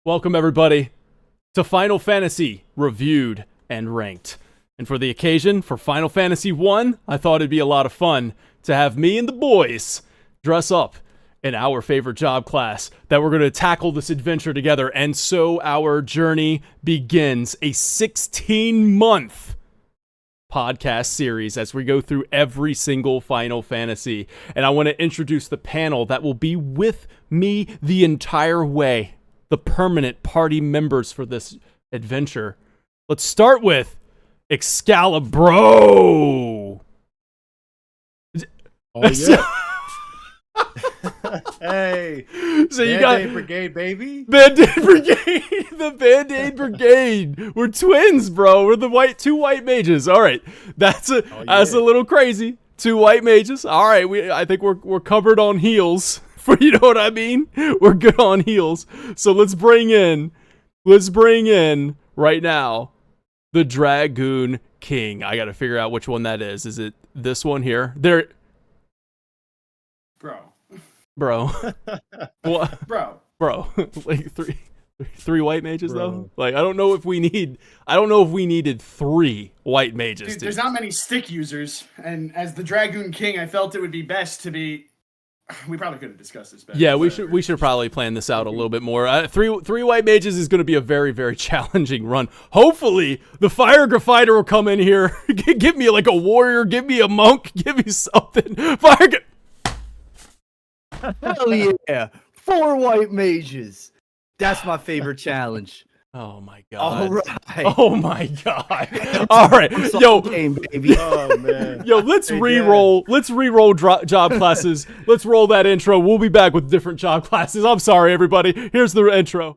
Welcome, everybody, to Final Fantasy Reviewed and Ranked. And for the occasion, for Final Fantasy 1, I thought it'd be a lot of fun to have me and the boys dress up in our favorite job class, that we're going to tackle this adventure together. And so our journey begins, a 16-month podcast series as we go through every single Final Fantasy. And I want to introduce the panel that will be with me the entire way, the permanent party members for this adventure. Let's start with Excalibro. Oh yeah. Hey, so you Band-Aid got Brigade, baby. Band-Aid Brigade, the Band-Aid Brigade. We're twins, bro. We're the two white mages. All right, that's a little crazy. Two white mages. All right, I think we're covered on heels. For you know what I mean? We're good on heels. So let's bring in right now the Dragoon King. I got to figure out which one that is. Is it this one here? There, bro. What? Bro. Like three white mages though. Like I don't know if we needed three white mages. Dude, there's not many stick users, and as the Dragoon King, I felt it would be best to be. We probably could have discussed this better. Yeah, we should probably plan this out a little bit more. Three white mages is going to be a very, very challenging run. Hopefully, the Fire Fighter will come in here. Give me like a warrior. Give me a monk. Give me something. Hell yeah! 4 white mages. That's my favorite challenge. Oh my god! All right. Oh my god! All right, yo, game, baby. Oh man. Yo, let's re-roll. Let's re-roll job classes. Let's roll that intro. We'll be back with different job classes. I'm sorry, everybody. Here's the intro.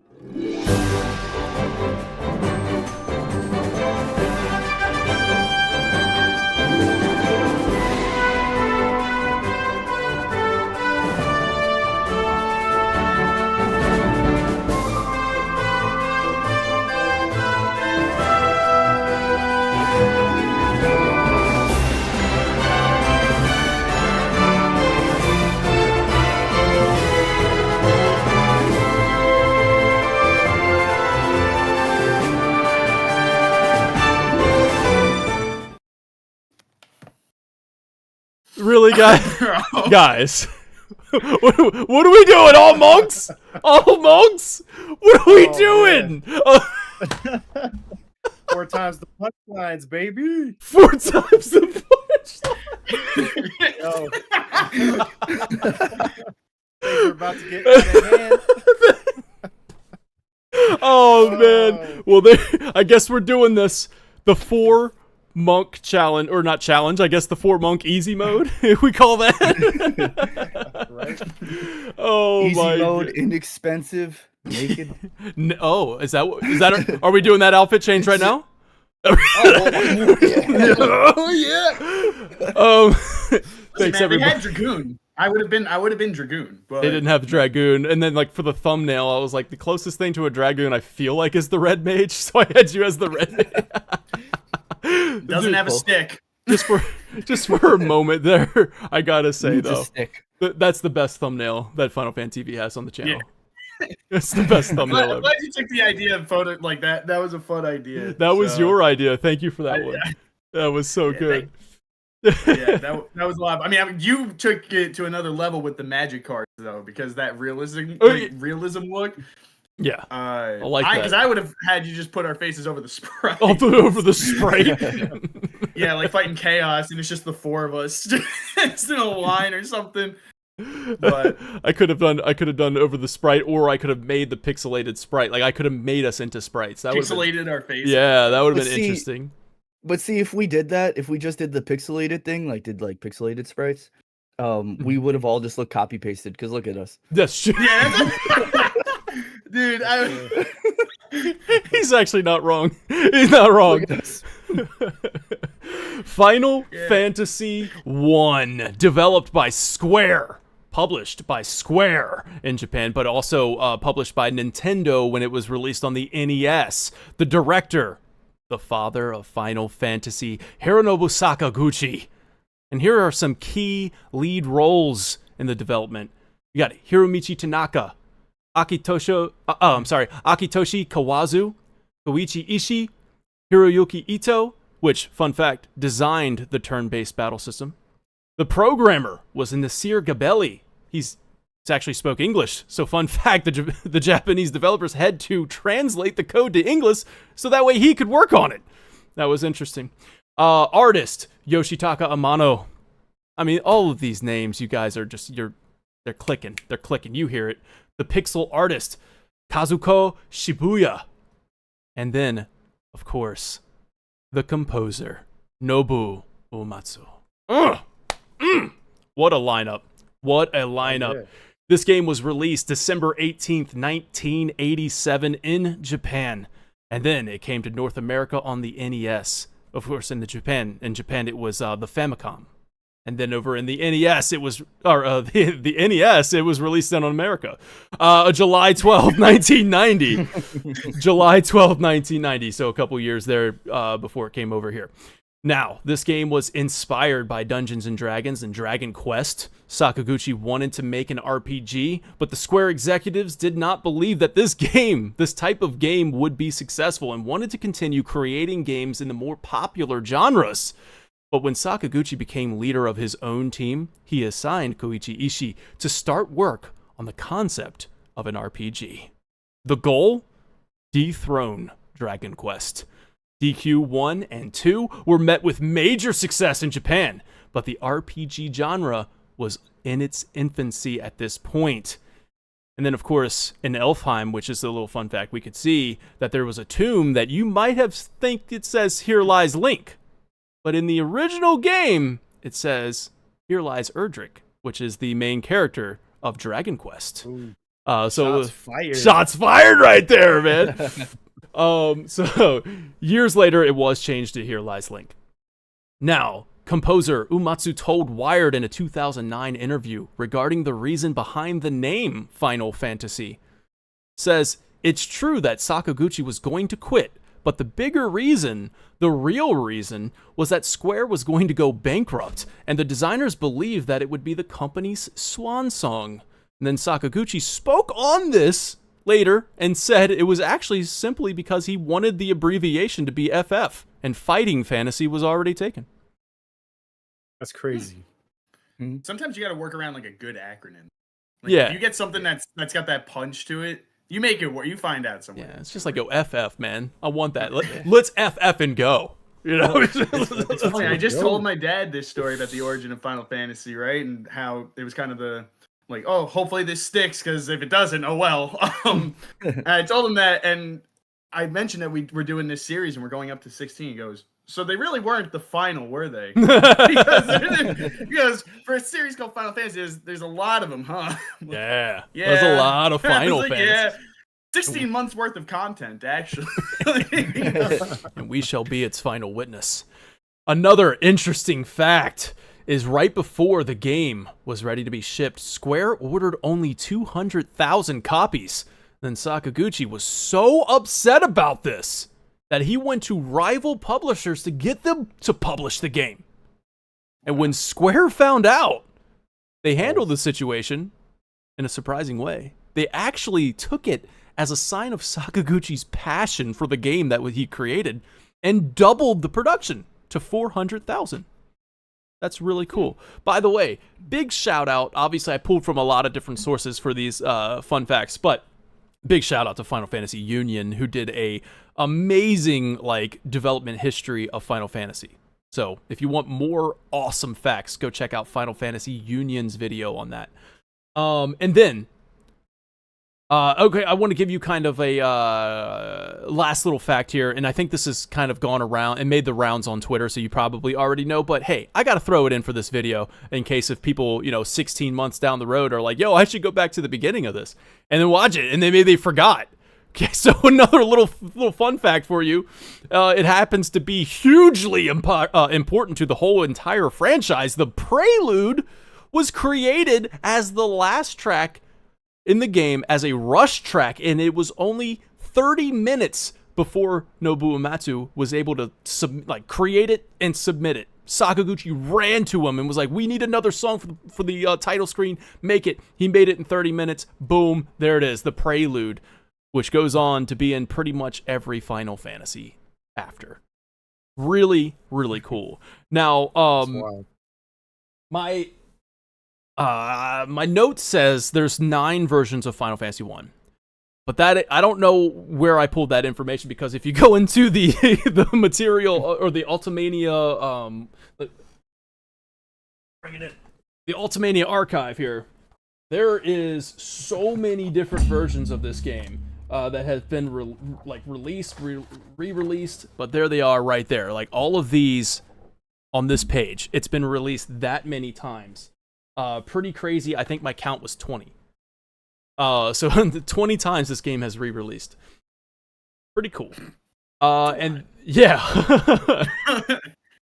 Really, guys? What are we doing? All monks? All monks? What are we doing? 4 times the punchlines, baby. 4 times the punch. Yo. Things are about to get out of hand. Oh man. Well, I guess we're doing this. The 4 monk challenge, or not challenge, I guess the 4 monk easy mode, if we call that. Right? Oh Easy my mode, God. inexpensive, naked. Oh, is that are we doing that outfit change right now? Yeah. Oh yeah. Thanks Man, everybody. they had Dragoon. I would have been Dragoon. But They didn't have Dragoon, and then like for the thumbnail, I was like, the closest thing to a Dragoon I feel like is the Red Mage, so I had you as the Red Mage. Doesn't have a stick. Just for a moment there, I gotta say Needs a though, stick. that's the best thumbnail that Final Fan TV has on the channel. It's the best thumbnail ever. Glad you took the idea of photo like that. That was a fun idea. That was your idea. Thank you for that one. That was so good. That was a lot. I mean, you took it to another level with the magic cards though, because that realism look. Yeah, I like that. Because I would have had you just put our faces over the sprite. Over the sprite. Yeah, like fighting chaos, and it's just the 4 of us just in a line or something. But I could have done over the sprite, or I could have made the pixelated sprite. Like I could have made us into sprites. That pixelated our faces. Yeah, that would have been See, interesting. But see, if we did that, if we just did the pixelated thing, like did like pixelated sprites, we would have all just looked copy pasted. Because look at us. That's true. Yeah, dude. He's actually not wrong. He's not wrong. Look at us. Final Fantasy 1, developed by Square, published by Square in Japan, but also published by Nintendo when it was released on the NES. The director, the father of Final Fantasy, Hironobu Sakaguchi. And here are some key lead roles in the development. You got Hiromichi Tanaka, Akitoshi Kawazu, Koichi Ishii, Hiroyuki Ito, which, fun fact, designed the turn-based battle system. The programmer was Nasir Gabelli. He's actually spoke English, so fun fact, the Japanese developers had to translate the code to English so that way he could work on it. That was interesting. Artist, Yoshitaka Amano. I mean, all of these names, you guys are just, they're clicking. They're clicking. You hear it. The pixel artist, Kazuko Shibuya. And then, of course, the composer, Nobuo Uematsu. What a lineup. What a lineup. Yeah. This game was released December 18th, 1987 in Japan. And then it came to North America on the NES. Of course, in Japan it was the Famicom. And then over in the NES, it was, the NES, it was released in America. July 12, 1990. July 12, 1990. So a couple years there before it came over here. Now, this game was inspired by Dungeons & Dragons and Dragon Quest. Sakaguchi wanted to make an RPG, but the Square executives did not believe that this type of game, would be successful and wanted to continue creating games in the more popular genres. But when Sakaguchi became leader of his own team, he assigned Koichi Ishii to start work on the concept of an RPG. The goal? Dethrone Dragon Quest. DQ 1 and 2 were met with major success in Japan, but the RPG genre was in its infancy at this point. And then, of course, in Elfheim, which is a little fun fact, we could see that there was a tomb that you might have think it says, "Here lies Link." But in the original game, it says, "Here lies Erdrick," which is the main character of Dragon Quest. Shots fired. Shots fired right there, man. So years later, it was changed to "Here Lies Link." Now, composer Uematsu told Wired in a 2009 interview regarding the reason behind the name Final Fantasy. Says, "It's true that Sakaguchi was going to quit, but the bigger reason, the real reason, was that Square was going to go bankrupt, and the designers believed that it would be the company's swan song." And then Sakaguchi spoke on this later and said it was actually simply because he wanted the abbreviation to be FF, and Fighting Fantasy was already taken. That's crazy. Sometimes you got to work around like a good acronym. Like, yeah. If you get something that's got that punch to it, you make it work. You find out somewhere. Yeah, it's just like, FF, man. I want that. Let's FF and go. You know? It's funny. I just told my dad this story about the origin of Final Fantasy, right? And how it was kind of the, like, oh, hopefully this sticks, because if it doesn't, oh well. I told him that, and I mentioned that we're doing this series and we're going up to 16. He goes, "So they really weren't the final, were they?" because for a series called Final Fantasy, there's a lot of them, huh? Yeah. There's a lot of Final Fantasy. Yeah. 16 months worth of content, actually. And we shall be its final witness. Another interesting fact is right before the game was ready to be shipped, Square ordered only 200,000 copies. Then Sakaguchi was so upset about this that he went to rival publishers to get them to publish the game. And when Square found out, they handled the situation in a surprising way. They actually took it as a sign of Sakaguchi's passion for the game that he created and doubled the production to 400,000. That's really cool. By the way, big shout out. Obviously, I pulled from a lot of different sources for these fun facts, but big shout out to Final Fantasy Union, who did a amazing development history of Final Fantasy. So if you want more awesome facts, go check out Final Fantasy Union's video on that. And then, okay, I want to give you kind of a last little fact here, and I think this has kind of gone around and made the rounds on Twitter, so you probably already know, but hey, I got to throw it in for this video in case if people, 16 months down the road are like, yo, I should go back to the beginning of this, and then watch it, and maybe they forgot. Okay, so another little fun fact for you. It happens to be hugely important to the whole entire franchise. The Prelude was created as the last track in the game as a rush track, and it was only 30 minutes before Nobuo Uematsu was able to create it and submit it. Sakaguchi ran to him and was like, we need another song for the title screen. Make it. He made it in 30 minutes. Boom. There it is. The Prelude, which goes on to be in pretty much every Final Fantasy after. Really, really cool. Now, my note says there's 9 versions of Final Fantasy 1. But that, I don't know where I pulled that information, because if you go into the the material or the Ultimania the Ultimania archive here, there is so many different versions of this game that has been released, re-released, but there they are right there. Like all of these on this page, it's been released that many times. Pretty crazy. I think my count was 20. So 20 times this game has re-released. Pretty cool. And yeah.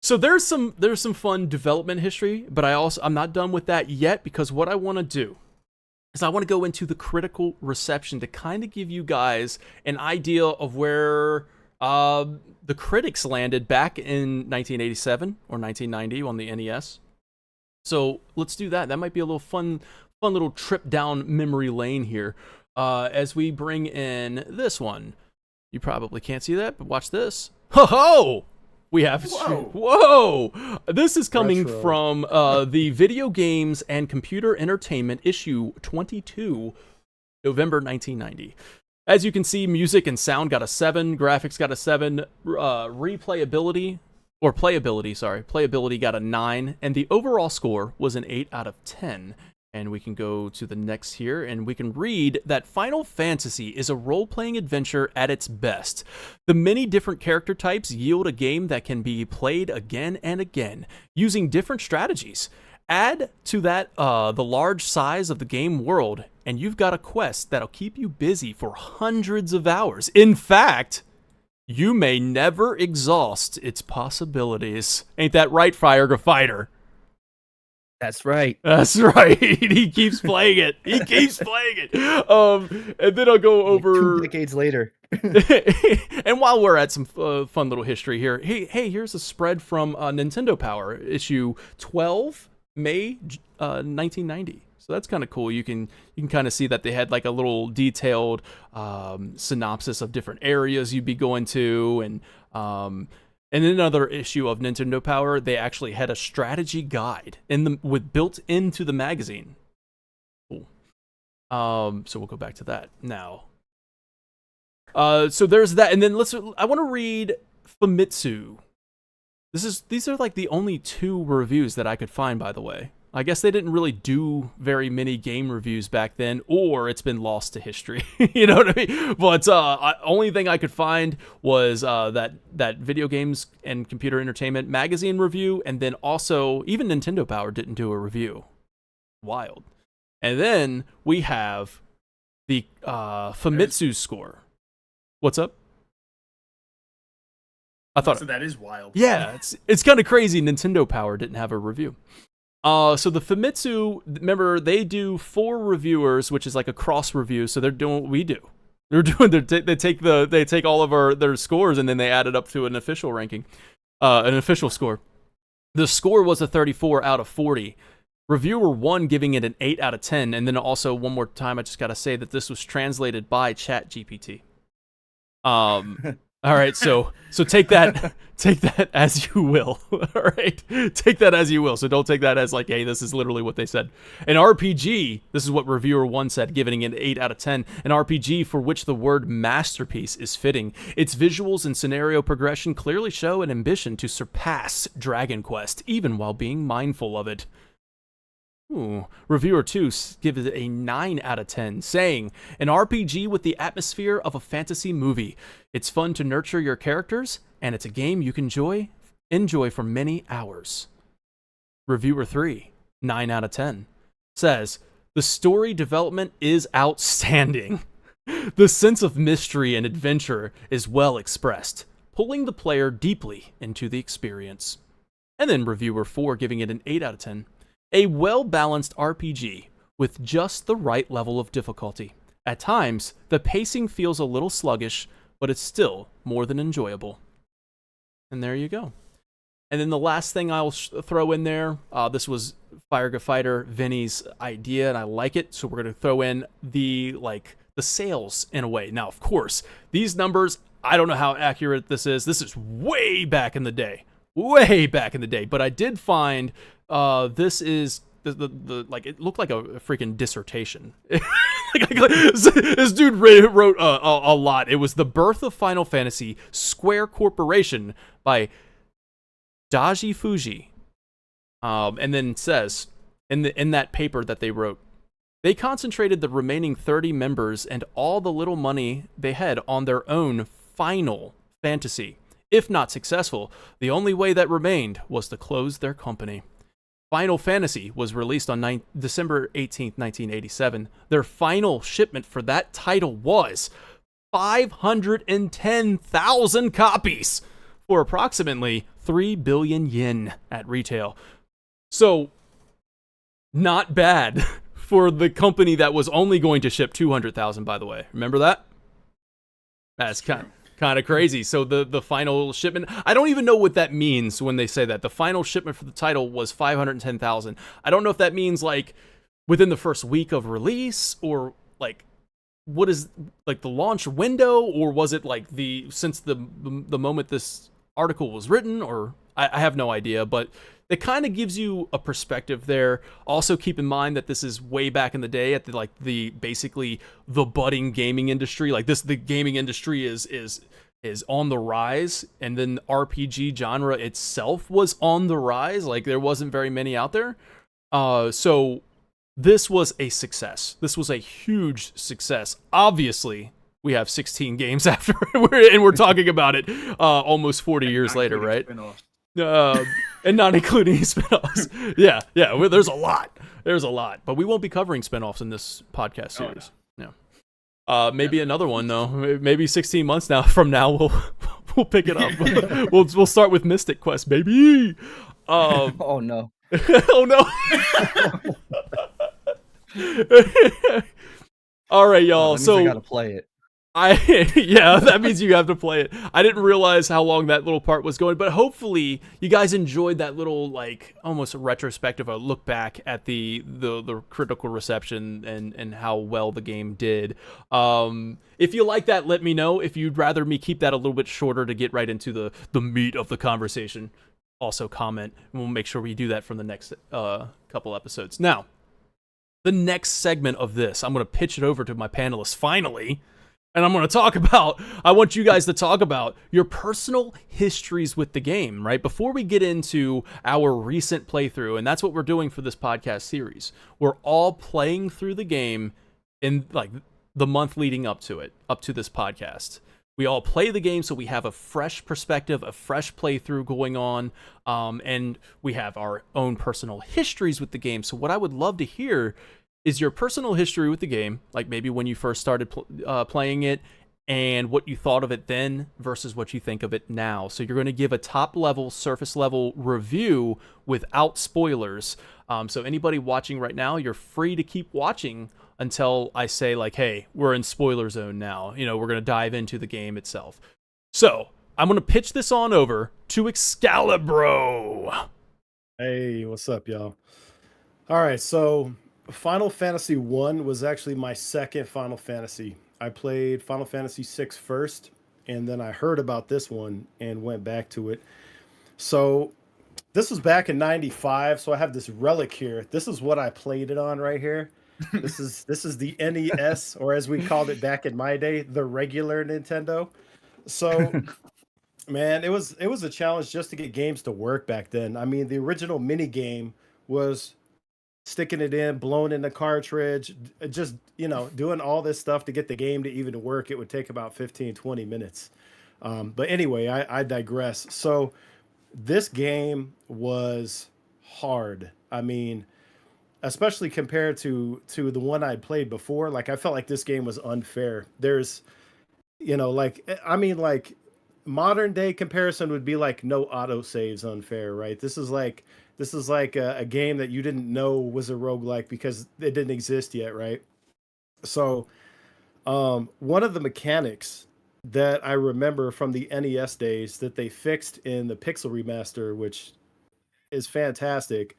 So there's some fun development history, but I'm not done with that yet, because what I want to do is I want to go into the critical reception to kind of give you guys an idea of where the critics landed back in 1987 or 1990 on the NES. So let's do that. That might be a little fun little trip down memory lane here as we bring in this one. You probably can't see that, but watch this. Ho-ho! We have... Whoa! This is coming from the Video Games and Computer Entertainment issue 22, November 1990. As you can see, music and sound got a 7, graphics got a 7, playability got a 9, and the overall score was an 8 out of 10. And we can go to the next here, and we can read that Final Fantasy is a role-playing adventure at its best. The many different character types yield a game that can be played again and again, using different strategies. Add to that the large size of the game world, and you've got a quest that'll keep you busy for hundreds of hours. In fact, you may never exhaust its possibilities. Ain't that right, Fire Fighter? That's right. That's right. He keeps playing it. And then I'll go over 2 decades later. And while we're at some fun little history here, hey, here's a spread from Nintendo Power, issue 12, May 1990. So that's kind of cool. You can kind of see that they had like a little detailed synopsis of different areas you'd be going to, and in another issue of Nintendo Power, they actually had a strategy guide built into the magazine. Cool. So we'll go back to that now. So there's that, and then I want to read Famitsu. These are like the only 2 reviews that I could find, by the way. I guess they didn't really do very many game reviews back then, or it's been lost to history. You know what I mean? But only thing I could find was that Video Games and Computer Entertainment magazine review, and then also even Nintendo Power didn't do a review. Wild. And then we have the Famitsu score. What's up? I thought so that is wild. Yeah, it's kind of crazy. Nintendo Power didn't have a review. So the Famitsu, remember, they do 4 reviewers, which is like a cross review. So they're doing what we do. They take all of their scores, and then they add it up to an official ranking, an official score. The score was a 34 out of 40. Reviewer 1 giving it an 8 out of 10. And then also, one more time, I just got to say that this was translated by ChatGPT. All right, so take that as you will. All right, take that as you will. So don't take that as like, hey, this is literally what they said. An RPG, this is what reviewer 1 said, giving it an 8 out of 10. An RPG for which the word masterpiece is fitting. Its visuals and scenario progression clearly show an ambition to surpass Dragon Quest, even while being mindful of it. Ooh. Reviewer 2 gives it a 9 out of 10, saying, an RPG with the atmosphere of a fantasy movie. It's fun to nurture your characters, and it's a game you can enjoy for many hours. Reviewer 3, 9 out of 10, says, the story development is outstanding. The sense of mystery and adventure is well expressed, pulling the player deeply into the experience. And then Reviewer 4 giving it an 8 out of 10. A well-balanced RPG with just the right level of difficulty. At times, the pacing feels a little sluggish, but it's still more than enjoyable. And there you go. And then the last thing I'll throw in there, this was Fire Fighter Vinny's idea, and I like it. So we're going to throw in the sales in a way. Now, of course, these numbers, I don't know how accurate this is. This is way back in the day. But I did find this is the it looked like a freaking dissertation. This dude wrote a lot. It was The Birth of Final Fantasy Square Corporation by Daji Fuji. And then it says in that paper that they wrote, they concentrated the remaining 30 members and all the little money they had on their own Final Fantasy. If not successful, the only way that remained was to close their company. Final Fantasy was released on December 18th, 1987. Their final shipment for that title was 510,000 copies for approximately 3 billion yen at retail. So, not bad for the company that was only going to ship 200,000, by the way. Remember that? That's kind of crazy. So the final shipment, I don't even know what that means when they say that. The final shipment for the title was 510,000. I don't know if that means like within the first week of release, or like what is like the launch window, or was it like since the moment this article was written, or I have no idea, but it kind of gives you a perspective there. Also, keep in mind that this is way back in the day at the basically the budding gaming industry. Like the gaming industry is on the rise, and then RPG genre itself was on the rise. Like there wasn't very many out there. So this was a success. This was a huge success. Obviously, we have 16 games after, and we're talking about it almost 40 years later, right? And not including spinoffs. Yeah. Well, there's a lot, but we won't be covering spinoffs in this podcast series. No. Maybe another one though. Maybe 16 months from now we'll pick it up. we'll start with Mystic Quest, baby. Oh no. Oh no. All right, y'all. So I gotta play it. Yeah, that means you have to play it. I didn't realize how long that little part was going, but hopefully you guys enjoyed that little like almost a retrospective, a look back at the critical reception and how well the game did. If you like that, let me know. If you'd rather me keep that a little bit shorter to get right into the meat of the conversation, also comment, and we'll make sure we do that from the next couple episodes. Now, the next segment of this, I'm going to pitch it over to my panelists finally. And I'm going to I want you guys to talk about your personal histories with the game, right? Before we get into our recent playthrough, and that's what we're doing for this podcast series. We're all playing through the game in like the month leading up to this podcast. We all play the game, so we have a fresh perspective, a fresh playthrough going on, and we have our own personal histories with the game. So what I would love to hear is your personal history with the game, like maybe when you first started playing it, and what you thought of it then versus what you think of it now. So you're going to give a top-level, surface-level review without spoilers. So anybody watching right now, you're free to keep watching until I say, like, hey, we're in spoiler zone now. You know, we're going to dive into the game itself. So I'm going to pitch this on over to Excalibro. Hey, what's up, y'all? All right, so Final Fantasy 1 was actually my second Final Fantasy. I played Final Fantasy 6 first, and then I heard about this one and went back to it. So this was back in 95, so I have this relic here. This is what I played it on right here. This is the NES, or as we called it back in my day, the regular Nintendo. So man, it was a challenge just to get games to work back then. I mean, the original mini game was sticking it in, blowing in the cartridge, just, doing all this stuff to get the game to even work. It would take about 15, 20 minutes. But anyway, I digress. So this game was hard. I mean, especially compared to the one I'd played before. Like, I felt like this game was unfair. There's, modern day comparison would be like no autosaves unfair, right? This is like a game that you didn't know was a roguelike because it didn't exist yet, right? So one of the mechanics that I remember from the NES days that they fixed in the Pixel remaster, which is fantastic.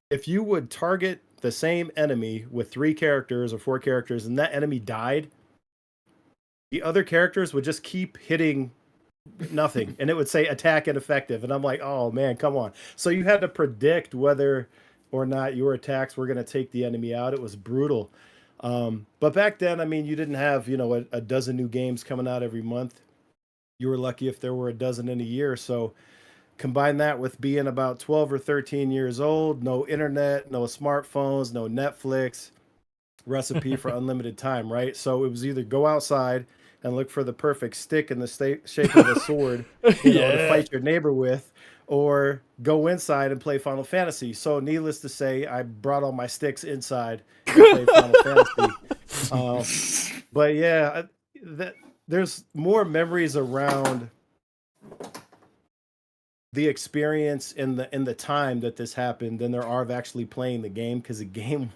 If you would target the same enemy with 3 characters or 4 characters and that enemy died, the other characters would just keep hitting nothing and it would say attack ineffective. And I'm like, oh man, come on. So you had to predict whether or not your attacks were going to take the enemy out. It was brutal. But back then, I mean, you didn't have, a dozen new games coming out every month. You were lucky if there were a dozen in a year. So combine that with being about 12 or 13 years old, no internet, no smartphones, no Netflix, recipe for unlimited time, right? So it was either go outside and look for the perfect stick in the shape of a sword, to fight your neighbor with, or go inside and play Final Fantasy. So needless to say, I brought all my sticks inside and played Final Fantasy. But yeah, there's more memories around the experience in the time that this happened than there are of actually playing the game, because the game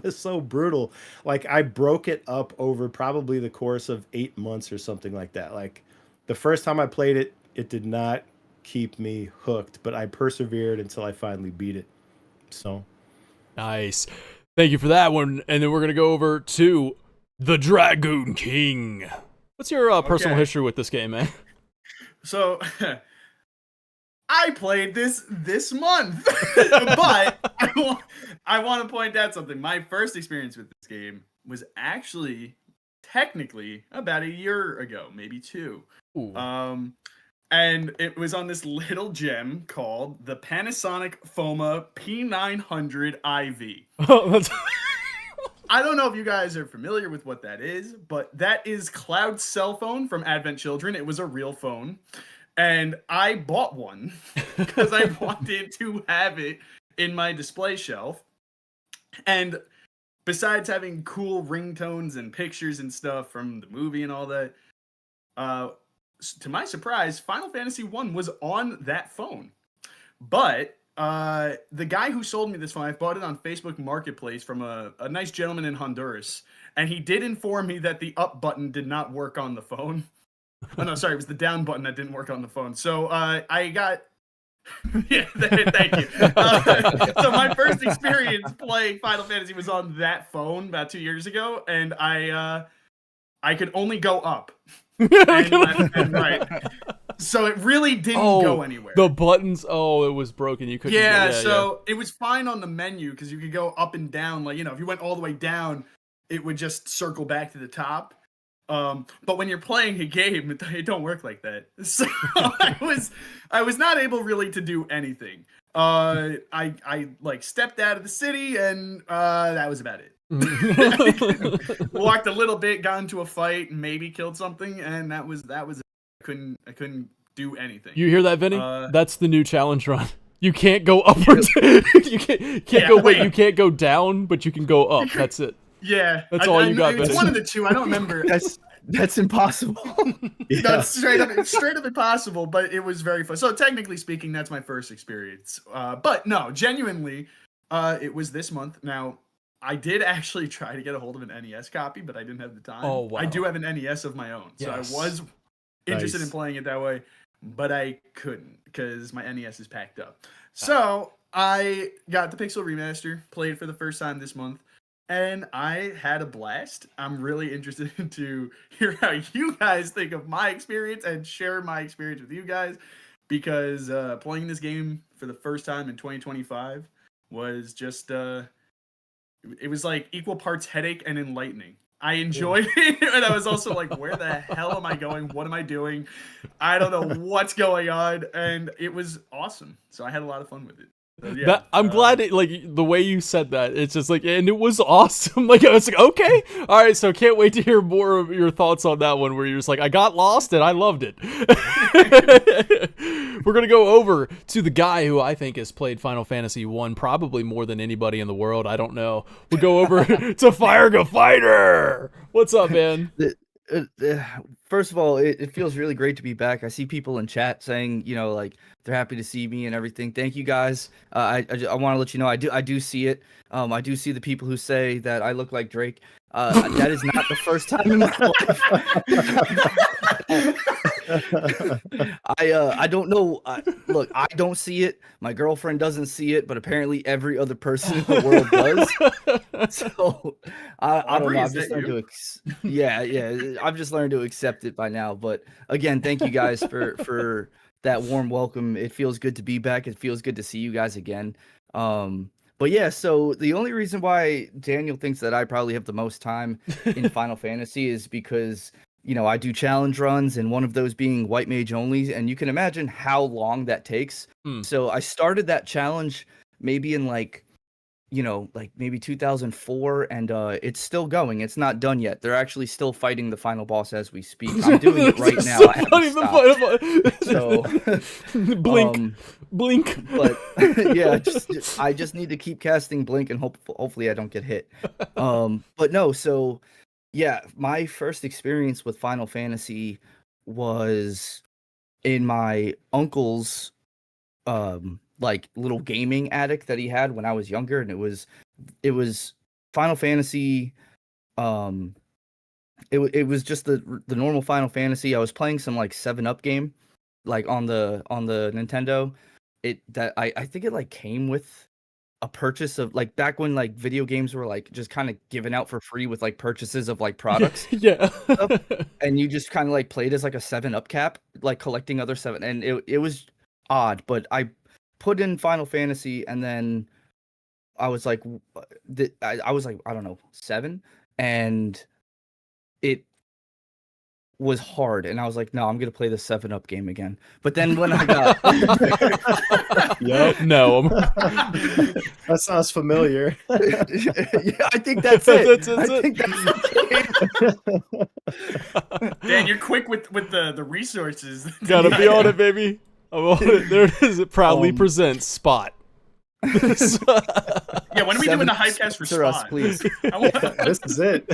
was so brutal. Like, I broke it up over probably the course of 8 months or something like that. Like, the first time I played it, it did not keep me hooked, but I persevered until I finally beat it. So nice. Thank you for that one. And then we're going to go over to the Dragoon King. What's your personal history with this game, man? So I played this month, but I want to point out something. My first experience with this game was actually technically about a year ago, maybe 2. Ooh. And it was on this little gem called the Panasonic Foma P900 IV. Oh, that's... I don't know if you guys are familiar with what that is, but that is Cloud's cell phone from Advent Children. It was a real phone. And I bought one because I wanted to have it in my display shelf. And besides having cool ringtones and pictures and stuff from the movie and all that, to my surprise, Final Fantasy 1 was on that phone. But the guy who sold me this phone, I bought it on Facebook Marketplace from a nice gentleman in Honduras. And he did inform me that the up button did not work on the phone. Oh, no, sorry, it was the down button that didn't work on the phone. So I got... yeah, thank you. So my first experience playing Final Fantasy was on that phone about 2 years ago, and I could only go up and left and right. So it really didn't go anywhere. The buttons, it was broken. You couldn't. It was fine on the menu because you could go up and down. Like, if you went all the way down, it would just circle back to the top. But when you're playing a game, it don't work like that. So I was not able really to do anything. I like stepped out of the city and that was about it. Walked a little bit, got into a fight, and maybe killed something, and that was it. I couldn't do anything. You hear that, Vinny? That's the new challenge run. You can't go up or you can't go. Wait, you can't go down, but you can go up. That's it. Yeah, that's all you got. It's one of the two. I don't remember. That's impossible. That's straight up impossible. But it was very fun. So technically speaking, that's my first experience. But no, genuinely, it was this month. Now, I did actually try to get a hold of an NES copy, but I didn't have the time. Oh wow! I do have an NES of my own, so I was interested in playing it that way, but I couldn't because my NES is packed up. So I got the Pixel Remaster, played for the first time this month. And I had a blast. I'm really interested to hear how you guys think of my experience and share my experience with you guys, because playing this game for the first time in 2025 was just, it was like equal parts headache and enlightening. I enjoyed it, and I was also like, where the hell am I going? What am I doing? I don't know what's going on, and it was awesome. So I had a lot of fun with it. Yeah, I'm glad it, like, the way you said that, it's just like, and it was awesome. Like, I was like, okay, all right, so can't wait to hear more of your thoughts on that one, where you're just like, I got lost and I loved it. We're gonna go over to the guy who I think has played Final Fantasy 1 probably more than anybody in the world. I don't know. We'll go over to Fire Fighter. What's up, man? First of all, it feels really great to be back. I see people in chat saying, like, they're happy to see me and everything. Thank you guys. I want to let you know I do see it. I do see the people who say that I look like Drake. That is not the first time in my life. I don't know. Look, I don't see it. My girlfriend doesn't see it, but apparently every other person in the world does. So I don't know. I've just learned to yeah. I've just learned to accept it by now. But again, thank you guys for that warm welcome. It feels good to be back. It feels good to see you guys again. But yeah, so the only reason why Daniel thinks that I probably have the most time in Final Fantasy is because, you know, I do challenge runs, and one of those being white mage only, and you can imagine how long that takes. So I started that challenge maybe in like maybe 2004, and it's still going. It's not done yet. They're actually still fighting the final boss as we speak. I'm doing it right now. I haven't stopped. So blink. But yeah, I just need to keep casting blink, and hopefully I don't get hit. But no, so yeah, my first experience with Final Fantasy was in my uncle's like little gaming attic that he had when I was younger, and it was Final Fantasy. It was just the normal Final Fantasy. I was playing some like 7-Up game, like on the Nintendo. I think it like came with a purchase of, like, back when like video games were like just kind of given out for free with like purchases of like products. Yeah. And you just kind of like played as like a 7-Up cap, like collecting other 7, and it was odd, but I put in Final Fantasy, and then I was like, I was like, I don't know, 7, and it was hard, and I was like, no, I'm gonna play the 7-Up game again. But then when I got, Yep. No. That sounds familiar. yeah, I think that's it. I think that's it. Dan, you're quick with the resources. Gotta be on it, baby. I'm on it. There it is. It proudly presents Spot. Yeah, when are we doing a hypecast for Spot? Us, please. This is it.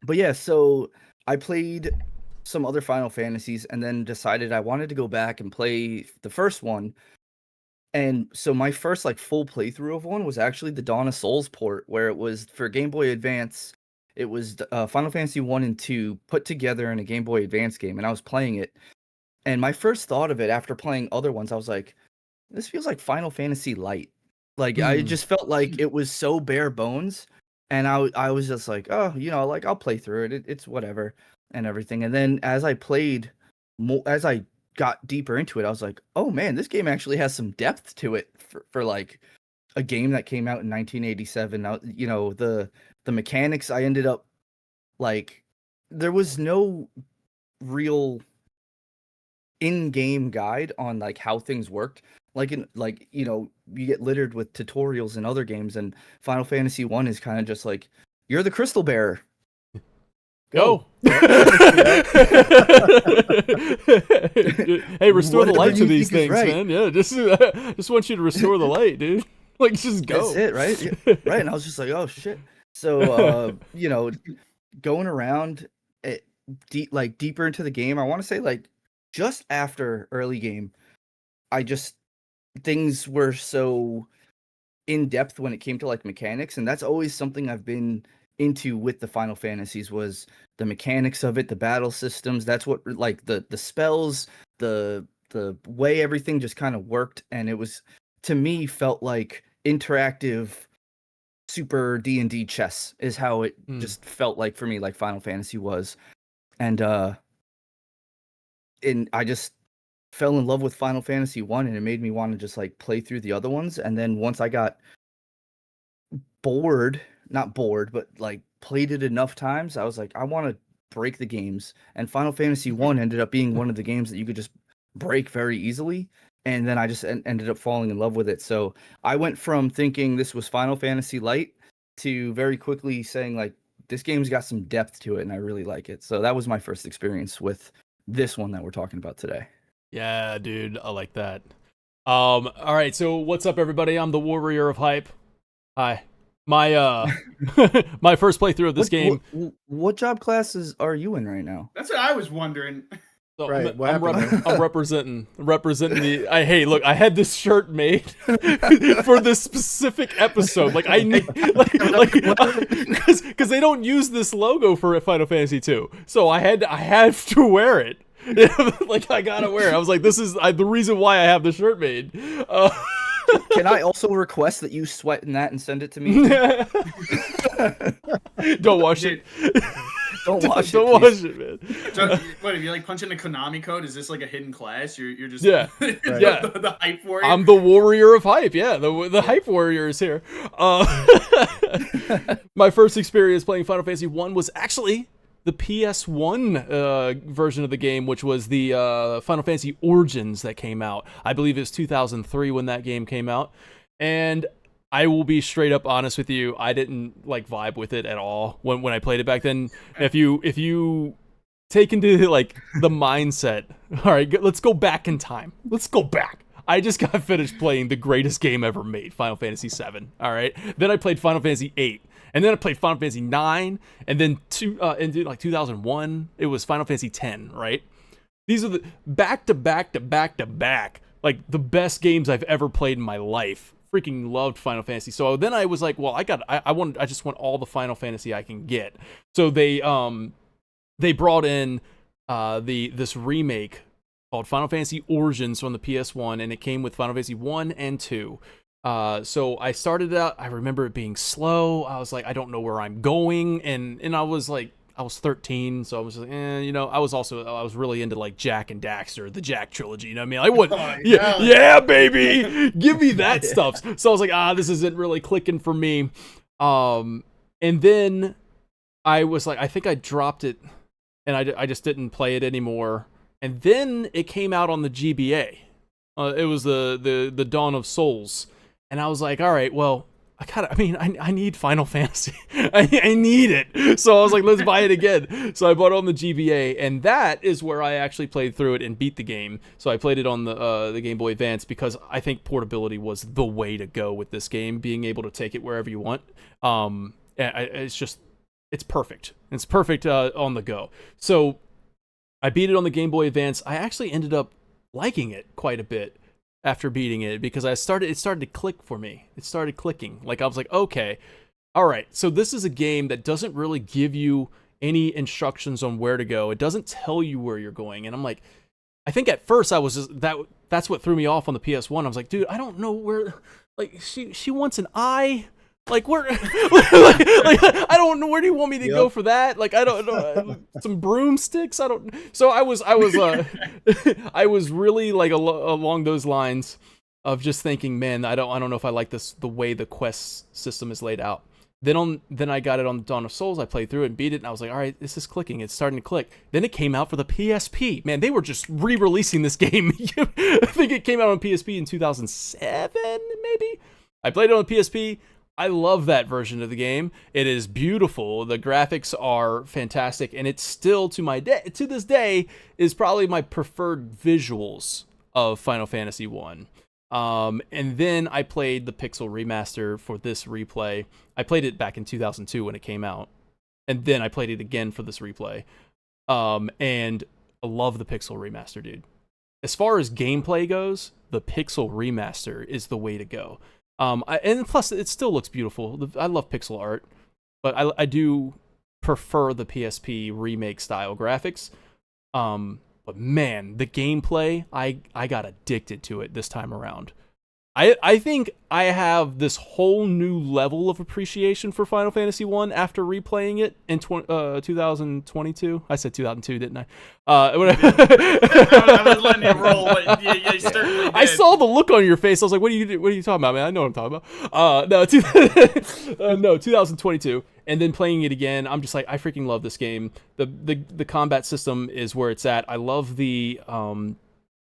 But yeah, so I played some other Final Fantasies, and then decided I wanted to go back and play the first one. And so my first like full playthrough of one was actually the Dawn of Souls port, where it was for Game Boy Advance. It was Final Fantasy 1 and 2 put together in a Game Boy Advance game, and I was playing it. And my first thought of it after playing other ones, I was like, this feels like Final Fantasy Light. Like, I just felt like it was so bare bones. And I was just like, oh, you know, like, I'll play through it. It's whatever and everything. And then as I played more, as I got deeper into it, I was like, oh man, this game actually has some depth to it for like a game that came out in 1987. Now, you know, the mechanics, I ended up like, there was no real in-game guide on like how things worked. Like, you know, you get littered with tutorials in other games, and Final Fantasy 1 is kind of just like, you're the crystal bearer. Go. Hey, restore the light to these things, man. Yeah, just want you to restore the light, dude. Like, just go. That's it, right? Yeah, right. And I was just like, oh shit. So you know, going around deeper into the game, I want to say like just after early game, things were so in depth when it came to like mechanics, and that's always something I've been into with the Final Fantasies, was the mechanics of it, the battle systems. That's what, like, the spells, the way everything just kind of worked, and it was, to me, felt like interactive super D&D chess is how it just felt like for me, like Final Fantasy was. And I just fell in love with Final Fantasy 1, and it made me want to just like play through the other ones. And then once I got not bored, but like played it enough times, I was like, I want to break the games. And Final Fantasy 1 ended up being one of the games that you could just break very easily. And then I just ended up falling in love with it. So I went from thinking this was Final Fantasy Light to very quickly saying, like, this game's got some depth to it, and I really like it. So that was my first experience with this one that we're talking about today. Yeah, dude, I like that. All right, so what's up, everybody? I'm the Warrior of Hype. Hi. My my first playthrough of this game. What job classes are you in right now? That's what I was wondering. So Right, what happened? I'm representing the. Hey, look, I had this shirt made for this specific episode. Like I need, because they don't use this logo for Final Fantasy 2, so I have to wear it. Like I gotta wear it. I was like, this is the reason why I have the shirt made. Can I also request that you sweat in that and send it to me? Don't wash it. Don't wash Don't wash it, man. So, what if you like punch in the Konami code? Is this like a hidden class? You're just Yeah. the hype warrior. I'm the warrior of hype. Yeah, the hype warrior is here. My first experience playing Final Fantasy 1 was actually the PS1 version of the game, which was the Final Fantasy Origins that came out. I believe it was 2003 when that game came out. And I will be straight up honest with you, I didn't like vibe with it at all when I played it back then. If you take into like the mindset, all right, let's go back in time. Let's go back. I just got finished playing the greatest game ever made, Final Fantasy 7. All right, then I played Final Fantasy 8. And then I played Final Fantasy 9, and then 2001, it was Final Fantasy 10, right? These are the back to back, like the best games I've ever played in my life. Freaking loved Final Fantasy. So then I was like, well, I just want all the Final Fantasy I can get. So they brought in this remake called Final Fantasy Origins from the PS1, and it came with Final Fantasy 1 and 2. So I started out, I remember it being slow. I was like, I don't know where I'm going. And I was like, I was 13, so I was like, I was really into like Jak and Daxter, the Jak trilogy, you know what I mean? I would, yeah, baby, give me that stuff. So I was like, this isn't really clicking for me. And then I was like, I think I dropped it, and I just didn't play it anymore. And then it came out on the GBA. It was the Dawn of Souls. And I was like, all right, well, I need Final Fantasy. I need it. So I was like, let's buy it again. So I bought it on the GBA, and that is where I actually played through it and beat the game. So I played it on the Game Boy Advance because I think portability was the way to go with this game, being able to take it wherever you want. It's perfect. It's perfect on the go. So I beat it on the Game Boy Advance. I actually ended up liking it quite a bit after beating it, because it started to click for me. It started clicking. Like I was like, okay, all right, so this is a game that doesn't really give you any instructions on where to go. It doesn't tell you where you're going. And I'm like, I think at first I was just that's what threw me off on the PS1. I was like, dude, I don't know where, like she wants an eye. Like where, like I don't know, where do you want me to go for that? Like I don't know, some broomsticks. I don't. So I was I was really like along those lines of just thinking, man, I don't know if I like the way the quest system is laid out. Then I got it on Dawn of Souls. I played through it and beat it, and I was like, all right, this is clicking. It's starting to click. Then it came out for the PSP. Man, they were just re-releasing this game. I think it came out on PSP in 2007, maybe. I played it on the PSP. I love that version of the game. It is beautiful. The graphics are fantastic, and it's still to this day is probably my preferred visuals of Final Fantasy 1. And then I played the Pixel remaster for this replay. I played it back in 2002 when it came out, and then I played it again for this replay. And I love the Pixel remaster, dude. As far as gameplay goes, the Pixel remaster is the way to go. And plus, it still looks beautiful. I love pixel art, but I do prefer the PSP remake style graphics. But man, the gameplay, I got addicted to it this time around. I think I have this whole new level of appreciation for Final Fantasy 1 after replaying it in 2022. I said 2002, didn't I? I was letting you roll, but you certainly did. I saw the look on your face. I was like, what are you talking about, man? I know what I'm talking about. No, 2022. And then playing it again, I'm just like, I freaking love this game. The combat system is where it's at. I love the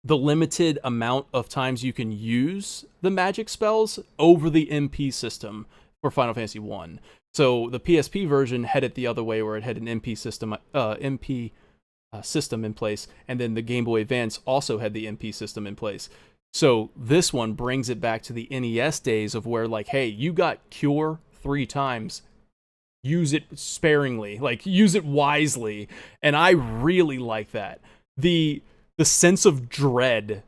limited amount of times you can use the magic spells over the MP system for Final Fantasy 1. So the PSP version had it the other way, where it had an MP system in place, and then the Game Boy Advance also had the MP system in place. So this one brings it back to the NES days of where, like, hey, you got Cure 3 times. Use it sparingly, like use it wisely, and I really like that. the sense of dread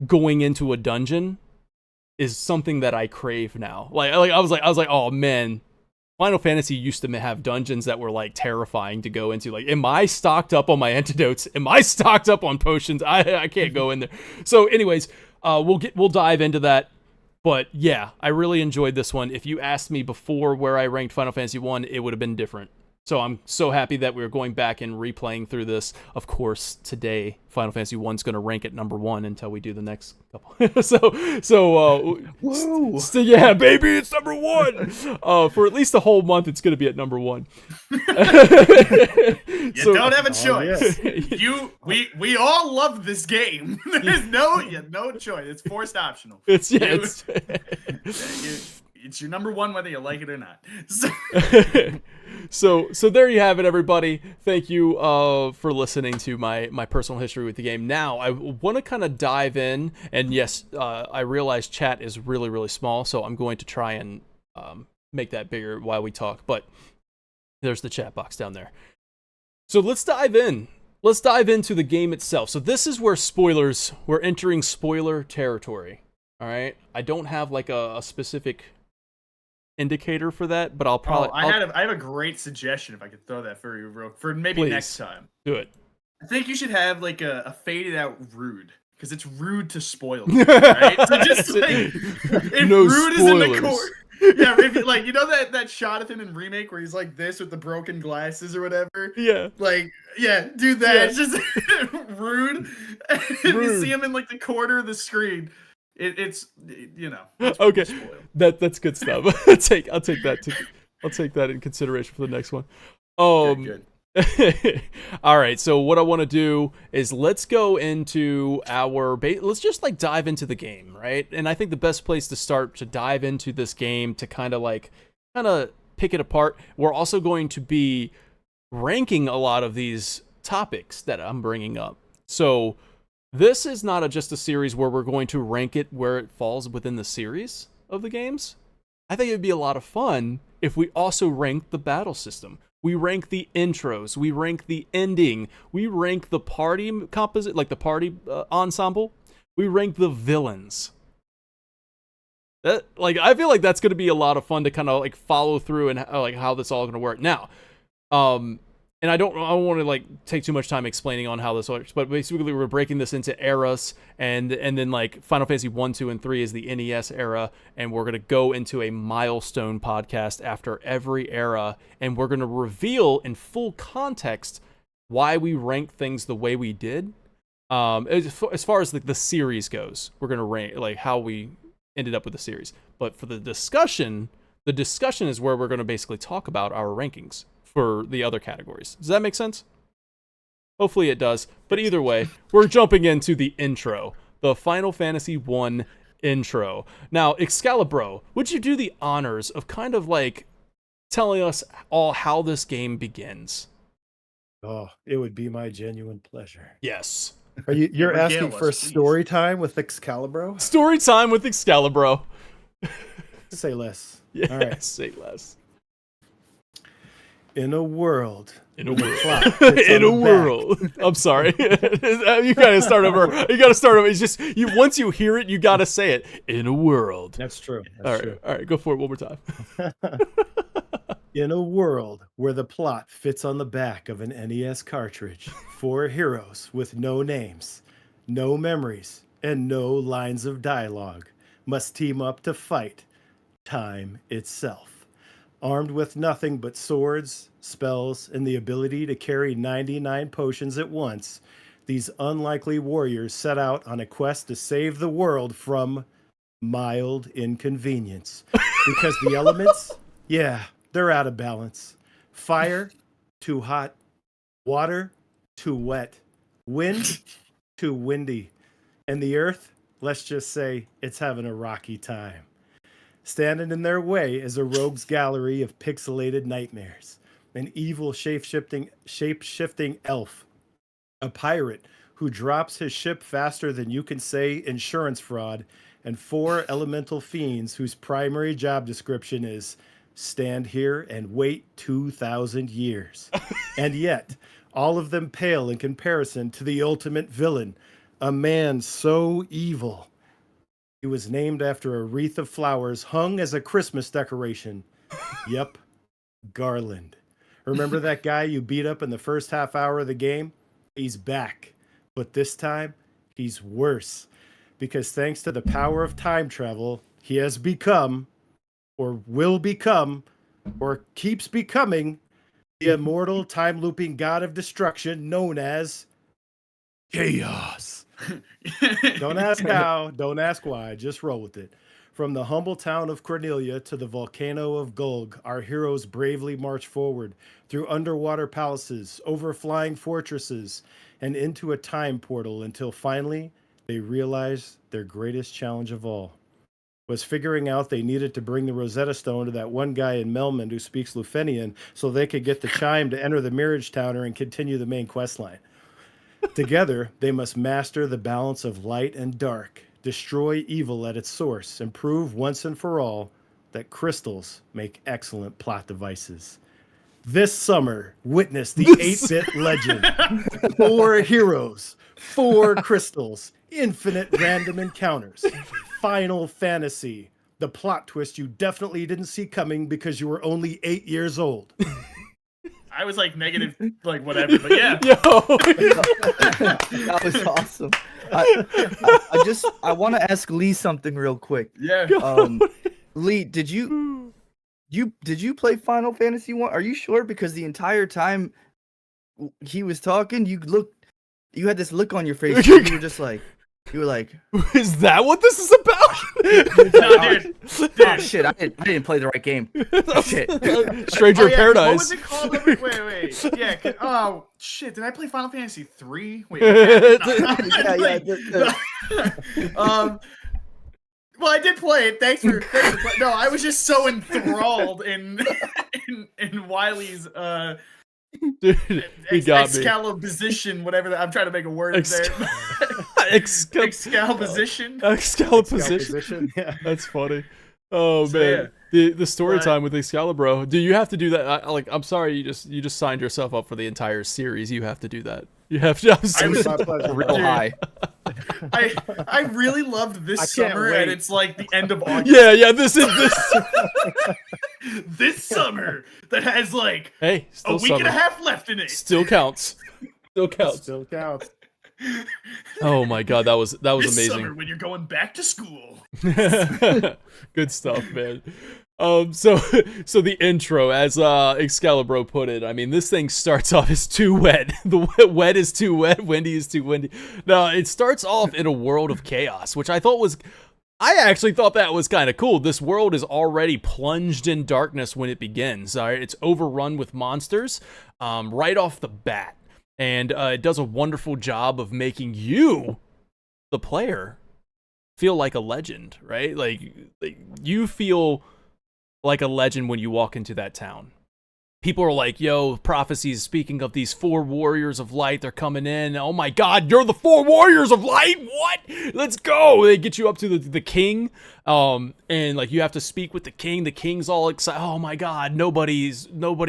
going into a dungeon is something that I crave now. Like I was like, oh man, Final Fantasy used to have dungeons that were like terrifying to go into. Like, am I stocked up on my antidotes? Am I stocked up on potions? I can't go in there. So, anyways, we'll dive into that. But yeah, I really enjoyed this one. If you asked me before where I ranked Final Fantasy 1, it would have been different. So I'm so happy that we're going back and replaying through this. Of course, today Final Fantasy 1's going to rank at number 1 until we do the next couple. Whoa! Yeah, baby, it's number 1. For at least a whole month, it's going to be at number 1. You don't have a choice. Yeah. We all love this game. There's no choice. It's forced optional. It's your number 1 whether you like it or not. So there you have it, everybody. Thank you for listening to my personal history with the game. Now, I want to kind of dive in, and yes, I realize chat is really, really small, so I'm going to try and make that bigger while we talk, but there's the chat box down there. So let's dive in. Let's dive into the game itself. So this is where we're entering spoiler territory, all right? I don't have like a specific indicator for that, but I'll probably I have a great suggestion if I could throw that for you for maybe Please. next time. Do it. I think you should have like a faded out rude, because it's rude to spoil it, right? So just like if No rude is in the spoilers. court. Yeah, if you, like, you know that shot of him in Remake where he's like this with the broken glasses or whatever? Yeah. Like, yeah, do that. Yeah. It's just rude. If you see him in like the corner of the screen, it's Okay. spoiled. That's good stuff. I'll take that in consideration for the next one. Good. All right, so what I want to do is let's go into let's just like dive into the game, right? And I think the best place to start to dive into this game to kind of pick it apart. We're also going to be ranking a lot of these topics that I'm bringing up. So this is not just a series where we're going to rank it where it falls within the series of the games. I think it'd be a lot of fun if we also rank the battle system. We rank the intros. We rank the ending. We rank the party composite, like the party ensemble. We rank the villains. I feel like that's going to be a lot of fun to kind of like follow through and like how this all going to work. Now, and I don't want to like take too much time explaining on how this works, but basically we're breaking this into eras, and then like Final Fantasy 1, 2, and 3 is the NES era, and we're going to go into a milestone podcast after every era, and we're going to reveal in full context why we rank things the way we did. As far as like the series goes, we're going to rank like how we ended up with the series. But for the discussion is where we're going to basically talk about our rankings for the other categories. Does that make sense? Hopefully it does. But either way, we're jumping into the intro, the Final Fantasy 1 intro. Now, Excalibro, would you do the honors of kind of like telling us all how this game begins? Oh, it would be my genuine pleasure. Yes. You're asking Regale for us, please. story time with Excalibro? Story time with Excalibro. Say less. Yeah, All right. say less. In a world. In a where the world. clock fits In on a the world. I'm sorry. You gotta start over. It's just once you hear it, you gotta say it. In a world. That's true. All That's right. All right. Go for it one more time. true. In a world where the plot fits on the back of an NES cartridge, 4 heroes with no names, no memories, and no lines of dialogue must team up to fight time itself. Armed with nothing but swords, spells, and the ability to carry 99 potions at once, these unlikely warriors set out on a quest to save the world from mild inconvenience. Because the elements, yeah, they're out of balance. Fire, too hot. Water, too wet. Wind, too windy. And the earth, let's just say, it's having a rocky time. Standing in their way is a rogue's gallery of pixelated nightmares, an evil shape-shifting elf, a pirate who drops his ship faster than you can say insurance fraud, and 4 elemental fiends whose primary job description is stand here and wait 2,000 years. And yet, all of them pale in comparison to the ultimate villain, a man so evil. He was named after a wreath of flowers hung as a Christmas decoration. Yep, Garland. Remember that guy you beat up in the first half hour of the game? He's back. But this time, he's worse. Because thanks to the power of time travel, he has become, or will become, or keeps becoming, the immortal time-looping god of destruction known as Chaos. Don't ask how, don't ask why, just roll with it. From the humble town of Cornelia to the volcano of Gulg, our heroes bravely march forward through underwater palaces, over flying fortresses, and into a time portal until finally they realize their greatest challenge of all was figuring out they needed to bring the Rosetta Stone to that one guy in Melmond who speaks Lufenian so they could get the chime to enter the Marriage Towner and continue the main quest line. Together, they must master the balance of light and dark, destroy evil at its source, and prove once and for all that crystals make excellent plot devices. This summer, witness the 8-bit legend. 4 heroes, 4 crystals, infinite random encounters, Final Fantasy, the plot twist you definitely didn't see coming because you were only 8 years old. I was like negative, like whatever, but yeah. Yo. That was awesome. I want to ask Lee something real quick. Yeah. Lee, did you play Final Fantasy 1? Are you sure? Because the entire time he was talking, you had this look on your face. You were like, Is that what this is about? No, dude. oh shit, I didn't play the right game. Shit. Stranger Oh, yeah, Paradise. What was it called? Wait. Yeah. Oh shit! Did I play Final Fantasy 3? Wait. Well, I did play it. Thanks for no, I was just so enthralled in Wiley's Dude, he got me. Excalibrization, whatever I'm trying to make a word there. Excalibrization. Excalibrization. Yeah. That's funny. Oh So, man, the story time with Excalibur. Do you have to do that? I'm sorry, you just signed yourself up for the entire series. You have to do that. You have to. It was my pleasure. Real high. I really loved this summer, and it's like the end of August. Yeah. This is This summer that has like Hey, a still week summer. and a half left in it. Still counts. Still counts. Still counts. Oh my god, that was This amazing. summer when you're going back to school. Good stuff, man. So the intro, as Excalibur put it, I mean, this thing starts off as too wet. The wet is too wet. Windy is too windy. No, it starts off in a world of chaos, which I actually thought that was kind of cool. This world is already plunged in darkness when it begins. All right, it's overrun with monsters right off the bat, and it does a wonderful job of making you, the player, feel like a legend, right? Like you feel like a legend when you walk into that town. People are like, yo, prophecies speaking of these 4 warriors of light, they're coming in. Oh my god, you're the 4 warriors of light? What? Let's go. They get you up to the king, and like you have to speak with the king. The king's all excited. Oh my god, nobody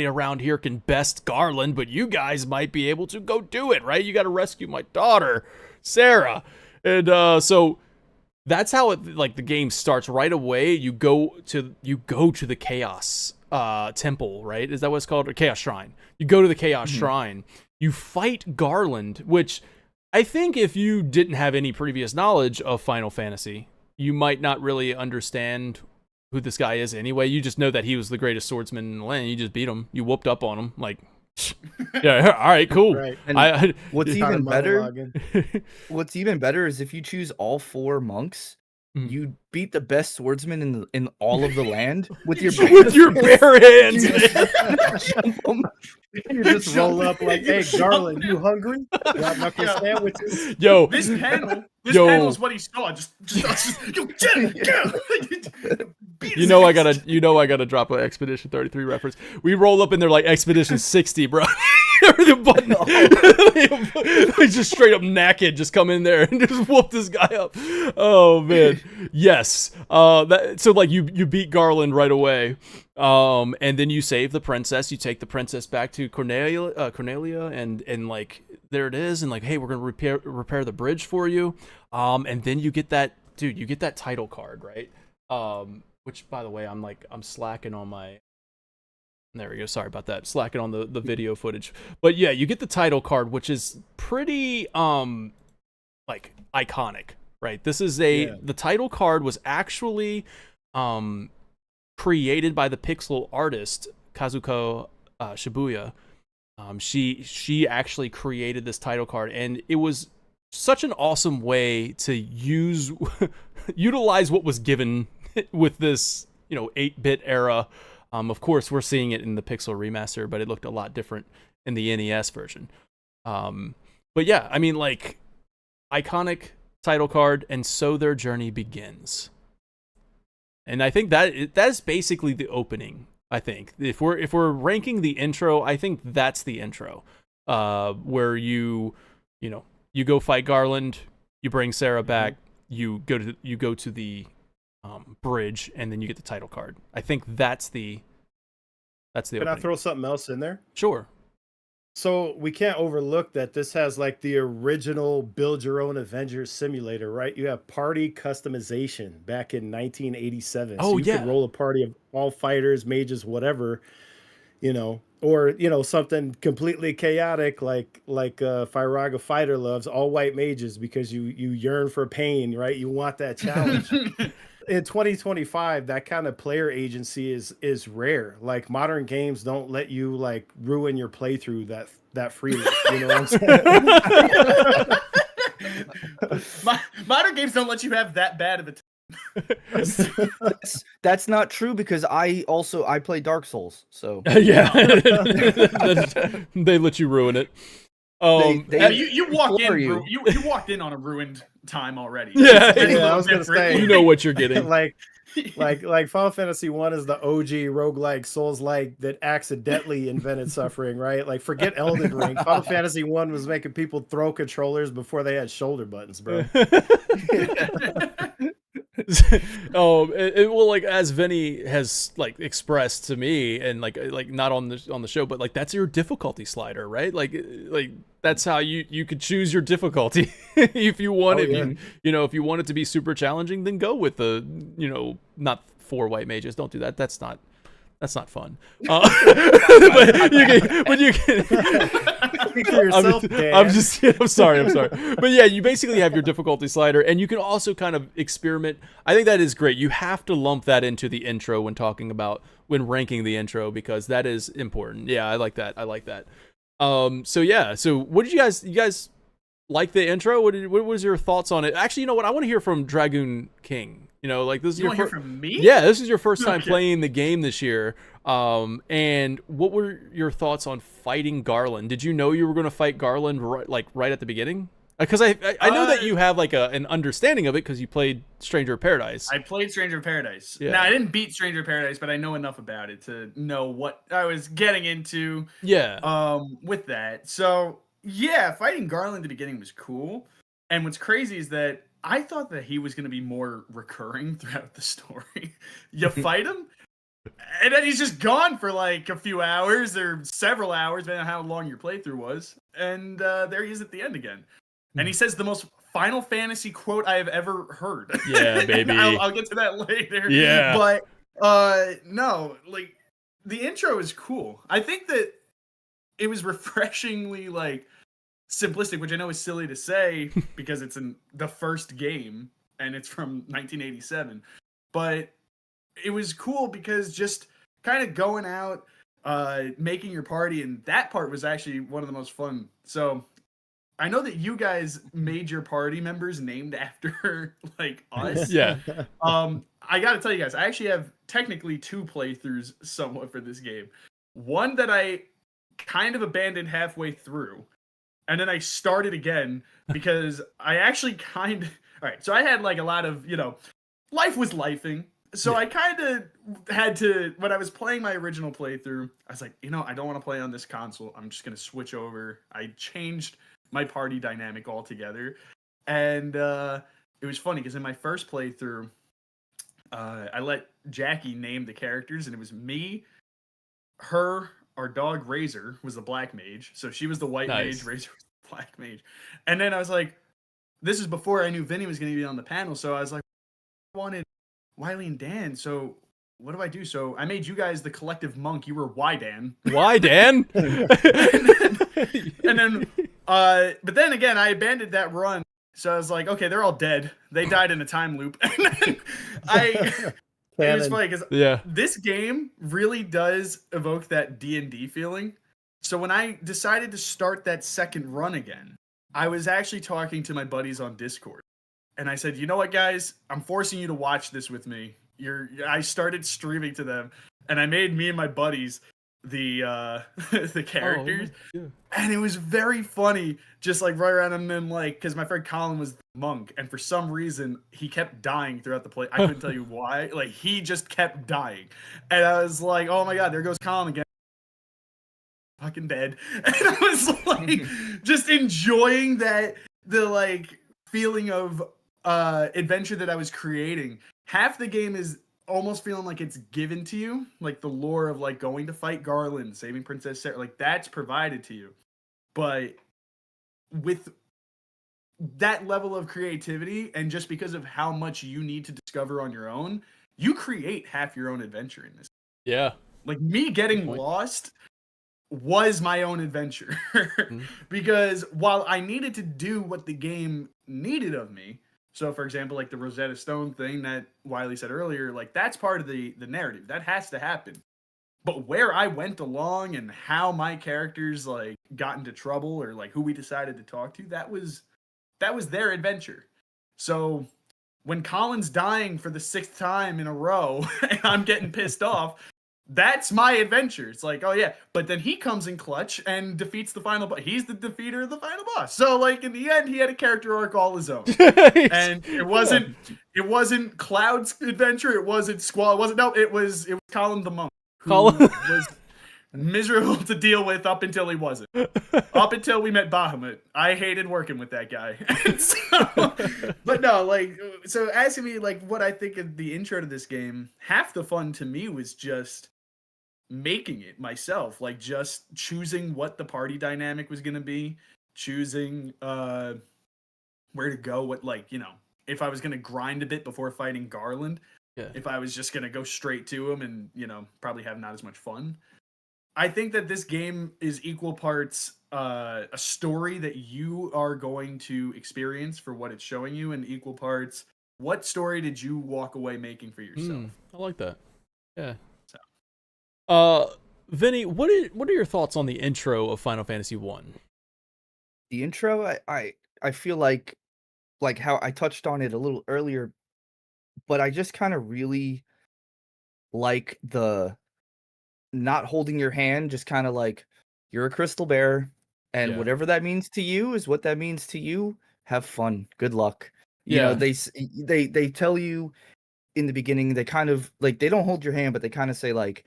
around here can best Garland, but you guys might be able to go do it, right? You got to rescue my daughter, Sarah. And so that's how the game starts right away. You go to the Chaos temple, right? Is that what it's called? Or Chaos Shrine. You go to the Chaos Shrine. You fight Garland, which I think if you didn't have any previous knowledge of Final Fantasy, you might not really understand who this guy is anyway. You just know that he was the greatest swordsman in the land. You just beat him. You whooped up on him. Like, yeah, all right, cool. Right. And what's Kinda even better? monologuing. What's even better is if you choose all 4 monks. You beat the best swordsman in all of the land with your bare hands. You just roll up like, hey, Garland, you hungry? Got knuckle sandwiches. Yo, This This panel is what he saw. Just yo, get him. You know I gotta drop an Expedition 33 reference. We roll up in there like Expedition 60, bro. The button, they just straight up naked, just come in there and just whoop this guy up. Oh man, yes. So like you beat Garland right away, and then you save the princess. You take the princess back to Cornelia, and like there it is, and like, hey, we're gonna repair the bridge for you, and then you get that title card, right? Which by the way, I'm slacking on my. There we go. Sorry about that. Slacking on the video footage. But yeah, you get the title card, which is pretty like iconic, right? This is the title card was actually created by the pixel artist Kazuko Shibuya. She actually created this title card, and it was such an awesome way to utilize what was given with this 8-bit era. Of course, we're seeing it in the Pixel remaster, but it looked a lot different in the NES version. But yeah, I mean, like, iconic title card, and so their journey begins. And I think that's basically the opening. I think if we're ranking the intro, I think that's the intro, where you go fight Garland, you bring Sarah back, you go to the bridge, and then you get the title card. I think that's the Can I throw something else in there? Sure. So we can't overlook that this has like the original build your own Avengers simulator, right? You have party customization back in 1987. Oh, so you could roll a party of all fighters, mages, whatever, or something completely chaotic like Firaga Fighter loves all white mages because you yearn for pain, right? You want that challenge. In 2025, that kind of player agency is rare. Like modern games don't let you like ruin your playthrough that freely. You know what I'm saying? Modern games don't let you have that bad of a time. That's not true because I play Dark Souls, so yeah, they let you ruin it. You walked in. You walked in on a ruined time already. Yeah, I was gonna say, you know what you're getting. like Final Fantasy 1 is the OG roguelike Souls-like that accidentally invented suffering, right? Like forget Elden Ring. Final Fantasy 1 was making people throw controllers before they had shoulder buttons, bro. Well, like as Vinny has like expressed to me, and like not on the show, but like that's your difficulty slider, right? Like that's how you could choose your difficulty if you want it. If you want it to be super challenging, then go with the not 4 white mages. Don't do that. That's not fun. But you can. I'm sorry. But yeah, you basically have your difficulty slider, and you can also kind of experiment. I think that is great. You have to lump that into the intro when ranking the intro, because that is important. Yeah, I like that. So what did you guys like the intro? What was your thoughts on it? Actually, you know what? I want to hear from Dragoon King. This is your first. From me? Yeah, this is your first time playing the game this year. And what were your thoughts on fighting Garland? Did you know you were going to fight Garland right at the beginning? Because I know that you have like an understanding of it because you played Stranger of Paradise. I played Stranger of Paradise. Yeah. Now I didn't beat Stranger of Paradise, but I know enough about it to know what I was getting into. Yeah. With that, so yeah, fighting Garland at the beginning was cool. And what's crazy is that I thought that he was going to be more recurring throughout the story. You fight him, and then he's just gone for like a few hours or several hours, depending on how long your playthrough was. And there he is at the end again. And he says the most Final Fantasy quote I have ever heard. Yeah, baby. I'll get to that later. Yeah. But no, like the intro is cool. I think that it was refreshingly like simplistic, which I know is silly to say because it's in the first game and it's from 1987. But it was cool because just kind of going out, making your party, and that part was actually one of the most fun. So I know that you guys made your party members named after like us. Yeah. I got to tell you guys, I actually have technically 2 playthroughs somewhat for this game. One that I kind of abandoned halfway through, and then I started again because I actually kind of all right. So I had like a lot of life was lifing. So I kind of had to, when I was playing my original playthrough, I was like, I don't want to play on this console. I'm just going to switch over. I changed my party dynamic altogether. And it was funny because in my first playthrough, I let Jackie name the characters, and it was me, her, our dog Razor was the black mage. So she was the white mage, Razor was the black mage. And then I was like, this is before I knew Vinny was going to be on the panel. So I was like, I wanted Wiley and Dan, so what do I do? So I made you guys the collective monk. You were Dan. Dan? and then but then again, I abandoned that run. So I was like, okay, they're all dead. They died in a time loop. And then it was funny because this game really does evoke that D&D feeling. So when I decided to start that second run again, I was actually talking to my buddies on Discord. And I said, you know what, guys? I'm forcing you to watch this with me. I started streaming to them, and I made me and my buddies the the characters, and it was very funny. Just like right around and then because my friend Colin was the monk, and for some reason he kept dying throughout the play. I couldn't tell you why. Like he just kept dying, and I was like, oh my god, there goes Colin again. Fucking dead. And I was like, just enjoying the feeling of adventure that I was creating. Half the game is almost feeling like it's given to you, like the lore of like going to fight Garland, saving Princess Sarah, like that's provided to you. But with that level of creativity, and just because of how much you need to discover on your own, you create half your own adventure in this. Yeah. Like me getting lost was my own adventure. Because while I needed to do what the game needed of me, so for example, like the Rosetta Stone thing that Wiley said earlier, like that's part of the narrative. That has to happen. But where I went along and how my characters like got into trouble, or like who we decided to talk to, that was their adventure. So when Colin's dying for the 6th time in a row and I'm getting pissed off, that's my adventure. It's like, oh yeah, but then he comes in clutch and defeats the final boss. He's the defeater of the final boss. So like in the end, he had a character arc all his own. And it wasn't Cloud's adventure. It wasn't Squall. It was Colin the monk, who was miserable to deal with up until he wasn't. Up until we met Bahamut. I hated working with that guy. But no, like, so asking me like what I think of the intro to this game, half the fun to me was just making it myself, like just choosing what the party dynamic was going to be, choosing where to go, what, like, if I was going to grind a bit before fighting Garland, if I was just going to go straight to him and, probably have not as much fun. I think that this game is equal parts a story that you are going to experience for what it's showing you, and equal parts what story did you walk away making for yourself. I like that. Yeah. Vinny, what are your thoughts on the intro of Final Fantasy 1? The intro, I feel like how I touched on it a little earlier, but I just kind of really like the not holding your hand, just kind of like, you're a crystal bearer, and whatever that means to you is what that means to you. Have fun. Good luck. You know, they tell you in the beginning, they kind of like, they don't hold your hand, but they kind of say like,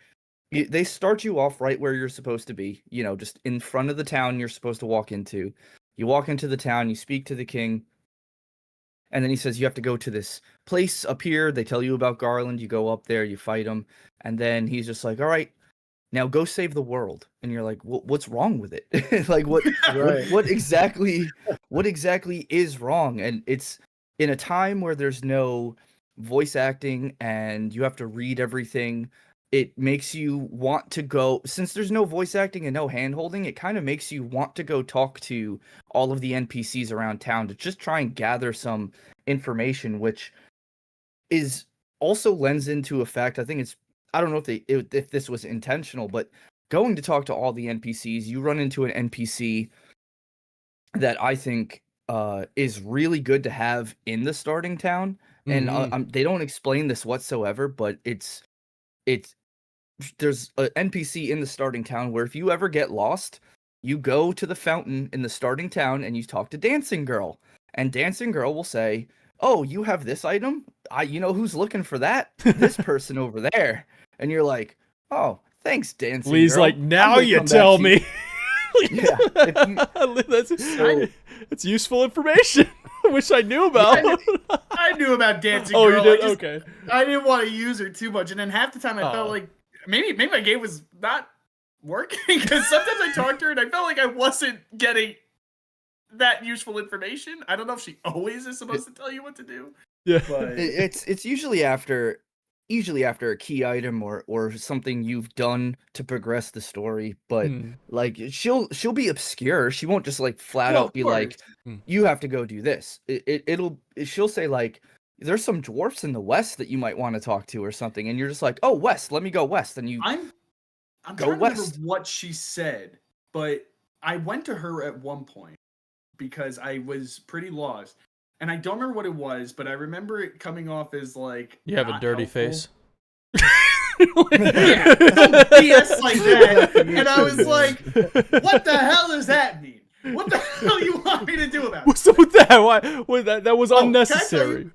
they start you off right where you're supposed to be, just in front of the town you're supposed to walk into. You walk into the town, you speak to the king, and then he says you have to go to this place up here. They tell you about Garland. You go up there, you fight him, and then he's just like, all right, now go save the world. And you're like, what's wrong with it? Like, what exactly is wrong? And it's in a time where there's no voice acting and you have to read everything. It makes you want to go, since there's no voice acting and no hand holding, it kind of makes you want to go talk to all of the NPCs around town to just try and gather some information, which is also lends into a fact. I think it's, I don't know if this was intentional, but going to talk to all the NPCs, you run into an NPC that I think is really good to have in the starting town. And they don't explain this whatsoever, but it's there's an NPC in the starting town where if you ever get lost, you go to the fountain in the starting town and you talk to Dancing Girl, and Dancing Girl will say, "Oh, you have this item? You know who's looking for that? This person over there." And you're like, "Oh, thanks, Dancing Lee's Girl. like, I'm now gonna you come back tell to you." me. Yeah, That's useful information. I wish I knew about. I knew about Dancing Oh, Girl. you did? Okay. I didn't want to use her too much, and then half the time I felt like maybe my game was not working, because sometimes I talked to her and I felt like I wasn't getting that useful information. I don't know if she always is supposed to tell you what to do. Yeah, but it's usually after a key item or something you've done to progress the story, but like she'll be obscure. She won't just like flat out be like, you have to go do this. She'll say like, there's some dwarfs in the west that you might want to talk to or something, and you're just like, oh, west, let me go west, and I'm go trying to remember west. what she said, but I went to her at one point because I was pretty lost. And I don't remember what it was, but I remember it coming off as like, you have a dirty helpful. face. Yeah, some BS like that. And I was like, what the hell does that mean? What the hell you want me to do about it? What's up with that? Why? That was unnecessary.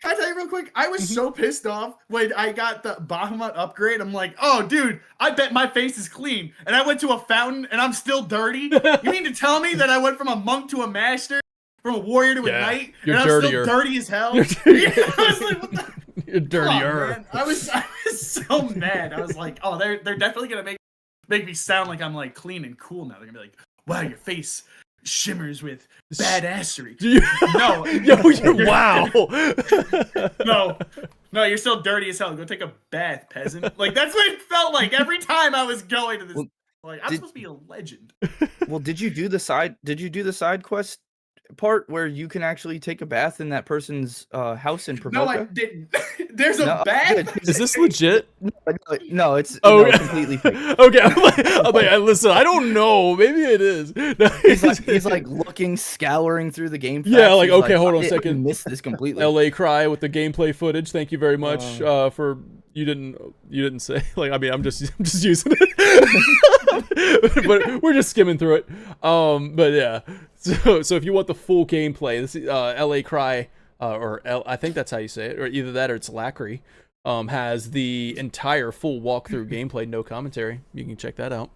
Can I tell you real quick? I was so pissed off when I got the Bahamut upgrade. I'm like, oh, dude, I bet my face is clean. And I went to a fountain and I'm still dirty. You mean to tell me that I went from a monk to a master? From a warrior to a knight, you're and I'm dirtier. still dirty as hell. You're I was like, what the? You're dirtier. Man. I was so mad. I was like, oh, they're definitely gonna make me sound like I'm like clean and cool now. They're gonna be like, wow, your face shimmers with badassery. No, wow. no, you're still dirty as hell. Go take a bath, peasant. Like that's what it felt like every time I was going to this. Like I'm supposed to be a legend. Well, did you do the side quest part where you can actually take a bath in that person's house in Provoca? No, I didn't. There's a bath. Is this legit? No, it's completely fake. Okay, I'm like, listen, I don't know. Maybe it is. No, he's like looking, scouring through the game. Yeah, like, he's okay, hold on a second. I missed this completely. LA Cry with the gameplay footage. Thank you very much for you didn't say, like, I mean, I'm just using it. But we're just skimming through it. But yeah. So if you want the full gameplay, this is LA Cry I think that's how you say it, or either that or it's Lacry, has the entire full walkthrough gameplay, no commentary. You can check that out.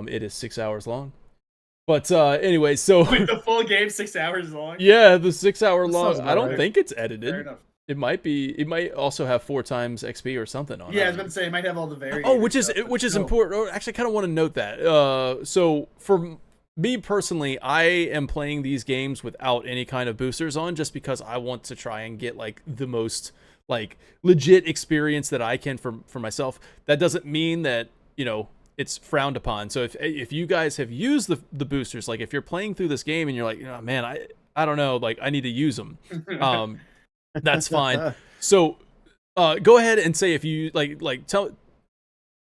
It is 6 hours long. But anyway, so Wait, the full game 6 hours long? Yeah, the 6 hour long. I don't right. think it's edited. Fair enough. It might also have 4 times XP or something on it. Yeah, I was about to say it might have all the variants. Oh, which is important. Oh, actually, I kind of want to note that. So for me personally, I am playing these games without any kind of boosters on, just because I want to try and get like the most like legit experience that I can for myself. That doesn't mean that, you know, it's frowned upon. So if you guys have used the boosters, like if you're playing through this game and you're like, oh, man, I don't know, like I need to use them. That's fine. So go ahead and say if you like tell.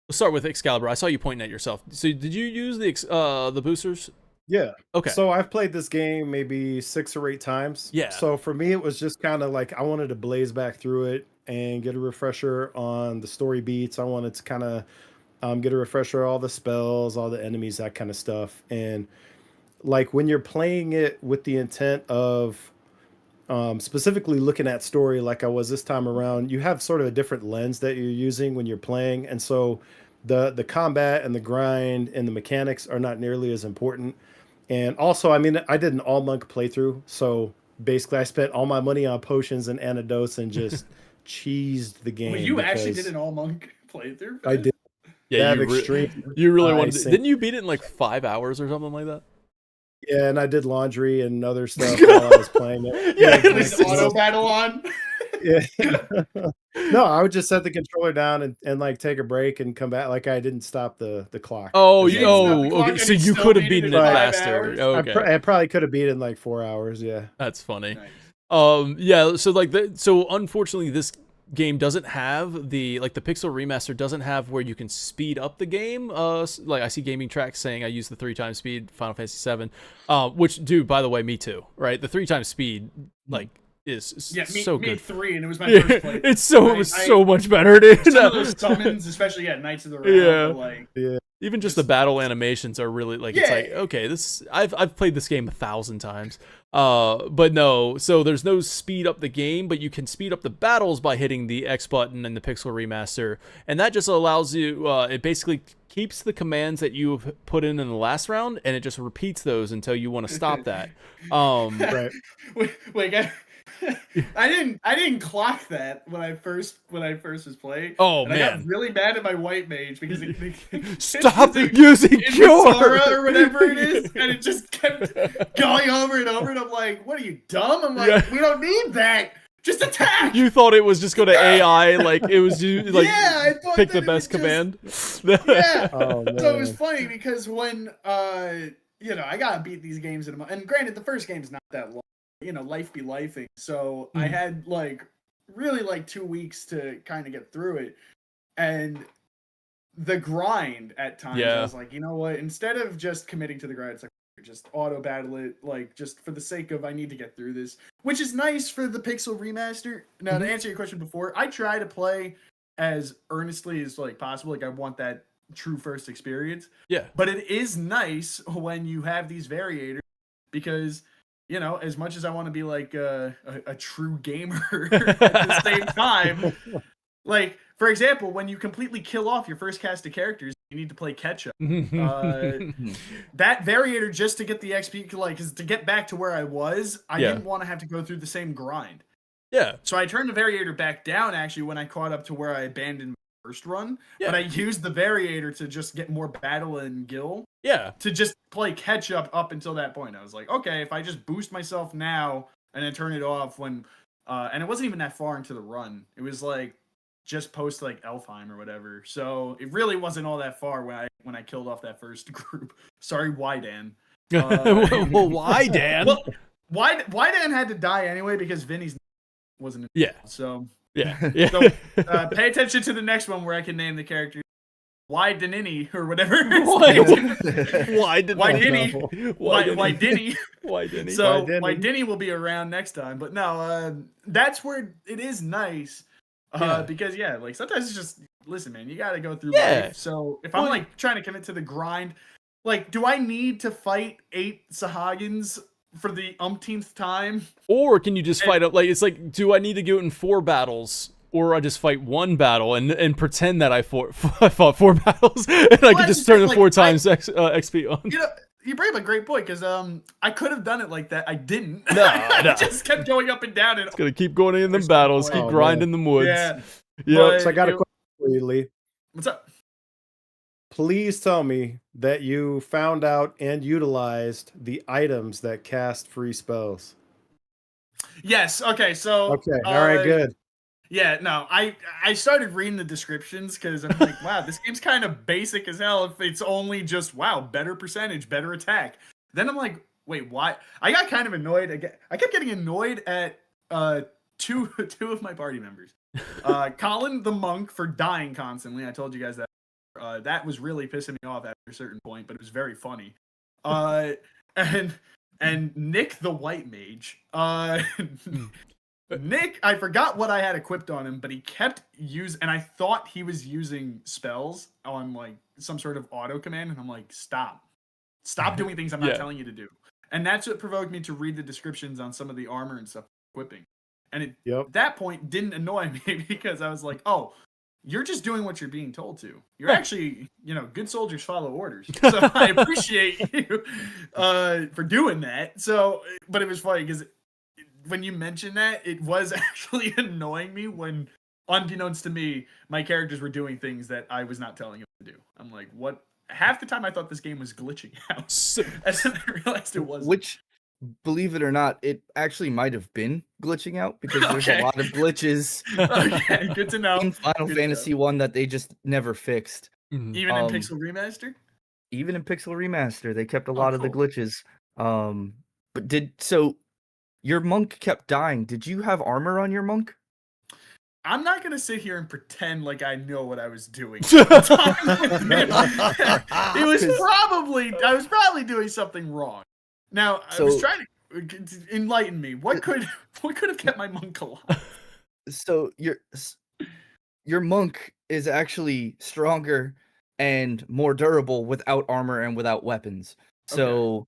Let's start with Excalibur. I saw you pointing at yourself. So did you use the boosters? Yeah. Okay. So I've played this game maybe 6 or 8 times. Yeah. So for me, it was just kind of like I wanted to blaze back through it and get a refresher on the story beats. I wanted to kind of get a refresher, all the spells, all the enemies, that kind of stuff. And like when you're playing it with the intent of specifically looking at story, like I was this time around, you have sort of a different lens that you're using when you're playing. And so the combat and the grind and the mechanics are not nearly as important. And also, I mean, I did an all monk playthrough, so basically I spent all my money on potions and antidotes and just cheesed the game. Well, you actually did an all monk playthrough? I did. Yeah, you really wanted to. Didn't you beat it in like 5 hours or something like that? Yeah, and I did laundry and other stuff while I was playing it. Yeah, With auto battle on? Yeah. No, I would just set the controller down and like take a break and come back. Like I didn't stop the clock. Oh, You didn't stop the clock okay. and So you you still could have beat it beaten in it 5 faster. hours? Okay. I probably could have beat it in like 4 hours. Yeah. That's funny. Nice. Yeah, so like so unfortunately this game doesn't have the Pixel Remaster doesn't have where you can speed up the game. Like I see Gaming Tracks saying I use the 3 times speed Final Fantasy 7. Which, dude, by the way, me too, right? The 3 times speed, like is Yeah, so me good. 3, and it was my first play. It was so much better, dude. Some of those summons, especially Knights of the Round, Yeah. like Even just the battle animations are really like, it's like, Yeah. okay, this I've played this game 1,000 times. But no, so there's no speed up the game, but you can speed up the battles by hitting the X button and the Pixel Remaster, and that just allows you. It basically keeps the commands that you've put in the last round, and it just repeats those until you want to stop that. Right. Wait, I didn't clock that when I first was playing. Oh, and I man. got really mad at my white mage because it Stop using cure or whatever it is, and it just kept going over and over. And I'm like, "What are you, dumb?" I'm like, "We don't need that. Just attack." You thought it was just going to AI, like it was like I thought pick that the best command. Yeah. Oh, So it was man. funny because when I gotta beat these games in a month, and granted, the first game's not that long. Life be lifing. So I had really 2 weeks to kind of get through it, and the grind at times. I was like, you know what? Instead of just committing to the grind, it's like just auto battle it, just for the sake of I need to get through this, which is nice for the Pixel Remaster. Now to answer your question before, I try to play as earnestly as possible. Like I want that true first experience. Yeah. But it is nice when you have these variators because as much as I want to be a true gamer at the same time, for example, when you completely kill off your first cast of characters, you need to play catch up. That variator just to get the XP, is to get back to where I was. I didn't want to have to go through the same grind. Yeah. So I turned the variator back down actually when I caught up to where I abandoned my first run. Yeah. But I used the variator to just get more battle and gil. Yeah. To just play catch up until that point. I was like, okay, if I just boost myself now and then turn it off when and it wasn't even that far into the run. It was just post Elfheim or whatever. So it really wasn't all that far when I killed off that first group. Sorry, Wydan. Well, why, Dan? Well, Wydan had to die anyway because Vinny's wasn't. Yeah. So yeah. So pay attention to the next one where I can name the character Wydanini or whatever. Wydinny. So Wydinny will be around next time. But no, that's where it is nice. Because sometimes it's just listen, man, you gotta go through life. So if I'm trying to commit to the grind, do I need to fight 8 Sahagins for the umpteenth time? Or can you just fight up do I need to go in 4 battles? Or I just fight 1 battle and pretend that I fought 4 battles and I can just turn the 4 times XP on. You bring up a great point because I could have done it like that. I didn't. No. I just kept going up and down. And it's gonna keep going in the battles, keep grinding the woods. Yeah. So I got a question for you, Lee. What's up? Please tell me that you found out and utilized the items that cast free spells. Yes. Okay. So. Okay. All right. Good. Yeah, no, I started reading the descriptions because I'm like, wow, this game's kind of basic as hell if it's only just, wow, better percentage, better attack. Then I'm like, wait, why? I got kind of annoyed. I kept getting annoyed at two of my party members. Colin the monk for dying constantly. I told you guys that. That was really pissing me off at a certain point, but it was very funny. And Nick the white mage. Nick, I forgot what I had equipped on him, but he kept and I thought he was using spells on some sort of auto command, and I'm like, stop doing things I'm not telling you to do. And that's what provoked me to read the descriptions on some of the armor and stuff equipping. And it at that point didn't annoy me because I was like, oh, you're just doing what you're being told to. You're actually, good soldiers follow orders. So I appreciate you for doing that. So, but it was funny because when you mentioned that, it was actually annoying me when, unbeknownst to me, my characters were doing things that I was not telling them to do. I'm like, what? Half the time I thought this game was glitching out. And then I realized it wasn't. Which, believe it or not, it actually might have been glitching out because there's a lot of glitches. Okay, good to know. In Final Fantasy 1 that they just never fixed. Even in Pixel Remaster? Even in Pixel Remaster, they kept a lot of the glitches. But your monk kept dying. Did you have armor on your monk? I'm not going to sit here and pretend like I know what I was doing. I was probably doing something wrong. Now, I was trying to enlighten me. What could have kept my monk alive? So your monk is actually stronger and more durable without armor and without weapons. So,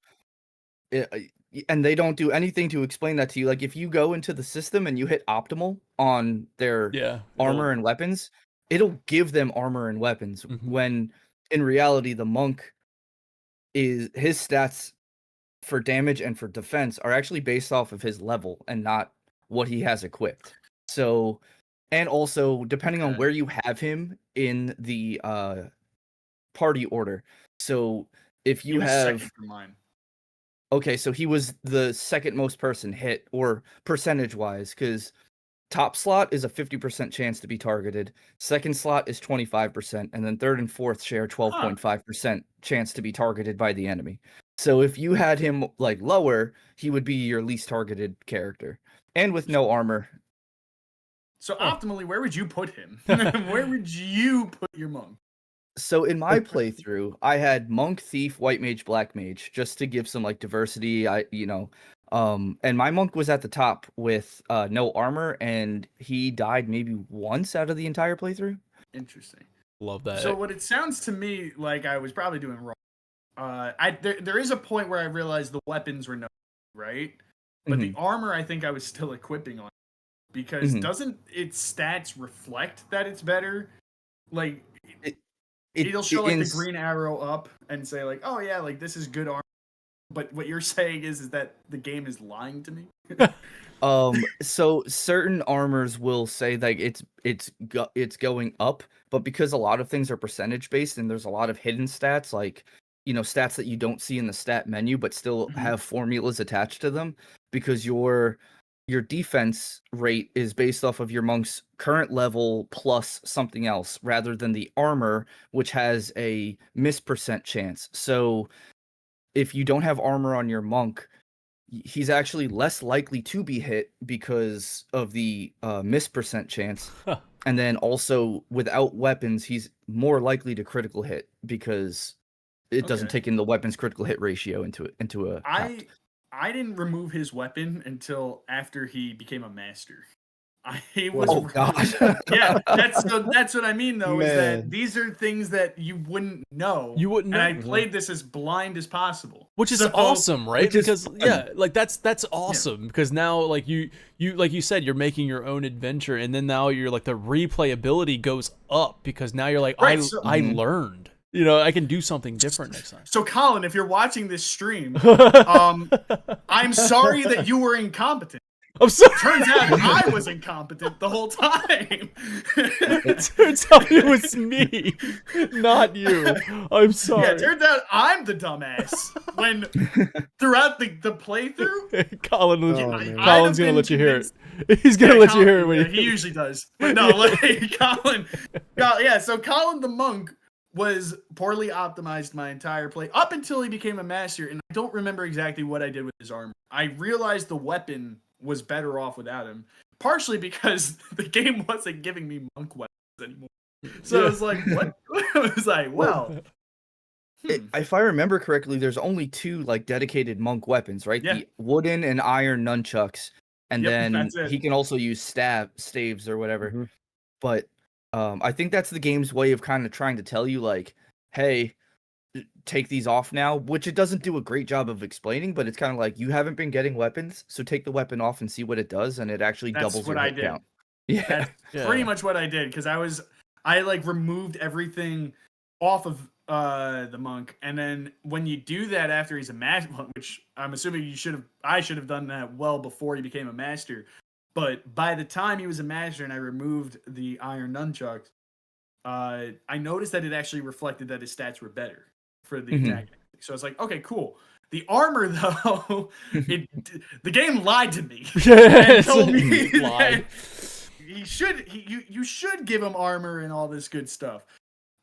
and they don't do anything to explain that to you. Like if you go into the system and you hit optimal on their armor and weapons, it'll give them armor and weapons. When in reality, the monk is his stats for damage and for defense are actually based off of his level and not what he has equipped. So, and also depending on where you have him in the party order. So if you have second for mine. Okay, so he was the second most person hit, or percentage wise, because top slot is a 50% chance to be targeted, second slot is 25%, and then third and fourth share 12.5% chance to be targeted by the enemy. So if you had him like lower, he would be your least targeted character, and with no armor. So optimally, where would you put him? Where would you put your monk? So in my playthrough, I had monk, thief, white mage, black mage, just to give some like diversity. And my monk was at the top with no armor, and he died maybe once out of the entire playthrough. Interesting. Love that. So what it sounds to me like I was probably doing wrong. There is a point where I realized the weapons were no, right? But the armor, I think I was still equipping on, because doesn't its stats reflect that it's better? Like it'll show like the green arrow up and say like, oh yeah, like this is good armor. But what you're saying is that the game is lying to me. So certain armors will say like it's going up, but because a lot of things are percentage based and there's a lot of hidden stats, like stats that you don't see in the stat menu but still have formulas attached to them, because your defense rate is based off of your monk's current level plus something else, rather than the armor, which has a miss percent chance. So if you don't have armor on your monk, he's actually less likely to be hit because of the miss percent chance. And then also without weapons, he's more likely to critical hit because it doesn't take in the weapons critical hit ratio into a count. I didn't remove his weapon until after he became a master. God. Yeah, that's what I mean though, is that these are things that you wouldn't know. You wouldn't know. And I played this as blind as possible. Which is awesome, right? Because like that's awesome, because now like you like you said, you're making your own adventure, and then now you're like the replayability goes up because now you're like, I learned. I can do something different next time. So, Colin, if you're watching this stream, I'm sorry that you were incompetent. I'm sorry. Turns out I was incompetent the whole time. It turns out it was me, not you. I'm sorry. Yeah, it turns out I'm the dumbass. When throughout the playthrough, Colin's gonna let you hear it. He's gonna let you hear it when he usually does. But no, like Colin. So Colin the monk was poorly optimized my entire play up until he became a master, and I don't remember exactly what I did with his armor. I realized the weapon was better off without him, partially because the game wasn't giving me monk weapons anymore. So I was like, what? I was like, well. If I remember correctly, there's only two like dedicated monk weapons, right? Yeah. The wooden and iron nunchucks, and then he can also use staves or whatever. But I think that's the game's way of kind of trying to tell you like, hey, take these off now, which it doesn't do a great job of explaining, but it's kind of like, you haven't been getting weapons, so take the weapon off and see what it does, and it actually doubles your hit count. That's pretty much what I did, because I like removed everything off of the monk, and then when you do that after he's a master, which I'm assuming I should have done that well before he became a master, but by the time he was a master and I removed the iron nunchucks, I noticed that it actually reflected that his stats were better for the attack. So it's like, okay, cool. The armor, though, the game lied to me and told me that you should give him armor and all this good stuff.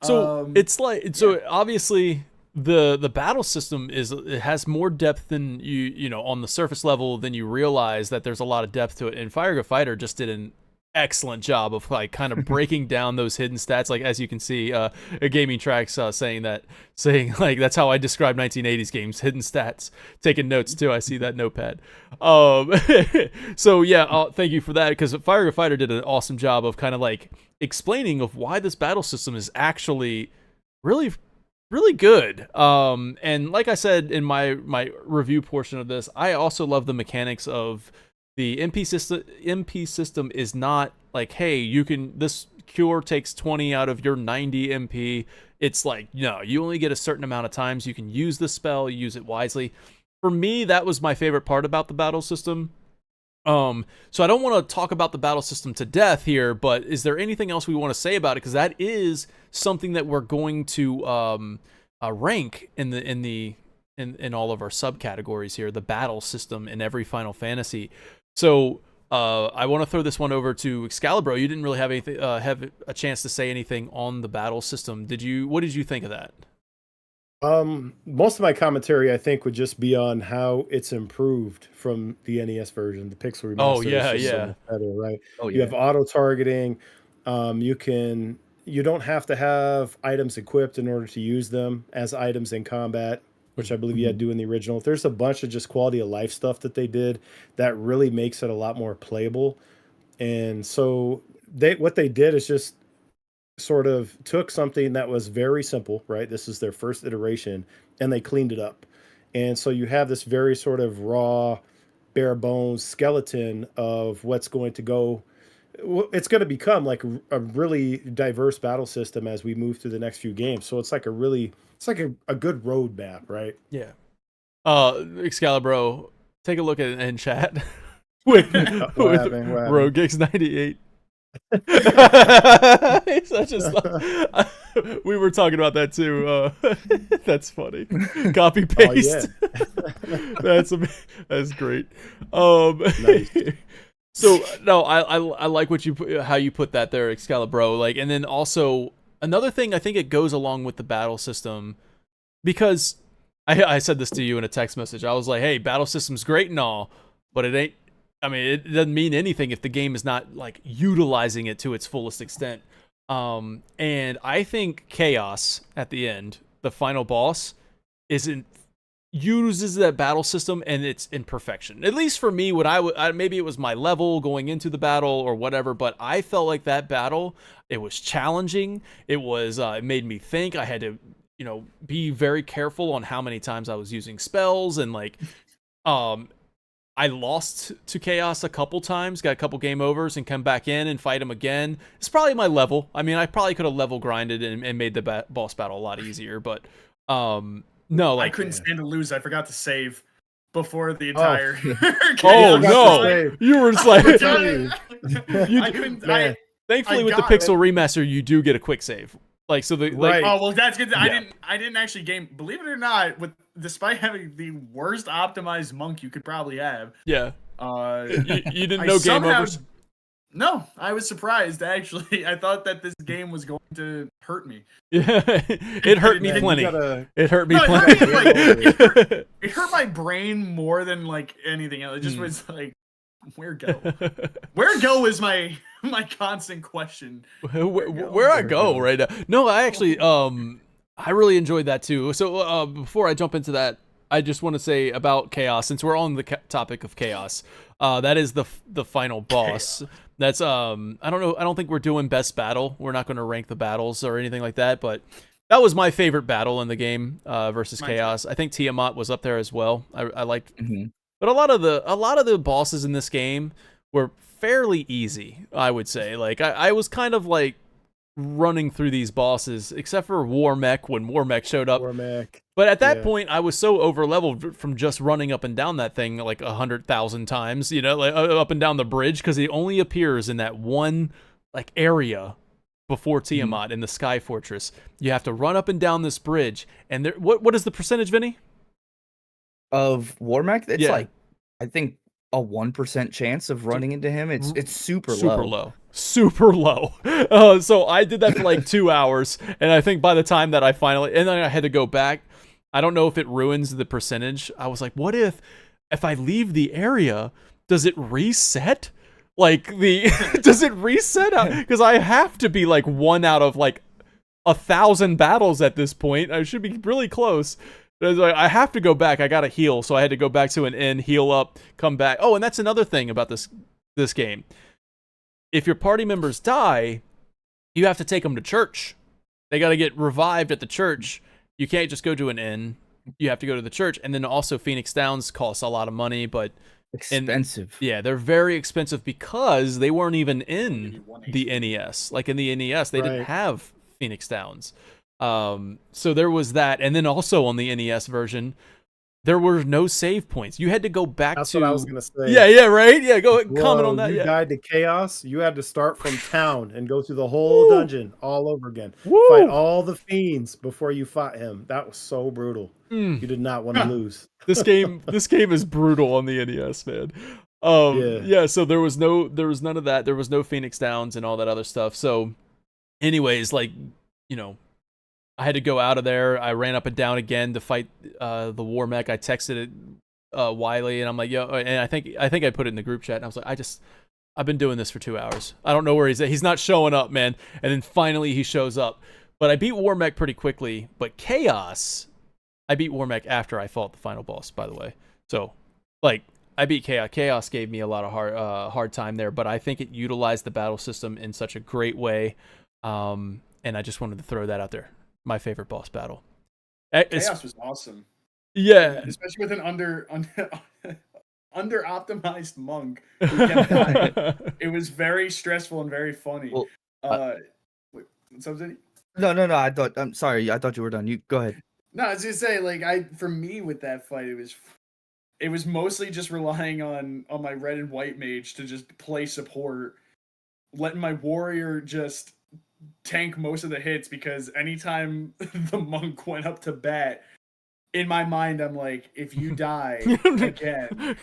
So it's like, obviously the battle system it has more depth than you on the surface level than you realize that there's a lot of depth to it. And Fire Go Fighter just did an excellent job of like kind of breaking down those hidden stats. Like as you can see, a gaming tracks saying like that's how I describe 1980s games, hidden stats. Taking notes too. I see that notepad. So yeah, thank you for that, because Fire Fighter did an awesome job of kind of like explaining of why this battle system is actually really good. And like I said in my review portion of this, I also love the mechanics of the MP system. MP system is not like, hey, this cure takes 20 out of your 90 MP. It's like, no, you only get a certain amount of times you can use the spell, use it wisely. For me, that was my favorite part about the battle system. So I don't want to talk about the battle system to death here, but is there anything else we want to say about it? Because that is something that we're going to rank in all of our subcategories here, the battle system in every Final Fantasy. So I want to throw this one over to Excalibur. You didn't really have anything, have a chance to say anything on the battle system. What did you think of that? Most of my commentary, I think, would just be on how it's improved from the NES version, the Pixel Remaster. Oh yeah, is just so yeah. much better, right? Oh yeah. You have auto targeting. You don't have to have items equipped in order to use them as items in combat, which I believe you had to do in the original. There's a bunch of just quality of life stuff that they did that really makes it a lot more playable. And so what they did is just sort of took something that was very simple, right? This is their first iteration, and they cleaned it up. And so you have this very sort of raw, bare bones skeleton of what's going to go. It's going to become like a really diverse battle system as we move through the next few games. So it's like a good roadmap, right? Yeah. Excalibur, take a look at it in chat with RogueGix98. We were talking about that too. That's funny. Copy paste. Oh, yeah. That's great. Nice. So no, I like how you put that there, Excalibur. Like, and then also another thing, I think it goes along with the battle system, because I said this to you in a text message. I was like, hey, battle system's great and all, but it ain't. I mean, it doesn't mean anything if the game is not like utilizing it to its fullest extent. And I think Chaos at the end, the final boss, uses that battle system and its imperfection. At least for me, maybe it was my level going into the battle or whatever, but I felt like that battle, it was challenging. It made me think. I had to, be very careful on how many times I was using spells, and like, I lost to Chaos a couple times, got a couple game overs, and come back in and fight him again. It's probably my level. I mean, I probably could have level grinded and made the boss battle a lot easier, but no. Like, I couldn't stand to lose. I forgot to save before the entire. Oh no! You were just like, I couldn't. Thankfully, with the Pixel Remaster, you do get a quick save. Like, so the right. Oh well, that's good. Yeah. I didn't actually game. Believe it or not, despite having the worst optimized monk you could probably have. Yeah. You didn't know game overs? No, I was surprised actually. I thought that this game was going to hurt me. Yeah, it hurt me plenty. It hurt me plenty. It hurt my brain more than like anything else. It just was like, where go? Where go is my constant question. Where I go right now? No, I actually I really enjoyed that too. So before I jump into that, I just want to say about Chaos, since we're on the topic of Chaos. That is the final boss. Chaos. That's I don't know. I don't think we're doing best battle. We're not going to rank the battles or anything like that. But that was my favorite battle in the game versus Chaos. I think Tiamat was up there as well. I liked, but a lot of the bosses in this game were fairly easy, I would say. Like I was kind of like running through these bosses, except for Warmech when Warmech showed up. But at that point, I was so over leveled from just running up and down that thing like 100,000 times, like up and down the bridge, because he only appears in that one like area before Tiamat in the Sky Fortress. You have to run up and down this bridge, and there. What is the percentage, Vinny? Of Warmech? It's like, I think, a 1% chance of running into him. It's super low. Super low. So I did that for like 2 hours, and I think by the time that I finally, and then I had to go back, I don't know if it ruins the percentage. I was like, what if I leave the area, does it reset? Like the does it reset out? Because I have to be like 1 out of like 1,000 battles at this point. I should be really close. I have to go back. I gotta heal, so I had to go back to an inn, heal up, come back. Oh, and that's another thing about this game. If your party members die, you have to take them to church. They got to get revived at the church. You can't just go to an inn. You have to go to the church. And then also Phoenix Downs costs a lot of money, but expensive. Yeah, they're very expensive because they weren't even in the NES. Like in the NES, they didn't have Phoenix Downs. So there was that. And then also on the NES version, there were no save points. You had to go back That's to... what I was going to say. Yeah, right? Yeah, go comment on that. You died to chaos. You had to start from town and go through the whole dungeon all over again. Fight all the fiends before you fought him. That was so brutal. You did not want to lose. This game is brutal on the NES, man. So there was none of that. There was no Phoenix Downs and all that other stuff. So anyways, like, you know, I had to go out of there. I ran up and down again to fight the war mech. I texted Wiley and I'm like, yo, and I think I put it in the group chat and I was like, I've been doing this for 2 hours. I don't know where he's at. He's not showing up, man. And then finally he shows up. But I beat war mech pretty quickly. But Chaos, I beat war mech after I fought the final boss, by the way. So like I beat Chaos. Chaos gave me a lot of hard time there, but I think it utilized the battle system in such a great way. And I just wanted to throw that out there. My favorite boss battle. Chaos was awesome. Yeah, especially with an under optimized monk who kept dying. It was very stressful and very funny. Well, wait, something? No. I'm sorry. I thought you were done. You go ahead. No, I was gonna say, like, for me with that fight, it was mostly just relying on my red and white mage to just play support, letting my warrior just tank most of the hits, because anytime the monk went up to bat, in my mind I'm like, if you die again,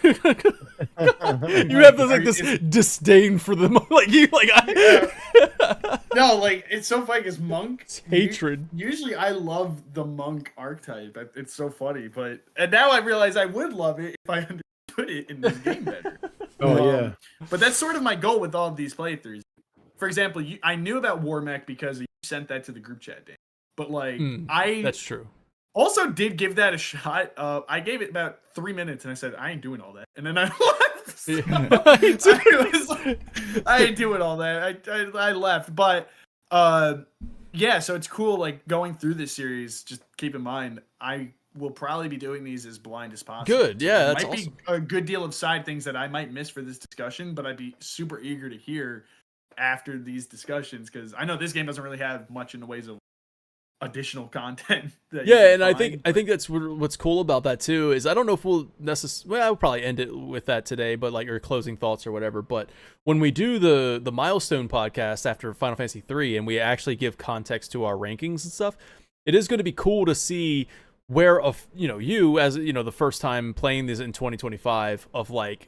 you have this disdain for the monk. No, like, it's so funny because monk hatred. Usually I love the monk archetype. It's so funny, and now I realize I would love it if I understood it in this game better. Yeah. But that's sort of my goal with all of these playthroughs. For example, I knew about War Mech because you sent that to the group chat, Dan. But that's true. Also did give that a shot. I gave it about 3 minutes and I said, I ain't doing all that. And then I left. So I ain't doing all that. I left. But yeah, so it's cool, like, going through this series. Just keep in mind, I will probably be doing these as blind as possible. Good, yeah, that's might awesome. Be a good deal of side things that I might miss for this discussion, but I'd be super eager to hear after these discussions, because I know this game doesn't really have much in the ways of additional content. And I think that's what's cool about that too, is I don't know if we'll necessarily, I'll probably end it with that today, but like your closing thoughts or whatever. But when we do the milestone podcast after Final Fantasy 3 and we actually give context to our rankings and stuff, it is going to be cool to see where you as the first time playing this in 2025 of like,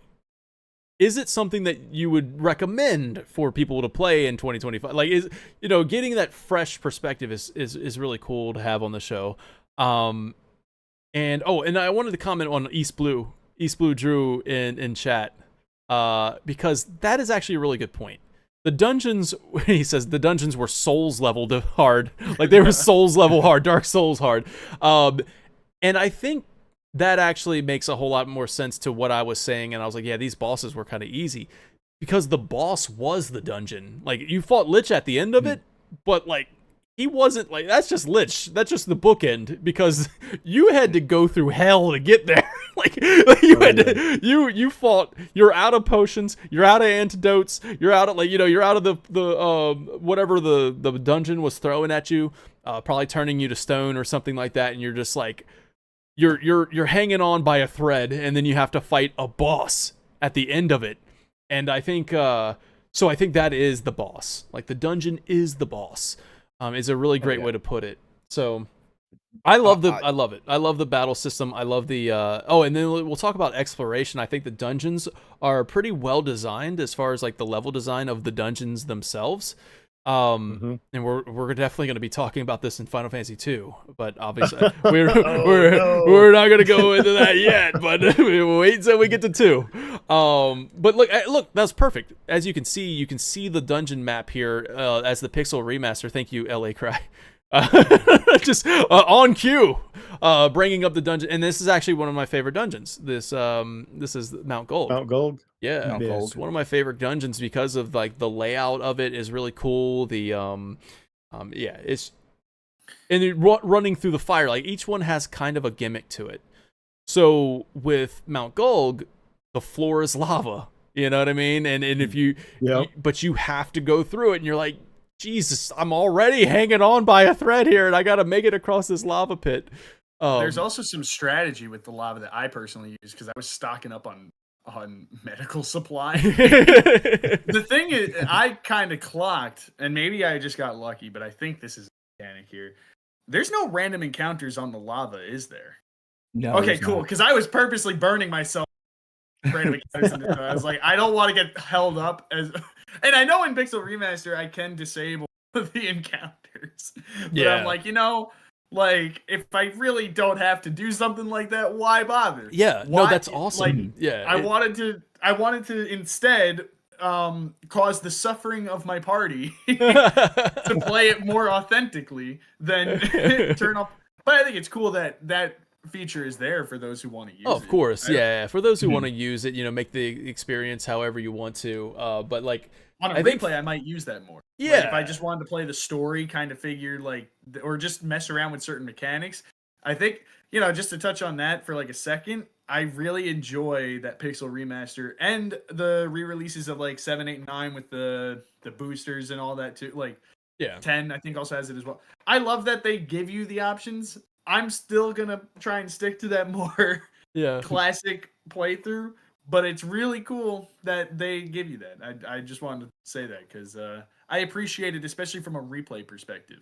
is it something that you would recommend for people to play in 2025? Like, is getting that fresh perspective is really cool to have on the show. And I wanted to comment on East Blue Drew in chat, because that is actually a really good point. The dungeons, he says, the dungeons were Souls level hard, like they were Souls level hard, Dark Souls hard. And I think that actually makes a whole lot more sense to what I was saying. And I was like, yeah, these bosses were kind of easy because the boss was the dungeon. Like, you fought Lich at the end of it, but like, he wasn't like, that's just Lich. That's just the bookend, because you had to go through hell to get there. You fought, you're out of potions, you're out of antidotes, you're out of you're out of the whatever the dungeon was throwing at you, probably turning you to stone or something like that. And you're just like, you're hanging on by a thread, and then you have to fight a boss at the end of it. And I think so I think that is the boss. Like, the dungeon is the boss. Is a really great way to put it. So I love it. I love the battle system. I love the and then we'll talk about exploration. I think the dungeons are pretty well designed as far as like the level design of the dungeons themselves. And we're definitely going to be talking about this in Final Fantasy 2, but obviously we're not going to go into that yet, but we'll wait until we get to 2. But look, that's perfect. As you can see the dungeon map here as the pixel remaster. Thank you, LA Cry. Just on cue, bringing up the dungeon, and this is actually one of my favorite dungeons. This is Mount Gold. Mount Gold. Yeah, Mount Gold. It's one of my favorite dungeons because of like the layout of it is really cool. The yeah, it's running through the fire. Like each one has kind of a gimmick to it. So with Mount Gold, the floor is lava. You know what I mean? And if but you have to go through it, and you're like, Jesus, I'm already hanging on by a thread here, and I got to make it across this lava pit. There's also some strategy with the lava that I personally use because I was stocking up on medical supply. The thing is, I kind of clocked, and maybe I just got lucky, but I think this is a mechanic here. There's no random encounters on the lava, is there? No. Okay, cool. Because I was purposely burning myself. Random encounters. I was like, I don't want to get held up as. And I know in Pixel Remaster I can disable the encounters. But I'm like, like if I really don't have to do something like that, why bother? Yeah, why, no, that's awesome. Like, yeah, I wanted to instead cause the suffering of my party to play it more authentically than turn off. But I think it's cool that feature is there for those who want to use it. Of course, yeah. For those who want to use it, make the experience however you want to. But like on a replay, I might use that more. Yeah, like if I just wanted to play the story, kind of figure like, or just mess around with certain mechanics. I think just to touch on that for like a second, I really enjoy that Pixel Remaster and the re-releases of like 7, 8, and 9 with the boosters and all that too. Like 10, I think also has it as well. I love that they give you the options. I'm still gonna try and stick to that more classic playthrough, but it's really cool that they give you that. I just wanted to say that because I appreciate it, especially from a replay perspective.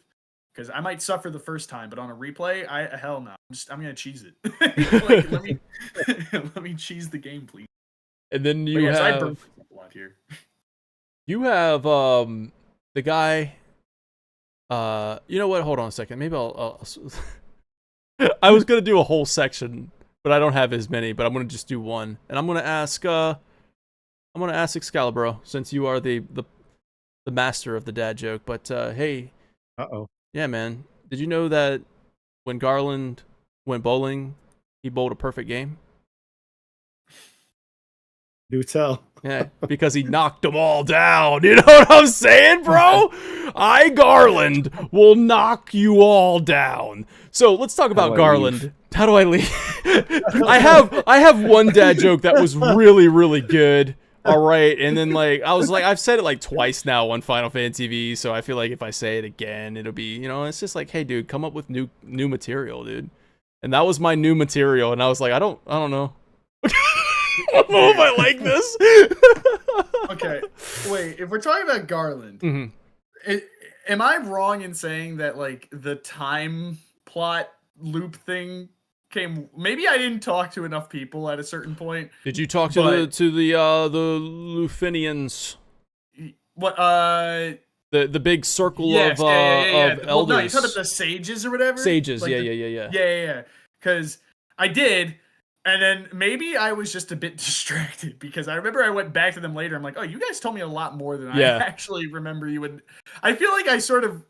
Because I might suffer the first time, but on a replay, hell no, I'm gonna cheese it. Like, let me cheese the game, please. And then you have a lot here. You have the guy. You know what? Hold on a second. Maybe I'll I was gonna do a whole section, but I don't have as many. But I'm gonna just do one, and I'm gonna ask Excalibur, since you are the master of the dad joke. But hey, yeah, man, did you know that when Garland went bowling, he bowled a perfect game? Do tell. Yeah, because he knocked them all down. You know what I'm saying, bro? Garland will knock you all down. So let's talk about Garland. How do I leave? I have one dad joke that was really, really good. All right, and then I've said it like twice now on Final Fantasy V, so I feel like if I say it again, it'll be, it's just like, hey, dude, come up with new material, dude. And that was my new material, and I was like, I don't know. I don't know if I like this. Okay, wait. If we're talking about Garland, am I wrong in saying that like the time plot loop thing came? Maybe I didn't talk to enough people at a certain point. Did you talk to the Lufinians? What? The big circle of elders. Well, no, you talking about the sages or whatever. Sages, like yeah. Because I did. And then maybe I was just a bit distracted because I remember I went back to them later. I'm like, oh, you guys told me a lot more than I actually remember you would. I feel like I sort of.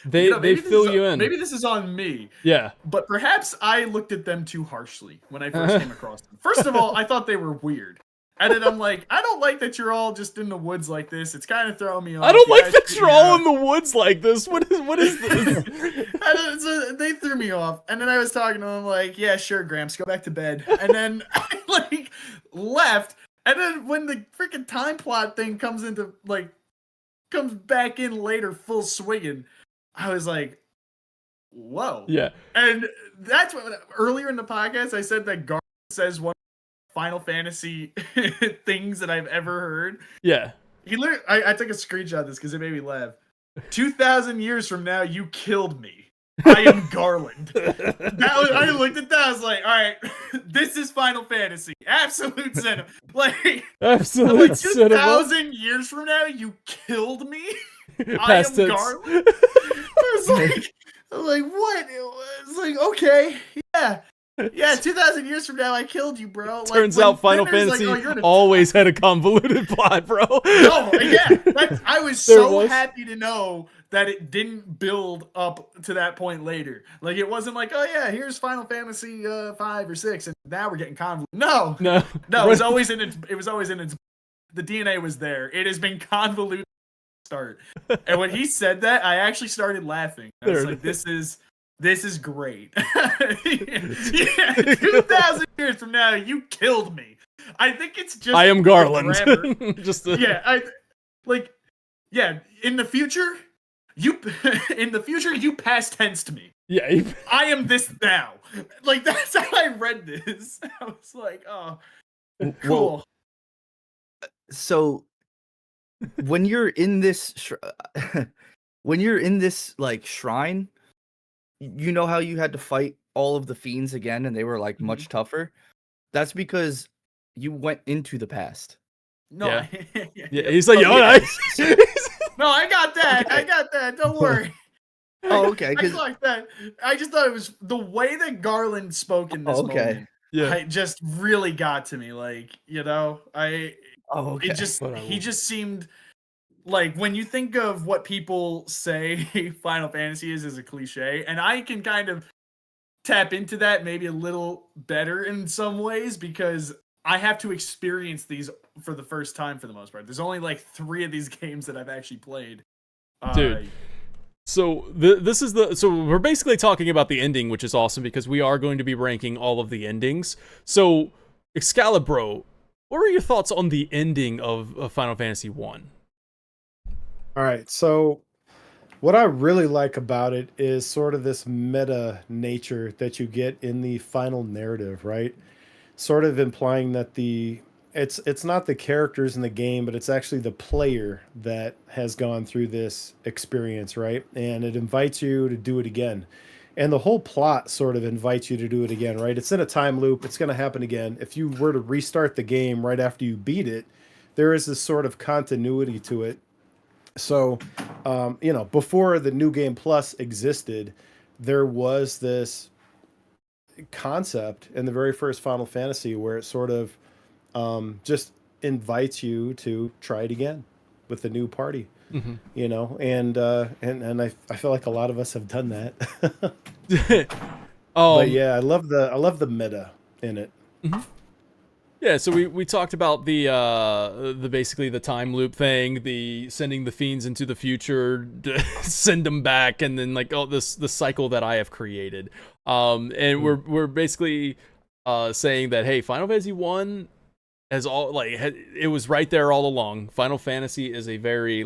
They fill you in. Maybe this is on me. Yeah. But perhaps I looked at them too harshly when I first came across them. First of all, I thought they were weird. And then I'm like, I don't like that you're all just in the woods like this. It's kind of throwing me off. I don't like that you're all in the woods like this. What is this? So they threw me off. And then I was talking to them like, yeah, sure, Gramps, go back to bed. And then I left. And then when the freaking time plot thing comes back in later full swinging, I was like, whoa. Yeah. And that's what earlier in the podcast I said that Garland says one Final Fantasy things that I've ever heard. Yeah. He literally, I took a screenshot of this because it made me laugh. 2,000 years from now, you killed me. I am Garland. I looked at that. I was like, all right, this is Final Fantasy. Absolute cinema. Absolute cinema. 2,000 years from now, you killed me. I am Garland. I was like, what? It was like, okay, yeah. Yeah, 2,000 years from now, I killed you, bro. Turns when out Final Fenrir's like, Fantasy "Oh, you're an always had a convoluted plot, bro. No, yeah, I was There so was. happy to know that it didn't build up to that point later. Like it wasn't like, oh yeah, here's Final Fantasy 5 or 6, and now we're getting convoluted. No, No, it was always in its. It was always in its. The DNA was there. It has been convoluted from the start. And when he said that, I actually started laughing. I was like, this is great. Yeah, 2,000 years from now, you killed me. I think it's just I am Garland. Just in the future, you past tense to me. Yeah, I am this now. Like that's how I read this. I was like, oh, cool. Well, so when you're in this like shrine, you know how you had to fight all of the fiends again and they were like much tougher? That's because you went into the past. No, yeah. Yeah, he's like, Oh, nice. No, I got that. Okay. I got that. Don't worry. Oh, okay. I like that. I just thought it was the way that Garland spoke in this moment. Yeah. It just really got to me. Like, okay. He just seemed like when you think of what people say Final Fantasy is as a cliche, and I can kind of tap into that maybe a little better in some ways because I have to experience these for the first time for the most part. There's only like 3 of these games that I've actually played. Dude. So so we're basically talking about the ending, which is awesome because we are going to be ranking all of the endings. So Excalibur, what are your thoughts on the ending of Final Fantasy 1? All right, so what I really like about it is sort of this meta nature that you get in the final narrative, right? Sort of implying that it's not the characters in the game, but it's actually the player that has gone through this experience, right? And it invites you to do it again. And the whole plot sort of invites you to do it again, right? It's in a time loop. It's going to happen again. If you were to restart the game right after you beat it, there is this sort of continuity to it. So, before the New Game Plus existed, there was this concept in the very first Final Fantasy where it sort of just invites you to try it again with a new party, and I feel like a lot of us have done that. But yeah, I love the meta in it. Yeah, so we talked about the basically the time loop thing, the sending the fiends into the future, send them back, and then like the cycle that I have created. And we're basically saying that hey, Final Fantasy 1 has it was right there all along. Final Fantasy is a very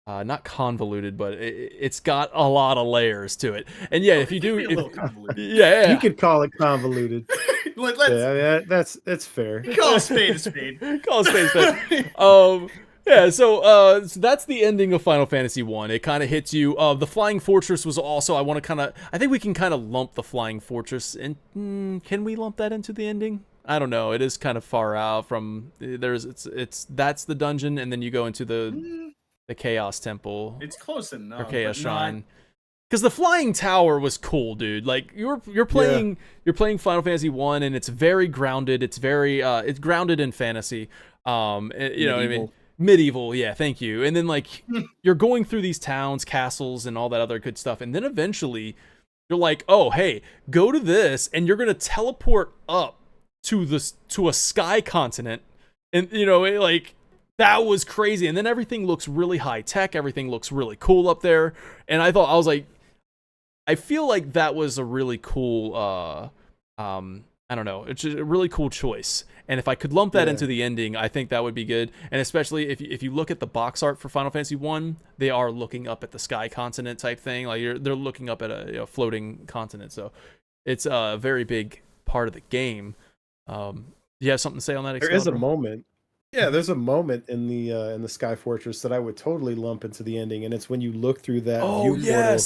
not convoluted, but it's got a lot of layers to it. And yeah, if you do, yeah, you could call it convoluted. That's fair. Call a spade a spade. Call a spade a spade. Yeah, so that's the ending of Final Fantasy 1. It kind of hits you. The Flying Fortress was also, I think we can kind of lump the Flying Fortress in. Can we lump that into the ending? I don't know. It is kind of far out from that's the dungeon, and then you go into the Chaos Temple. It's close enough. Or Chaos Shrine. Because the flying tower was cool, dude. Like you're playing Final Fantasy 1, and it's very grounded. It's very it's grounded in fantasy. You know what I mean? Medieval, yeah, thank you. And then like you're going through these towns, castles, and all that other good stuff, and then eventually you're like, oh hey, go to this, and you're gonna teleport up to a sky continent, and that was crazy. And then everything looks really high tech, everything looks really cool up there, and I was like, I feel like that was a really cool I don't know, it's just a really cool choice. And if I could lump that into the ending, I think that would be good. And especially if you look at the box art for Final Fantasy 1, they are looking up at the sky continent type thing. Like they're looking up at a floating continent. So it's a very big part of the game. You have something to say on that? There is a moment. Yeah, there's a moment in the Sky Fortress that I would totally lump into the ending, and it's when you look through that view portal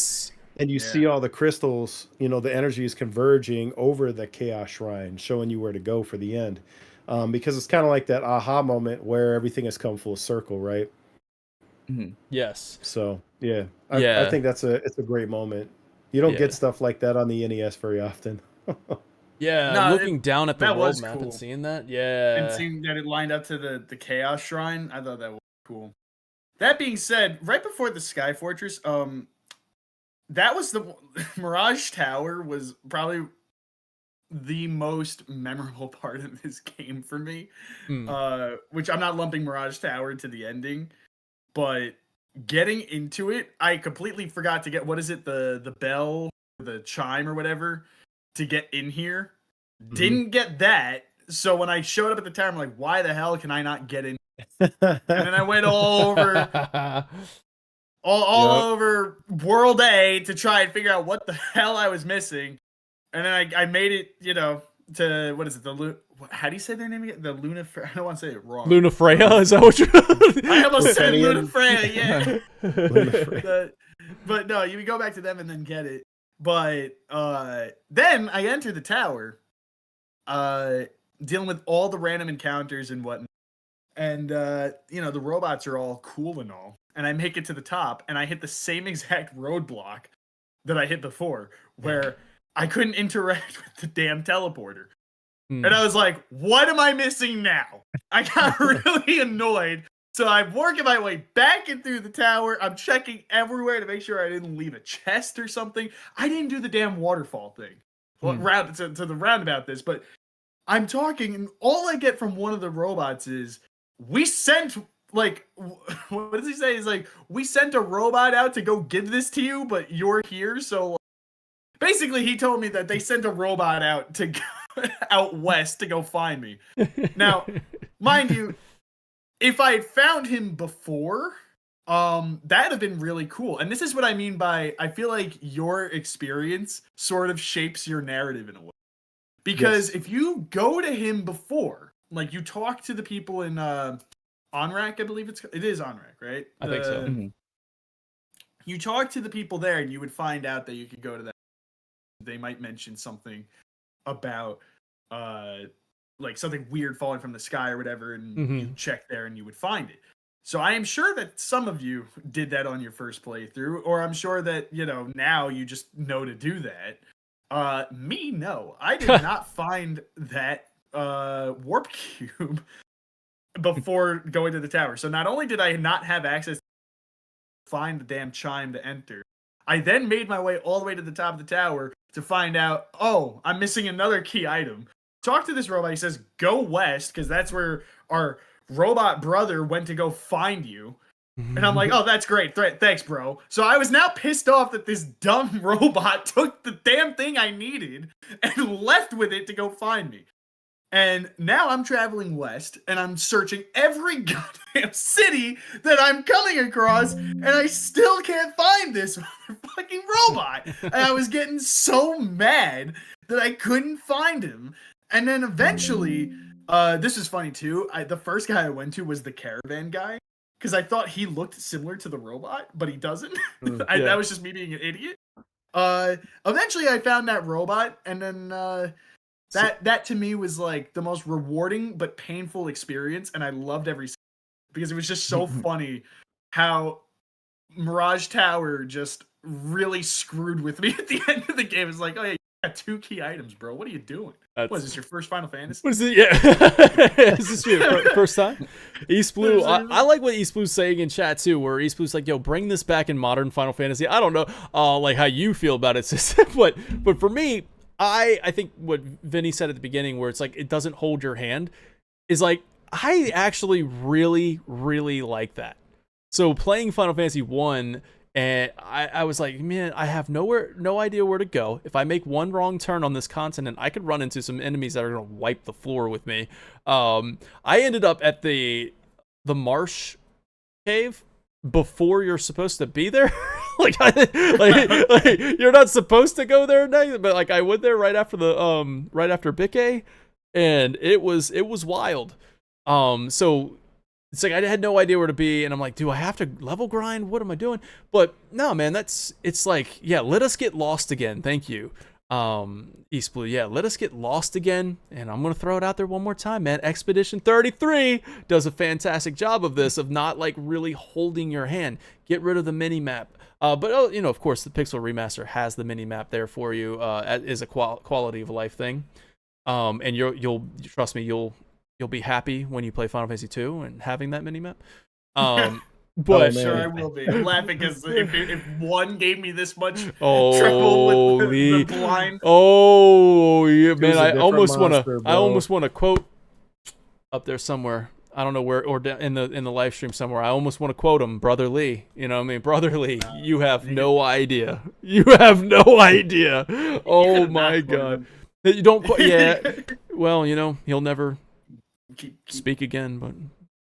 and you see all the crystals, the energy is converging over the Chaos Shrine, showing you where to go for the end. Because it's kind of like that aha moment where everything has come full circle, right? Mm-hmm. Yes. So I think it's a great moment. You don't get stuff like that on the NES very often. Yeah, No, looking down at the that world was map cool. and seeing that. And Yeah. seeing that it lined up to the Chaos Shrine, I thought that was cool. That being said, right before the Sky Fortress, that was the Mirage Tower was probably the most memorable part of this game for me. Hmm. Which I'm not lumping Mirage Tower to the ending, but getting into it, I completely forgot to get what is it, the bell, the chime or whatever, to get in here. Didn't get that. So when I showed up at the tower, I'm like, why the hell can I not get in? And then I went all over over World A to try and figure out what the hell I was missing. And then I made it, you know, to, what is it, how do you say their name again? The Luna, I don't want to say it wrong. Luna Freya, is that what you're I almost said Luna Freya, yeah. Luna Freya. But no, you go back to them and then get it. But then I enter the tower, dealing with all the random encounters and whatnot. And, you know, the robots are all cool and all. And I make it to the top, and I hit the same exact roadblock that I hit before, where I couldn't interact with the damn teleporter. And I was like, what am I missing now? I got really annoyed. So I'm working my way back in through the tower. I'm checking everywhere to make sure I didn't leave a chest or something. I didn't do the damn waterfall thing. Well, to the roundabout this, but I'm talking, and all I get from one of the robots is, we sent, like, what does he say? He's like, we sent a robot out to go give this to you, but you're here, so basically he told me that they sent a robot out to go out west to go find me. Now, mind you, if I had found him before, that'd have been really cool. And this is what I mean by, I feel like your experience sort of shapes your narrative in a way. Because if you go to him before, like you talk to the people in Onrak, I believe it is Onrak, right? I think so. Mm-hmm. You talk to the people there, and you would find out that you could go to that. They might mention something about like something weird falling from the sky or whatever, and you check there and you would find it. So I am sure that some of you did that on your first playthrough, or I'm sure that, you know, now you just know to do that. Me, no. I did not find that warp cube before going to the tower. So not only did I not have access to find the damn chime to enter, I then made my way all the way to the top of the tower to find out, oh, I'm missing another key item. Talk to this robot. He says, go west, because that's where our robot brother went to go find you. And I'm like, oh, that's great. Thanks, bro. So I was now pissed off that this dumb robot took the damn thing I needed and left with it to go find me. And now I'm traveling west, and I'm searching every goddamn city that I'm coming across, and I still can't find this fucking robot. And I was getting so mad that I couldn't find him. And then eventually, this is funny too, the first guy I went to was the caravan guy, because I thought he looked similar to the robot, but he doesn't. That was just me being an idiot. Eventually I found that robot, and then that to me was like the most rewarding but painful experience, and I loved every second, because it was just so funny how Mirage Tower just really screwed with me at the end of the game. It's like, oh yeah, you got 2 key items, bro. What are you doing? What is this, your first Final Fantasy? What is it? Yeah. Is this your first time? East Blue, I like what East Blue's saying in chat too, where East Blue's like, yo, bring this back in modern Final Fantasy. I don't know like how you feel about it, but for me, I think what Vinny said at the beginning, where it's like it doesn't hold your hand, is like, I actually really, really like that. So playing Final Fantasy 1, and I was like, man, I have no idea where to go. If I make one wrong turn on this continent, I could run into some enemies that are gonna wipe the floor with me. I ended up at the marsh cave before you're supposed to be there. like you're not supposed to go there next, but like I went there right after Bikke, and it was wild. So it's like I had no idea where to be, and I'm like, do I have to level grind? What am I doing? But no, man, it's like, yeah, let us get lost again. Thank you. East Blue, yeah, let us get lost again. And I'm gonna throw it out there one more time, man. Expedition 33 does a fantastic job of this, of not like really holding your hand. Get rid of the mini map. But you know, of course, the Pixel Remaster has the mini map there for you. Is a quality of life thing. And you'll trust me, you'll be happy when you play Final Fantasy 2 and having that mini map. But sure I will be. I'm laughing because if one gave me this much trouble oh, with the blind. Oh, yeah, Choose man! a I different almost want monster, to. bro. I almost want to quote up there somewhere. I don't know where, or in the live stream somewhere. I almost want to quote him, Brother Lee. You know what I mean, Brother Lee. You have no idea. You have no idea. Oh my God! You don't. Yeah. Well, you know, he'll never speak again. But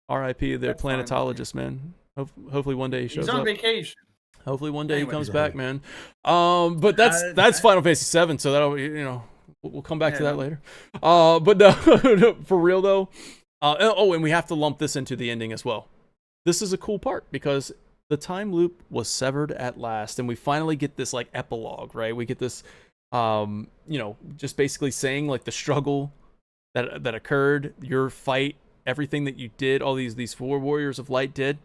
R.I.P. their planetologist, man. Hopefully one day he shows He's on up. Vacation. Hopefully one day he comes yeah. back, man. But that's Final Fantasy 7, so that'll, you know, we'll come back to that later. But no, for real though. And we have to lump this into the ending as well. This is a cool part because the time loop was severed at last, and we finally get this like epilogue, right? We get this, you know, just basically saying like the struggle that occurred, your fight, everything that you did, all these 4 warriors of light did,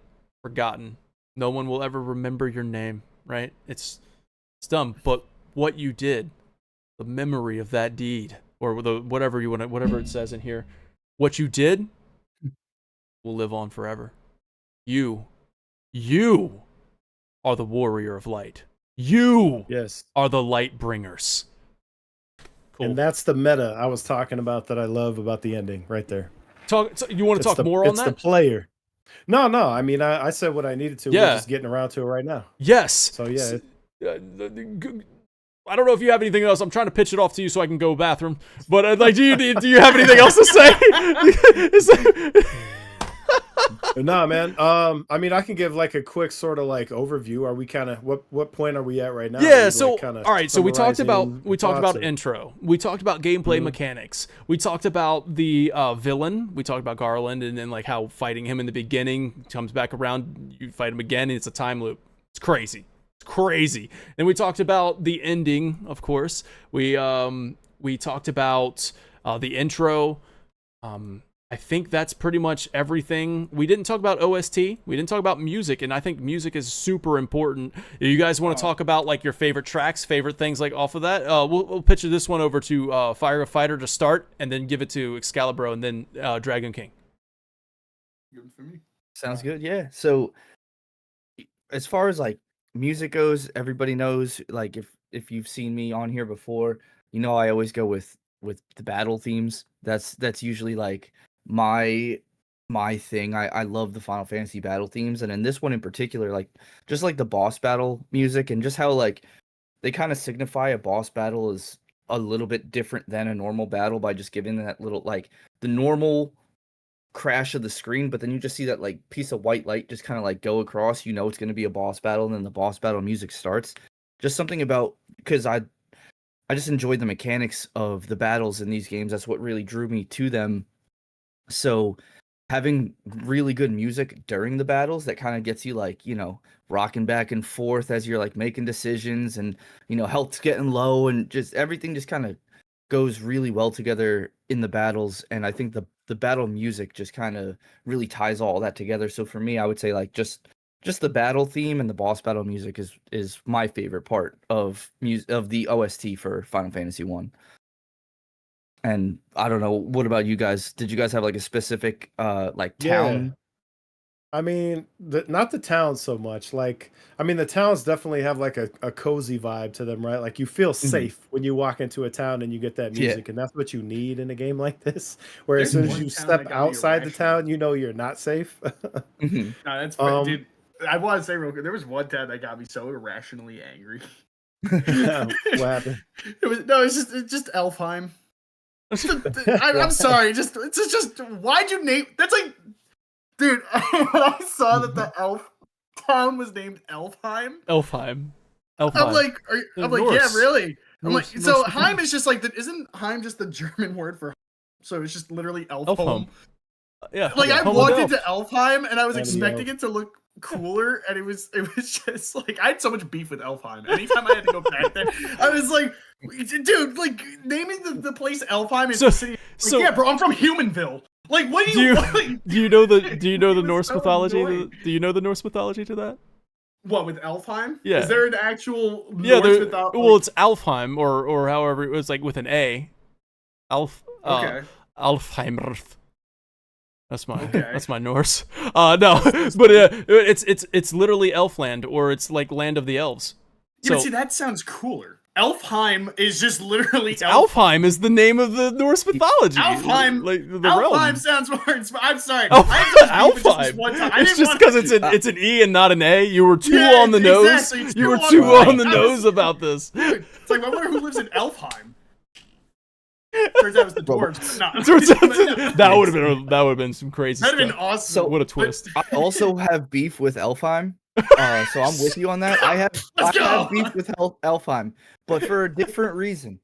forgotten. No one will ever remember your name, right? It's dumb, but what you did, the memory of that deed, or the whatever it says in here, what you did will live on forever. You are the warrior of light. You are the light bringers. Cool. And that's the meta I was talking about that I love about the ending right there. You want to talk more on that? It's the player. No. I mean, I said what I needed to. Yeah. We're just getting around to it right now. Yes. So yeah. I don't know if you have anything else. I'm trying to pitch it off to you so I can go bathroom. But like, do you have anything else to say? No, man. I mean, I can give like a quick sort of like overview. Are we kind of what point are we at right now? Yeah. So like all right. So we talked about or... intro. We talked about gameplay mechanics. We talked about the villain. We talked about Garland, and then like how fighting him in the beginning comes back around. You fight him again, and it's a time loop. It's crazy. Then we talked about the ending. Of course, we talked about the intro. I think that's pretty much everything. We didn't talk about OST. We didn't talk about music, and I think music is super important. You guys want to talk about like your favorite tracks, favorite things like off of that? We'll pitch this one over to Fire Fighter to start, and then give it to Excalibur, and then Dragon King. Good for me. Sounds good. Yeah. So as far as like music goes, everybody knows. Like if you've seen me on here before, you know I always go with the battle themes. That's usually like my thing. I love the Final Fantasy battle themes, and in this one in particular, like just like the boss battle music and just how like they kind of signify a boss battle is a little bit different than a normal battle by just giving that little like the normal crash of the screen, but then you just see that like piece of white light just kind of like go across, you know it's going to be a boss battle, and then the boss battle music starts. Just something about, because I just enjoyed the mechanics of the battles in these games. That's what really drew me to them. So having really good music during the battles that kind of gets you like, you know, rocking back and forth as you're like making decisions, and, you know, health's getting low, and just everything just kind of goes really well together in the battles. And I think the battle music just kind of really ties all that together. So for me, I would say like just the battle theme and the boss battle music is my favorite part of the OST for Final Fantasy 1. And I don't know, what about you guys? Did you guys have like a specific like town? Yeah. I mean, not the towns so much. Like, I mean, the towns definitely have like a cozy vibe to them, right? Like you feel safe when you walk into a town and you get that music, and that's what you need in a game like this. Where as soon as you step outside the town, you know you're not safe. No, that's dude. I want to say real quick, there was one town that got me so irrationally angry. What happened? It's just Elfheim. I'm sorry. It's just why'd you name? That's like, dude. When I saw that the elf town was named Elfheim. I'm like, yeah, really. I'm like, so Heim is just like isn't Heim just the German word for? So it's just literally elf home. Yeah. Like I home walked of into Elfheim and I was Elf. expecting it to look cooler, and it was just like I had so much beef with Elfheim. Anytime I had to go back there, I was like, Dude, like naming the place Elfheim is So- the city. Like, so- yeah, bro, I'm from Humanville. Like, what Do you like, do you know the It was Norse so mythology? annoying. Do you know the Norse mythology to that? what with Elfheim? Yeah. Is there an actual Yeah, Norse mythology? well, it's Alfheim or however it was, like with an A. Okay. Alfheimr. That's Okay. my Norse. No, but it's literally Elfland, or it's like land of the elves. Yeah, but see, that sounds cooler. Elfheim is just literally Alfheim is the name of the Norse mythology. Alfheim, like the Alfheim realm. sounds more. I'm sorry. Alf- I had such beef with Alfheim. this one time. I It's didn't just want because to- it's an E and not an A. You were too Yeah, on the nose. exactly, You were too too on on the the nose. nose about this. It's like, I wonder who lives in Elfheim. Turns out it was the dwarves. No. that would have been some crazy That'd have stuff. been awesome. So- What a twist. I also have beef with Elfheim, so I'm with you on that. I have go. beef with Elfheim, but for a different reason.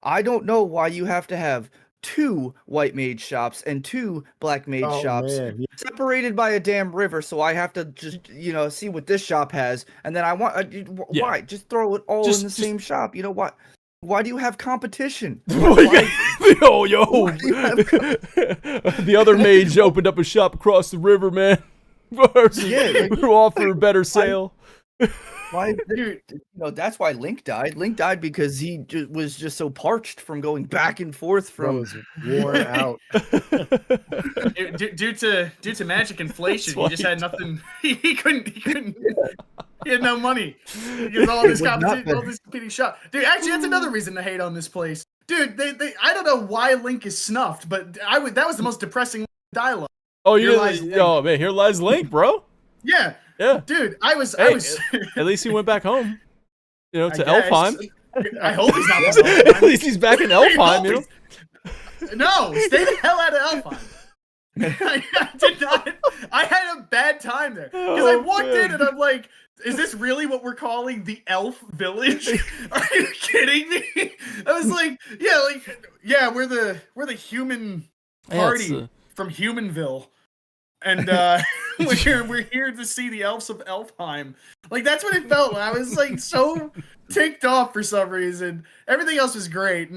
I don't know why you have to have 2 white mage shops and 2 black mage shops Man. separated by a damn river. So I have to just see what this shop has, and then I want Yeah. why just throw it all Just- in the same shop. You know what? Why do you have competition? yo, the other mage opened up a shop across the river, man. Yeah, to offer a better sale. Why, dude? That's why Link died. Link died because he was just so parched from going back and forth Bro from. was worn out. Due to magic inflation, That's why he just he had nothing. He couldn't. He had no money because all this competition, all this competing shop. Dude, actually, that's another reason to hate on this place. Dude, I don't know why Link is snuffed, but that was the most depressing dialogue. Oh, Here lies Link. man, here lies Link, bro. Yeah, Yeah. dude, I was. At least he went back home. To I guess. Elfheim. I hope he's not. from At Elfheim. least he's back in Elfheim, No, stay the hell out of Elfheim. I did not. I had a bad time there because I Oh, walked man. in and I'm like, "Is this really what we're calling the Elf Village? Are you kidding me?" I was like, "Yeah, we're the human party from Humanville, and we're here to see the elves of Elfheim." Like that's what it felt like. I was like so ticked off for some reason. Everything else was great,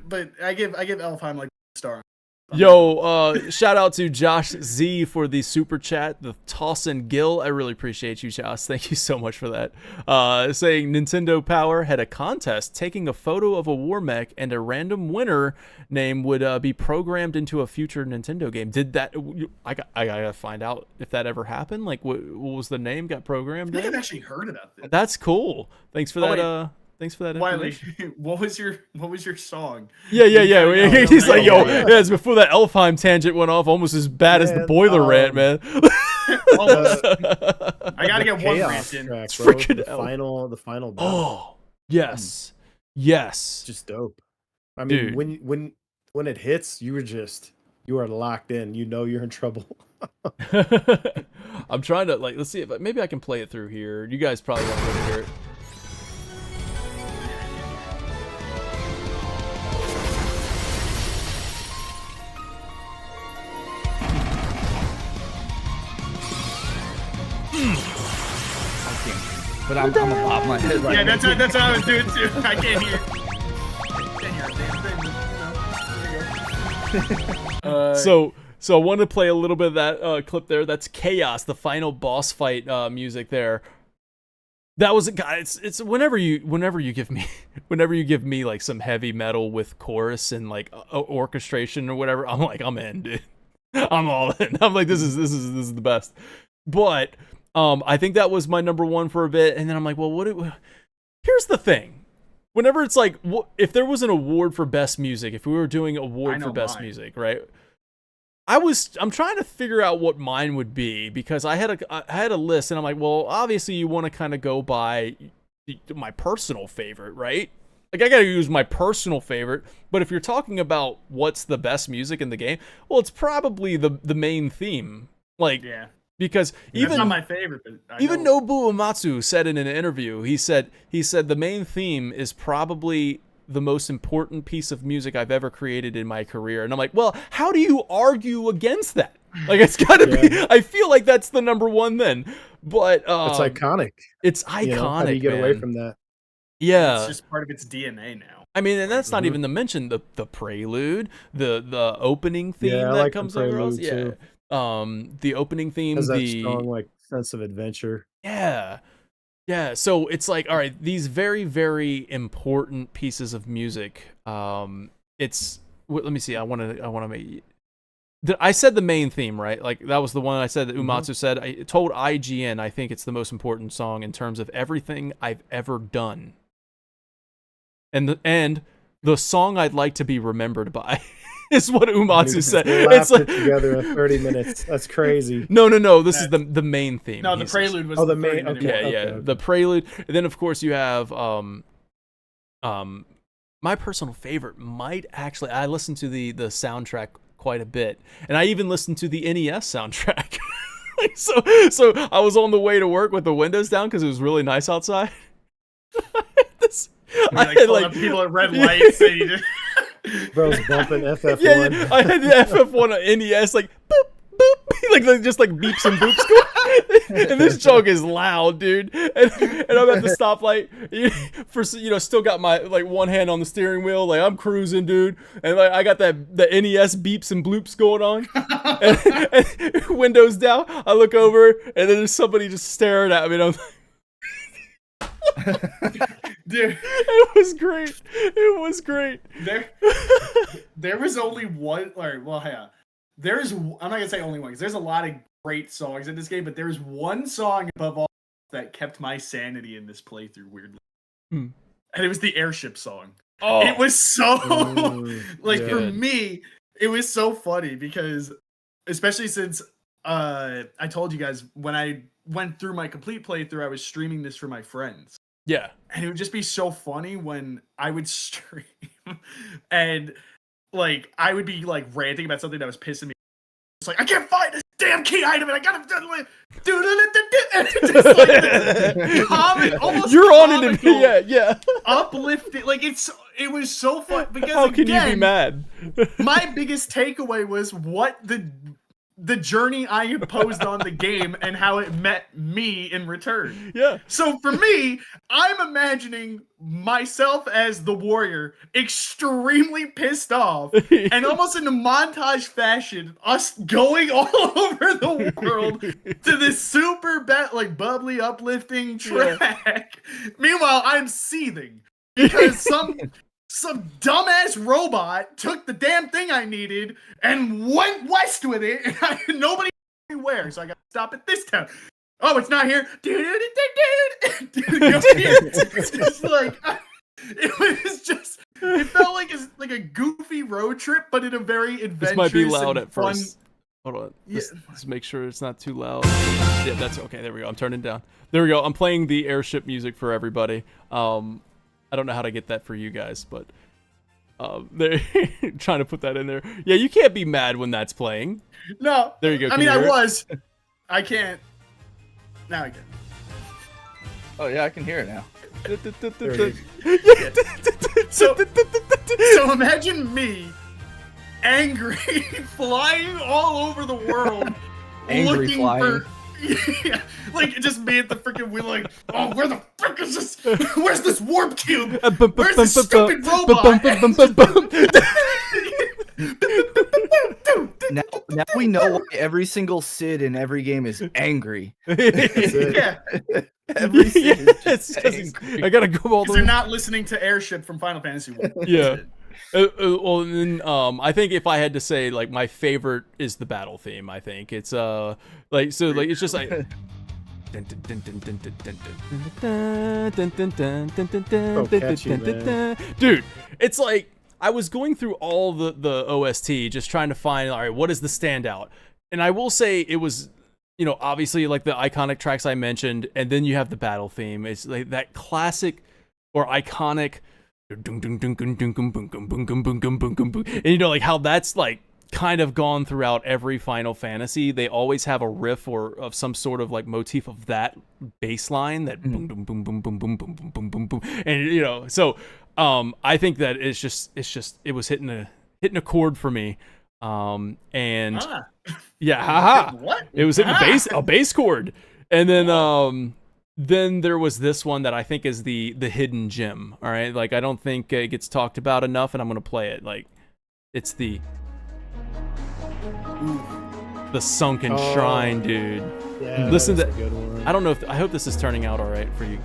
but I give Elfheim like a star. Yo, shout out to Josh Z for the super chat, the toss and gill. I really appreciate you, Josh. Thank you so much for that. Saying Nintendo Power had a contest taking a photo of a war mech and a random winner name would be programmed into a future Nintendo game. Did that? I gotta find out if that ever happened. Like, what was the name got programmed? I think in? I've actually heard about this. That's cool. Thanks for that. wait. Thanks for that Wiley, information. what was your song? Yeah. He's like, yo, yeah. it's before that Elfheim tangent went off, almost as bad as the Man, boiler rant, man. Almost. I gotta get one Chaos rant in. track, It's bro. freaking The final battle. Oh, yes. Yes. Just dope. I mean, Dude. when it hits, you are locked in. You know you're in trouble. I'm trying to, like, let's see if maybe I can play it through here. You guys probably won't be able to hear it. But I'm gonna bob my head right Yeah, now. that's what I was doing too. I can't hear. Can't hear a damn thing. There you go. So I want to play a little bit of that clip there. That's Chaos, the final boss fight music there. That was guys. It's whenever you give me like some heavy metal with chorus and like orchestration or whatever, I'm in, dude. I'm all in. I'm like, this is the best. But I think that was my number one for a bit, and then I'm like, well, here's the thing. Whenever it's like, if there was an award for best music, if we were doing an award for best music, right? I'm trying to figure out what mine would be because I had a list, and I'm like, well, obviously you want to kind of go by my personal favorite, right? Like I gotta use my personal favorite, but if you're talking about what's the best music in the game, well, it's probably the main theme, like Yeah. because That's even not my favorite, but I even know. Nobuo Uematsu said in an interview, he said the main theme is probably the most important piece of music I've ever created in my career. And I'm like, well, how do you argue against that? Like, it's gotta be, I feel like that's the number one then. But It's iconic. It's iconic. You know, how do you get away from that? Yeah. It's just part of its DNA now. I mean, and that's not even to mention the prelude, the opening theme Yeah, I that like comes the across. prelude Yeah. too. The opening theme, Has that the strong like sense of adventure. yeah. Yeah, so it's like, all right, these very, very important pieces of music. Let me see. I want to make. I said the main theme, right? Like that was the one I said that Umatsu said. I told IGN I think it's the most important song in terms of everything I've ever done. And the song I'd like to be remembered by is what Umatsu said. It's like together in 30 minutes. That's crazy. No. This is the main theme. No, the prelude was the main. Okay. The prelude, and then of course you have my personal favorite might actually. I listened to the soundtrack quite a bit, and I even listened to the NES soundtrack. so I was on the way to work with the windows down because it was really nice outside. I had like people at red lights. And you just... Bro's bumping FF1. Yeah, I had the FF1 on NES, like boop boop, like just like beeps and boops going. And this junk is loud, dude. And I'm at the stoplight, still got my like one hand on the steering wheel, like I'm cruising, dude. And like I got the NES beeps and bloops going on. and windows down. I look over, and then there's somebody just staring at me. And I'm like, dude, it was great. It was great. There was only one. I'm not gonna say only one because there's a lot of great songs in this game, but there's one song above all that kept my sanity in this playthrough weirdly, and it was the airship song. Oh, it was so for me, it was so funny because especially since I told you guys when I went through my complete playthrough, I was streaming this for my friends. Yeah. And it would just be so funny when I would stream and like I would be like ranting about something that was pissing me. It's like I can't find this damn key item and I gotta do it. Comment, almost you're on it. Yeah. Uplifting. Like it was so fun because how can you be mad? My biggest takeaway was what the journey I imposed on the game and how it met me in return. Yeah. So for me, I'm imagining myself as the warrior, extremely pissed off, and almost in a montage fashion, us going all over the world to this super bubbly, uplifting track. Yeah. Meanwhile, I'm seething because some dumbass robot took the damn thing I needed and went west with it, and nobody knew where, so I got to stop at this town. Oh, it's not here. It's just like it felt like a goofy road trip, but in a very adventurous. This might be loud at fun... first. Hold on. Let's make sure it's not too loud. Yeah, that's okay. There we go. I'm turning down. There we go. I'm playing the airship music for everybody. I don't know how to get that for you guys, but they're trying to put that in there. Yeah, you can't be mad when that's playing. No. There you go. I mean, I was. I can't. Now I can. Oh, yeah, I can hear it now. So imagine me, angry, flying all over the world, angry looking flying. for... Yeah, like just me at the freaking wheel, like, oh, where the frick is this? Where's this warp cube? Where's this stupid robot? Now we know why every single Sid in every game is angry. Yeah, every Sid is angry. I gotta go all the way. They're not listening to Airship from Final Fantasy 1. Yeah. Well, then, I think if I had to say, like, my favorite is the battle theme. I think it's it's just like. Dude, it's like I was going through all the OST just trying to find, all right, what is the standout? And I will say it was, obviously like the iconic tracks I mentioned, and then you have the battle theme. It's like that classic or iconic. And like how that's like kind of gone throughout every Final Fantasy. They always have a riff or of some sort of like motif of that bass line, that boom boom boom boom boom boom boom boom boom boom boom. And so I think that it was hitting a chord for me. Yeah, haha. What? It was hitting a bass chord. And then then there was this one that I think is the hidden gem. All right, like I don't think it gets talked about enough, and I'm gonna play it. Like, it's the sunken shrine, dude. Yeah, Listen to that's a good one. I don't know if I hope this is turning out all right for you.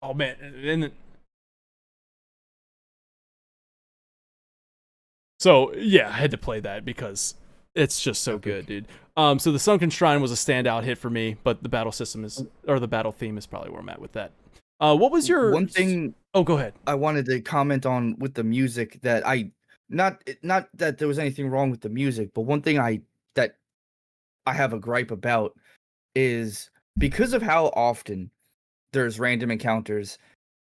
Oh man, and so yeah, I had to play that because it's just so good, dude. So the Sunken Shrine was a standout hit for me, but the battle system or the battle theme is probably where I'm at with that. What was your one thing? Oh, go ahead. I wanted to comment on with the music that not that there was anything wrong with the music, but one thing that I have a gripe about is because of how often there's random encounters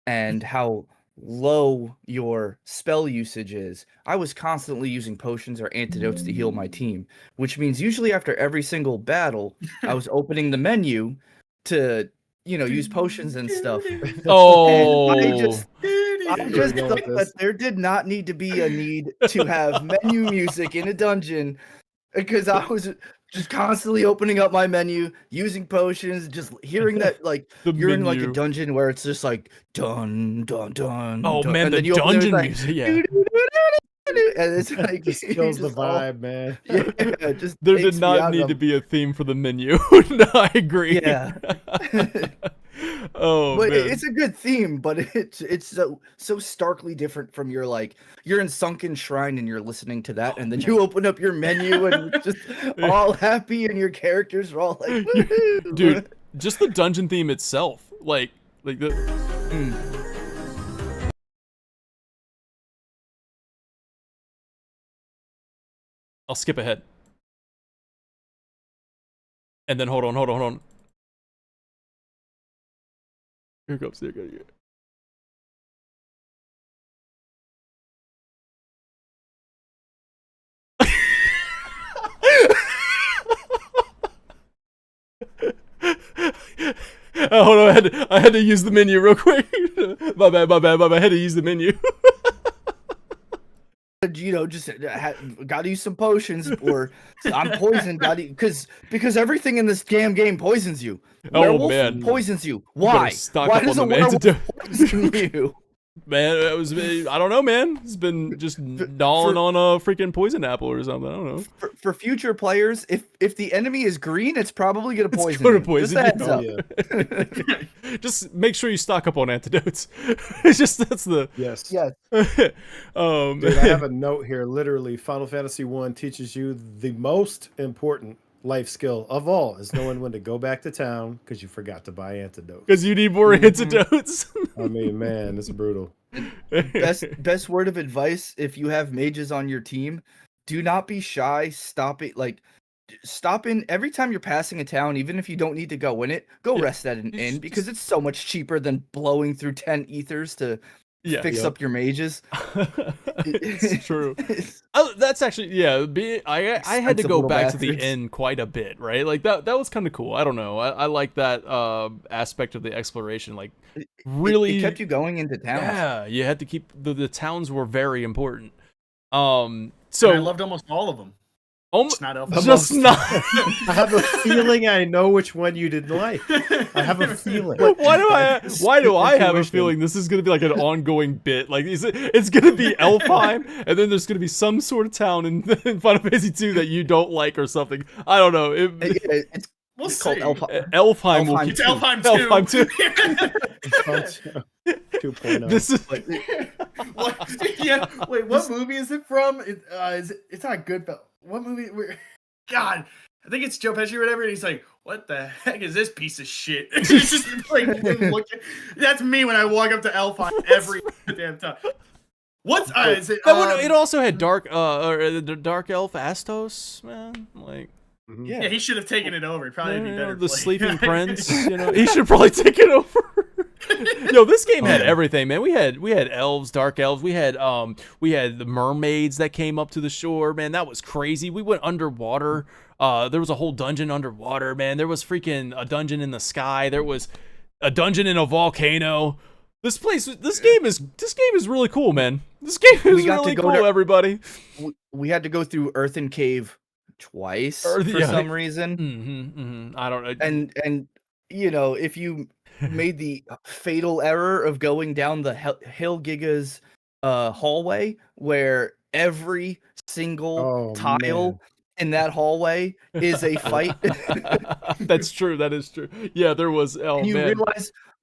and how low your spell usage is. I was constantly using potions or antidotes to heal my team, which means usually after every single battle, I was opening the menu to, use potions and stuff. Oh, And I just Going thought with that this. there did not need to be a need to have menu music in a dungeon because I was just constantly opening up my menu, using potions, just hearing that like The you're in like a menu. dungeon where it's just like dun dun dun. Oh dun, man, and the then you open it, it's dungeon like, music, yeah. doo-doo-doo-doo-doo-doo, and it's like Just you kills the just all- vibe, man. Yeah, it just There takes did me out not and need I'm- to be a theme for the menu. No, I agree. Yeah. Oh But man. it's a good theme, but it's so starkly different from your like you're in Sunken Shrine and you're listening to that, and then you open up your menu and it's just all happy and your characters are all like, woohoo! Dude, just the dungeon theme itself, like the. I'll skip ahead. And then hold on. Here comes the hold on, I had to use the menu real quick. My bad. I had to use the menu. Just gotta use some potions or I'm poisoned. Because everything in this damn game poisons you. Oh, Werewolf man. poisons you. Better Why? stock Why up does on a them werewolf antidotes. poison you? Man, I don't know, man. It's been just gnawing on a freaking poison apple or something. I don't know. For future players, if the enemy is green, it's probably gonna poison gonna you. poison Just a you. heads Oh, up. yeah. Just make sure you stock up on antidotes. It's just that's the. Yes. Yes. Dude, I have a note here. Literally, Final Fantasy 1 teaches you the most important life skill of all is knowing when to go back to town because you forgot to buy antidote. Because you need more antidotes. I mean, man, it's brutal. Best word of advice if you have mages on your team, do not be shy. Stop in every time you're passing a town, even if you don't need to go in it, go rest at an inn because it's so much cheaper than blowing through 10 ethers to fix up your mages. It's true. That's actually I had to Expensive go little back to the bastards. inn quite a bit, right? Like that was kind of cool. I don't know. I like that aspect of the exploration. Like really it kept you going into town. Yeah, you had to keep the towns were very important. So And I loved almost all of them. Just not Elf. just not. I have a feeling I know which one you didn't like. I have a feeling. Why do I have a Intuition. feeling this is gonna be like an ongoing bit? Like it's gonna be Elfheim, and then there's gonna be some sort of town in Final Fantasy 2 that you don't like or something. I don't know. It's We'll It's called see. Elfheim will Elfheim. keep It's Elfheim 2. 2.0. This is What? Yeah. Wait, what movie is it from? It's not good, but what movie? God, I think it's Joe Pesci or whatever. And he's like, "What the heck is this piece of shit?" It's just like looking. That's me when I walk up to Elfheim every damn time. What's is it? that one. It also had dark the dark elf Astos, man. Like Mhm. Yeah, he should have taken it over. It'd probably be better. the played. sleeping prince. He should probably take it over. Yo, this game had everything, man. We had elves, dark elves. We had the mermaids that came up to the shore, man. That was crazy. We went underwater. There was a whole dungeon underwater, man. There was freaking a dungeon in the sky. There was a dungeon in a volcano. This game is really cool, man. This game is really cool, everybody. We had to go through Earthen Cave twice for some reason. I don't know. And you know, if you made the fatal error of going down the Hill Giga's hallway, where every single tile in that hallway is a fight. That's true. That is true. Yeah, there was. Oh, and man.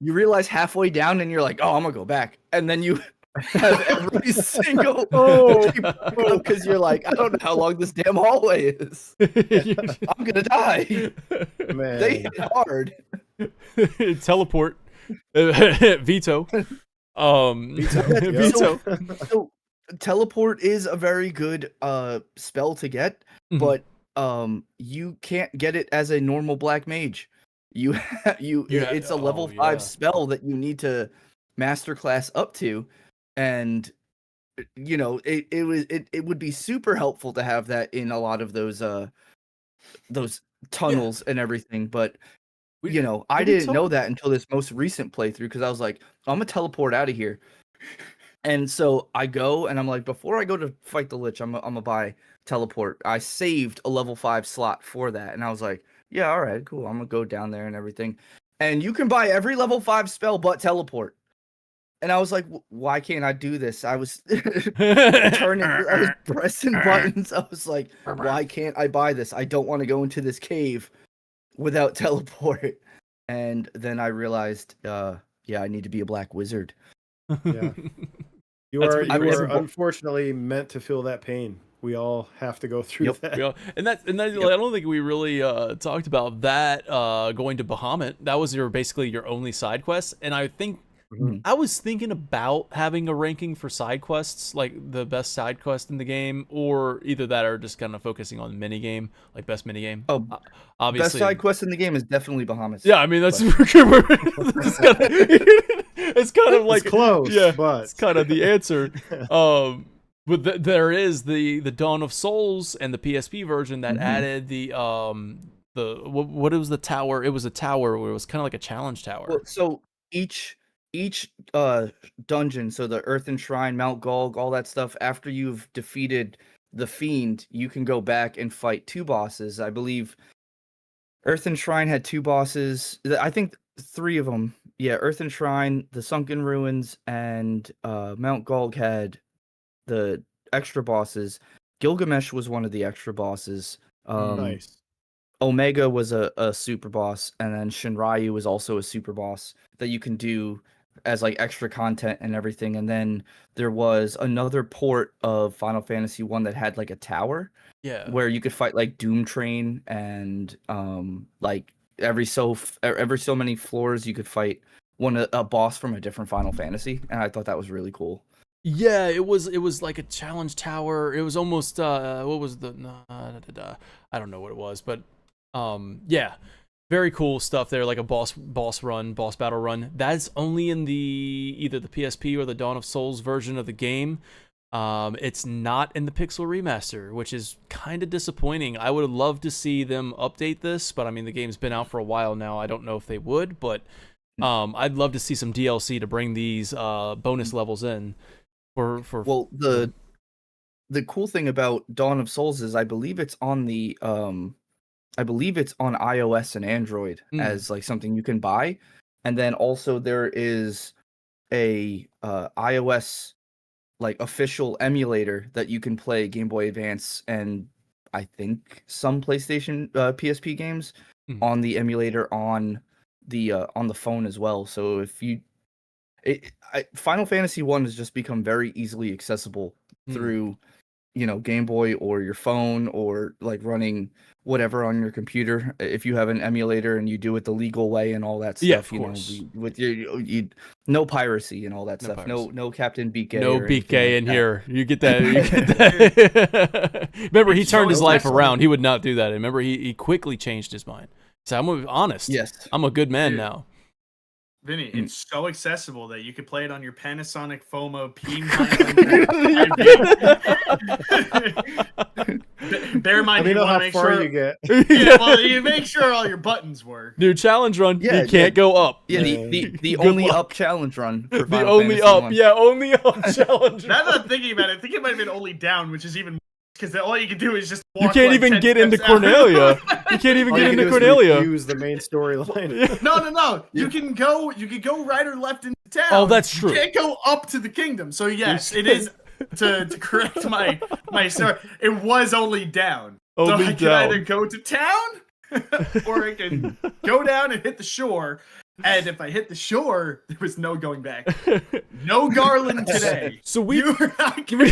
You realize halfway down, and you're like, "Oh, I'm gonna go back," and then you have every single because you're like, I don't know how long this damn hallway is. I'm gonna die. Man, they hit hard. Teleport. Veto. Veto. So teleport is a very good spell to get, but you can't get it as a normal black mage. It's a level 5 spell that you need to masterclass up to, and you know it would be super helpful to have that in a lot of those tunnels and everything, but you know, I didn't know that until this most recent playthrough, because I was like, I'm gonna teleport out of here. And so I go, and I'm like, before I go to fight the Lich, I'm gonna buy teleport. I saved a level 5 slot for that, and I was like, yeah, all right, cool. I'm gonna go down there and everything. And you can buy every level 5 spell but teleport. And I was like, why can't I do this? I was I was pressing buttons. I was like, why can't I buy this? I don't want to go into this cave without teleport. And then I realized, I need to be a black wizard. Yeah. You are unfortunately meant to feel that pain. We all have to go through that. And I don't think we really talked about that going to Bahamut. That was basically your only side quest. And I think I was thinking about having a ranking for side quests, like the best side quest in the game, or either that or just kind of focusing on mini game, like best mini game. Oh, obviously, best side quest in the game is definitely Bahamut. Yeah, I mean that's it's kind of like close, but it's kind of the answer. But there is the Dawn of Souls and the PSP version that added the what was the tower? It was a tower where it was kind of like a challenge tower. Well, so each dungeon, so the Earthen Shrine, Mount Gulg, all that stuff, after you've defeated the Fiend, you can go back and fight 2 bosses. I believe Earthen Shrine had 2 bosses. I think 3 of them. Yeah, Earthen Shrine, the Sunken Ruins, and Mount Gulg had the extra bosses. Gilgamesh was one of the extra bosses. Nice. Omega was a super boss, and then Shinryu was also a super boss that you can do as like extra content and everything. And then there was another port of Final Fantasy 1 that had like a tower, where you could fight like Doom Train, and like every so many floors you could fight a boss from a different Final Fantasy, and I thought that was really cool. Yeah, it was like a challenge tower. It was almost what was the I don't know what it was, but yeah, very cool stuff there, like a boss battle run. That's only in either the PSP or the Dawn of Souls version of the game. It's not in the Pixel remaster, which is kind of disappointing. I would love to see them update this, but I mean the game's been out for a while now. I don't know if they would, but I'd love to see some DLC to bring these bonus levels in. Well, the cool thing about Dawn of Souls is I believe it's on iOS and Android as like something you can buy, and then also there is a iOS like official emulator that you can play Game Boy Advance and I think some PlayStation PSP games on the emulator on the phone as well. So if you Final Fantasy 1 has just become very easily accessible through, you know, Game Boy or your phone, or like running whatever on your computer. If you have an emulator and you do it the legal way and all that stuff, of course. With you no piracy and all that stuff. Piracy. No Captain BK. No BK in here. You get that. You get that. Remember, he turned his life around. He would not do that. Remember, he quickly changed his mind. So I'm gonna be honest. Yes, I'm a good man now. Vinny, Mm. it's so accessible that you could play it on your Panasonic FOMA P900. Bear in mind, Let me you know want to how make far sure you get. Yeah, well, you make sure all your buttons work. New challenge run. Yeah, you can't go up. Yeah, the Good only luck. up challenge run for The Final only Fantasy up. 1. Yeah, only up challenge Now run. that I'm thinking about it, I think it might have been only down, which is even because all you can do is just You walk. can't like even 10 get into steps out. Cornelia. You can't even All get you can into do is Cornelia. refuse the main storyline. No. You can go right or left into town. Oh, that's true. You can't go up to the kingdom. So yes, it is to correct my story. It was only down. Only so I can down. either go to town or I can go down and hit the shore. And if I hit the shore, there was no going back. No Garland today. So we You were not gonna-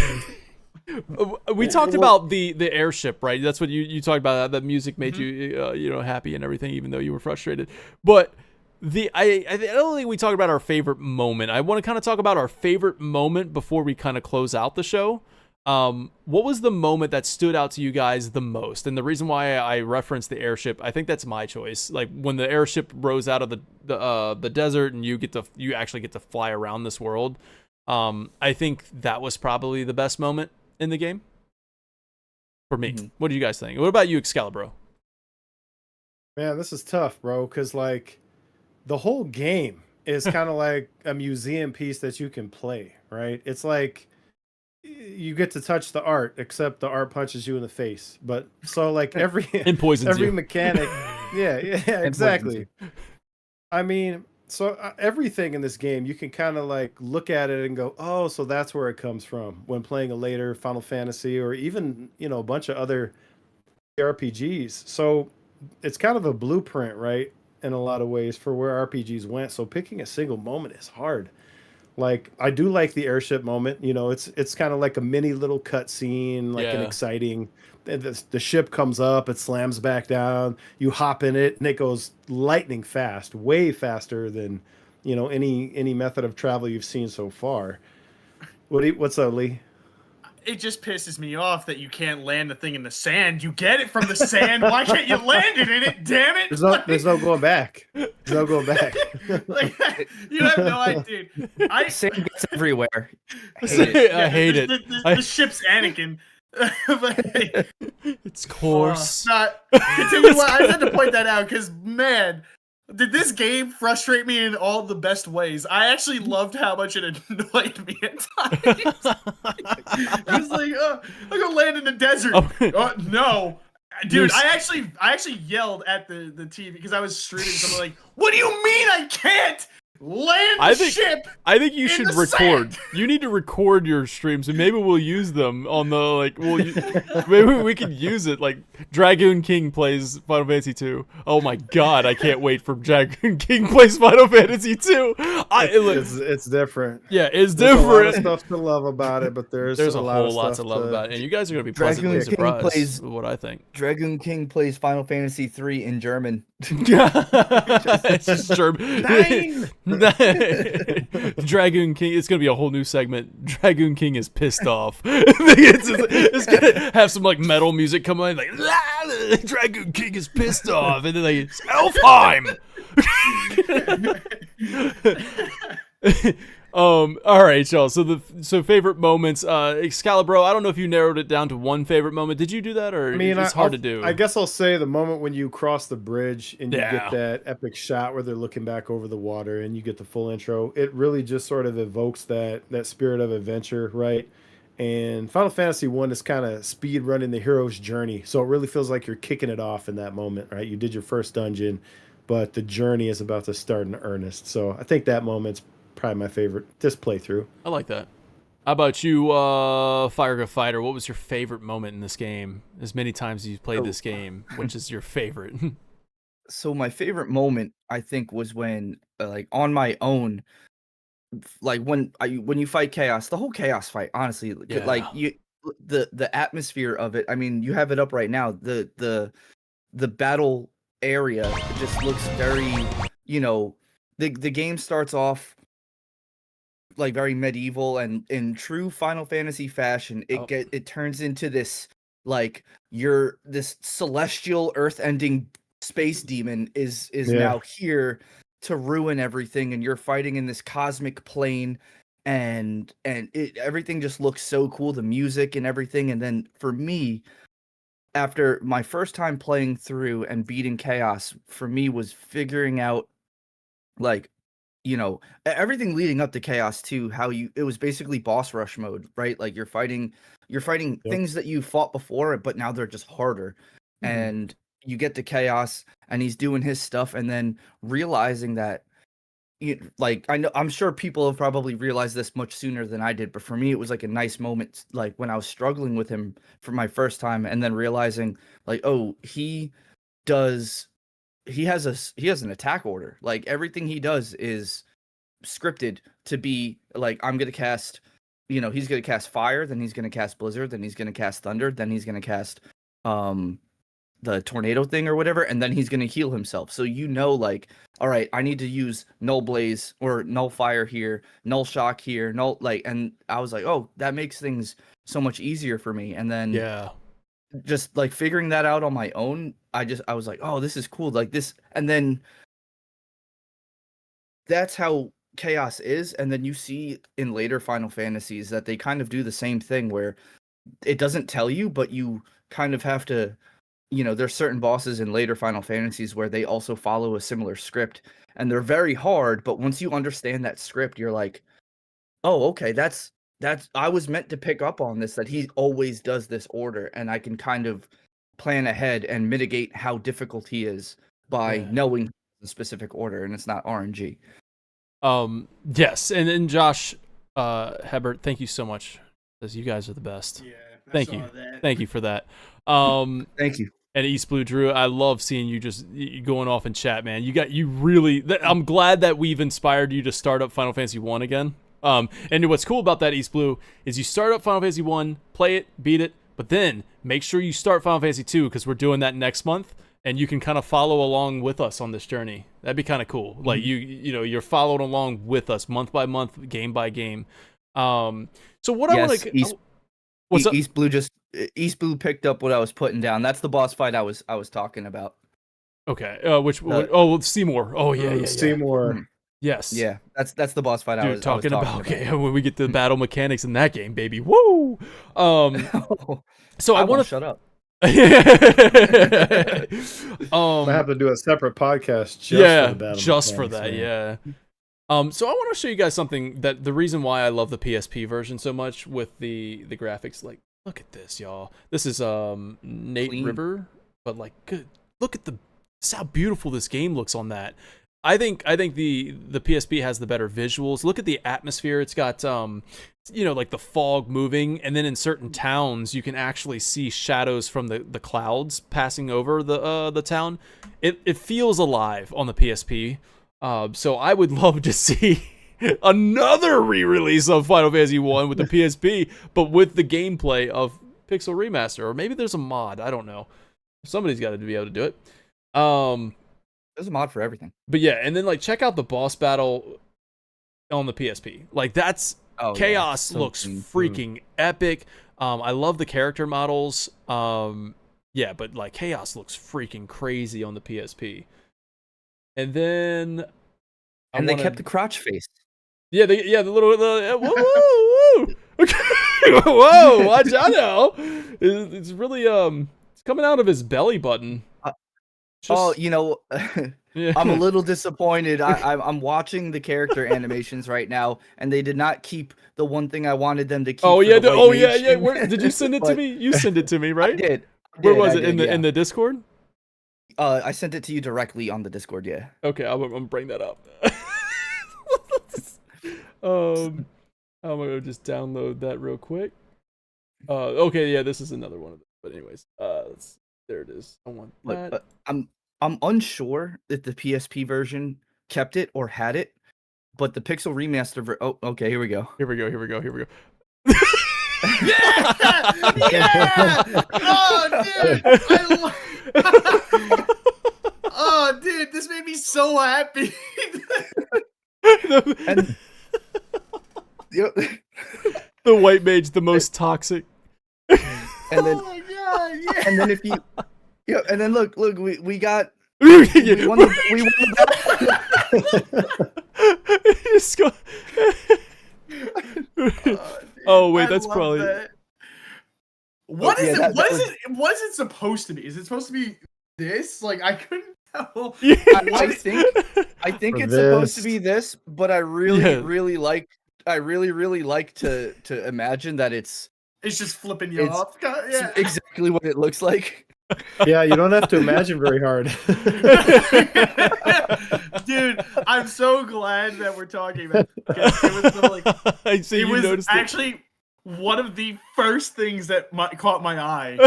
we talked about the airship, right? That's what you talked about. That music made Mm-hmm. you happy and everything, even though you were frustrated. But I don't think we talked about our favorite moment. I want to kind of talk about our favorite moment before we kind of close out the show. What was the moment that stood out to you guys the most? And the reason why I referenced the airship, I think that's my choice. Like when the airship rose out of the desert and you actually get to fly around this world. I think that was probably the best moment in the game for me. Mm-hmm. What do you guys think? What about you, Excalibur? Man, this is tough, bro, because like the whole game is kind of like a museum piece that you can play, right? It's like you get to touch the art, except the art punches you in the face. But so like every And poisons every you. mechanic, yeah, poisons exactly. I mean, so everything in this game, you can kind of like look at it and go, oh, so that's where it comes from when playing a later Final Fantasy or even, a bunch of other RPGs. So it's kind of a blueprint, right? In a lot of ways for where RPGs went. So picking a single moment is hard. Like I do like the airship moment. It's kind of like a mini little cutscene, like an Yeah. exciting. The ship comes up, it slams back down. You hop in it, and it goes lightning fast, way faster than any method of travel you've seen so far. What's up, Lee? It just pisses me off that you can't land the thing in the sand. You get it from the sand. Why can't you land it in it? Damn it! There's no going back. There's no going back. Like, you have no idea. Sand gets everywhere. I hate it. The ship's Anakin. But, It's coarse. Continue. I had to point that out because, man, did this game frustrate me in all the best ways? I actually loved how much it annoyed me at times. I was like, I'm gonna land in the desert. No. Dude, I actually yelled at the TV because I was streaming something like, what do you mean I can't land the ship? I think you in should the record. sand? You need to record your streams, and maybe we'll use them on the maybe we could use it. Like Dragoon King plays Final Fantasy 2. Oh my god, I can't wait for Dragoon King plays Final Fantasy 2. It's different. Yeah, it's There's a lot of different. stuff to love about it, but there's There's a lot whole of lot stuff to love about it, and you guys are gonna be pleasantly Dragoon King surprised plays- with what I think. Dragoon King plays Final Fantasy 3 in German. It's just German. Nine! Dragoon King. It's gonna be a whole new segment. Dragoon King is pissed off. it's gonna have some like metal music come on, like Dragoon King is pissed off, and then like Elfheim. All right, y'all. So favorite moments. Excalibur. I don't know if you narrowed it down to one favorite moment. Did you do that, or it's hard to do? I guess I'll say the moment when you cross the bridge and you Yeah. get that epic shot where they're looking back over the water and you get the full intro. It really just sort of evokes that spirit of adventure, right? And Final Fantasy 1 is kind of speed running the hero's journey, so it really feels like you're kicking it off in that moment, right? You did your first dungeon, but the journey is about to start in earnest. So I think that moment's probably my favorite this playthrough. I like that. How about you, Fire Fighter? What was your favorite moment in this game? As many times as you played this game, which is your favorite? So my favorite moment, I think, was when, like, on my own, like when you fight Chaos, the whole Chaos fight, honestly, Yeah. like the atmosphere of it. I mean, you have it up right now. The battle area just looks very, the game starts off like very medieval, and in true Final Fantasy fashion, it turns into this like this celestial earth-ending space demon is now here to ruin everything, and you're fighting in this cosmic plane, and everything just looks so cool, the music and everything. And then for me, after my first time playing through and beating Chaos, for me was figuring out, like, everything leading up to Chaos 2, it was basically boss rush mode, right? Like you're fighting Yep. things that you fought before, but now they're just harder. And you get to Chaos and he's doing his stuff, and then realizing that, I'm sure people have probably realized this much sooner than I did, but for me it was like a nice moment, like when I was struggling with him for my first time, and then realizing, like, oh, he has an attack order. Like everything he does is scripted to be like, I'm gonna cast, he's gonna cast fire, then he's gonna cast blizzard, then he's gonna cast thunder, then he's gonna cast the tornado thing or whatever, and then he's gonna heal himself. So like, all right, I need to use null blaze or null fire here, null shock here, null, like, and I was like, oh, that makes things so much easier for me. And then just like figuring that out on my own, I was like, oh, this is cool, like this. And then that's how Chaos is. And then you see in later Final Fantasies that they kind of do the same thing, where it doesn't tell you, but you kind of have to, there's certain bosses in later Final Fantasies where they also follow a similar script, and they're very hard, but once you understand that script, you're like, oh, okay, that's I was meant to pick up on this, that he always does this order, and I can kind of plan ahead and mitigate how difficult he is by knowing the specific order, and it's not RNG. Yes, and Josh Hebert, thank you so much, because you guys are the best. Yeah, thank you for that. Thank you. And East Blue Drew, I love seeing you just going off in chat, man. I'm glad that we've inspired you to start up Final Fantasy 1 again. And what's cool about that, East Blue, is you start up Final Fantasy 1, play it, beat it, but then make sure you start Final Fantasy 2, because we're doing that next month, and you can kind of follow along with us on this journey. That'd be kind of cool. Mm-hmm. Like you're following along with us month by month, game by game. So what I want to East Blue picked up what I was putting down. That's the boss fight I was talking about. Okay. Seymour. Oh yeah. Seymour. Mm-hmm. Yes. Yeah. That's the boss fight I was talking about. Okay, when we get to the battle mechanics in that game, baby. Woo! So I want to shut up. I have to do a separate podcast just for the battle just for that. Yeah. So I want to show you guys something, that the reason why I love the PSP version so much with the graphics. Like, look at this, y'all. This is Nate Clean. River, but like, good. Look at this, how beautiful this game looks on that. I think the PSP has the better visuals. Look at the atmosphere. It's got like the fog moving, and then in certain towns you can actually see shadows from the clouds passing over the town. It feels alive on the PSP. So I would love to see another re-release of Final Fantasy 1 with the PSP, but with the gameplay of Pixel Remaster, or maybe there's a mod. I don't know. Somebody's got to be able to do it. There's a mod for everything. But yeah, and then like check out the boss battle on the PSP. Like that's Chaos looks freaking epic. I love the character models. Yeah, but like Chaos looks freaking crazy on the PSP. And then they kept the crotch face. Yeah, the little whoa. Okay. Whoa, watch out now. It's really it's coming out of his belly button. Yeah. I'm a little disappointed. I'm watching the character animations right now, and they did not keep the one thing I wanted them to keep. Yeah. Did you send it to me? You sent it to me, right? I did. Where was it? In the Discord? I sent it to you directly on the Discord. Yeah. Okay, I'm gonna bring that up. I'm gonna just download that real quick. Okay, yeah, this is another one of them. But anyways, there it is. I want that. I'm unsure if the PSP version kept it or had it, but the Pixel Remaster okay, here we go. Here we go. Yeah! Oh, dude, this made me so happy. And the white mage, the most toxic. And then, oh my god, yeah. And then if you, and then look, we won the battle. Just go- oh wait, that's love probably. that. What is yeah, it? that What is was- it? What is it supposed to be? Is it supposed to be this? Like I couldn't tell. I think For it's supposed to this. be this, but I really, Yeah. really like. I really like to imagine that it's It's just flipping you It's- off. Yeah. exactly what it looks like. Yeah, you don't have to imagine very hard. Dude, I'm so glad that we're talking about it, because it was so, like, I see it you was noticed it. actually one of the first things that caught my eye in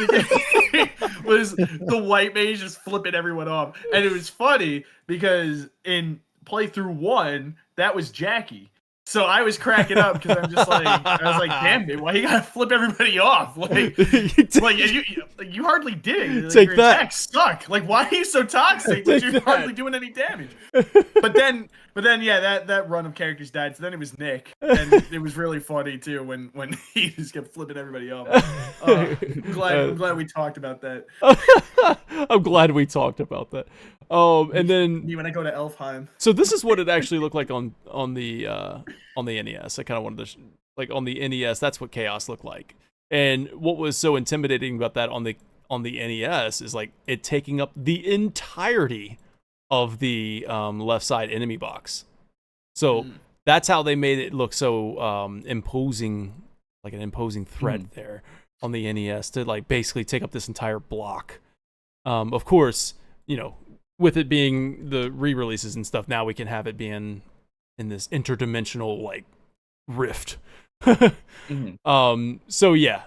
the game was the white mage just flipping everyone off. And it was funny because in playthrough 1, that was Jackie. So I was cracking up because I'm just like, I was like, damn, dude, why you gotta flip everybody off? Like you hardly did. Like, Take your that. attacks suck. Like, why are you so toxic? Like, Take you're that. hardly doing any damage. But then, yeah, that run of characters died. So then it was Nick, and it was really funny too when he just kept flipping everybody off. I'm glad we talked about that. I'm glad we talked about that. And then Me when I go to Elfheim. so this is what it actually looked like on the NES. I kind of wanted to like on the NES. That's what Chaos looked like. And what was so intimidating about that on the NES is like it taking up the entirety of the left side enemy box. So that's how they made it look so imposing, like an imposing threat there on the NES to like basically take up this entire block. Of course, you know, with it being the re-releases and stuff, now we can have it being in this interdimensional like rift. So yeah,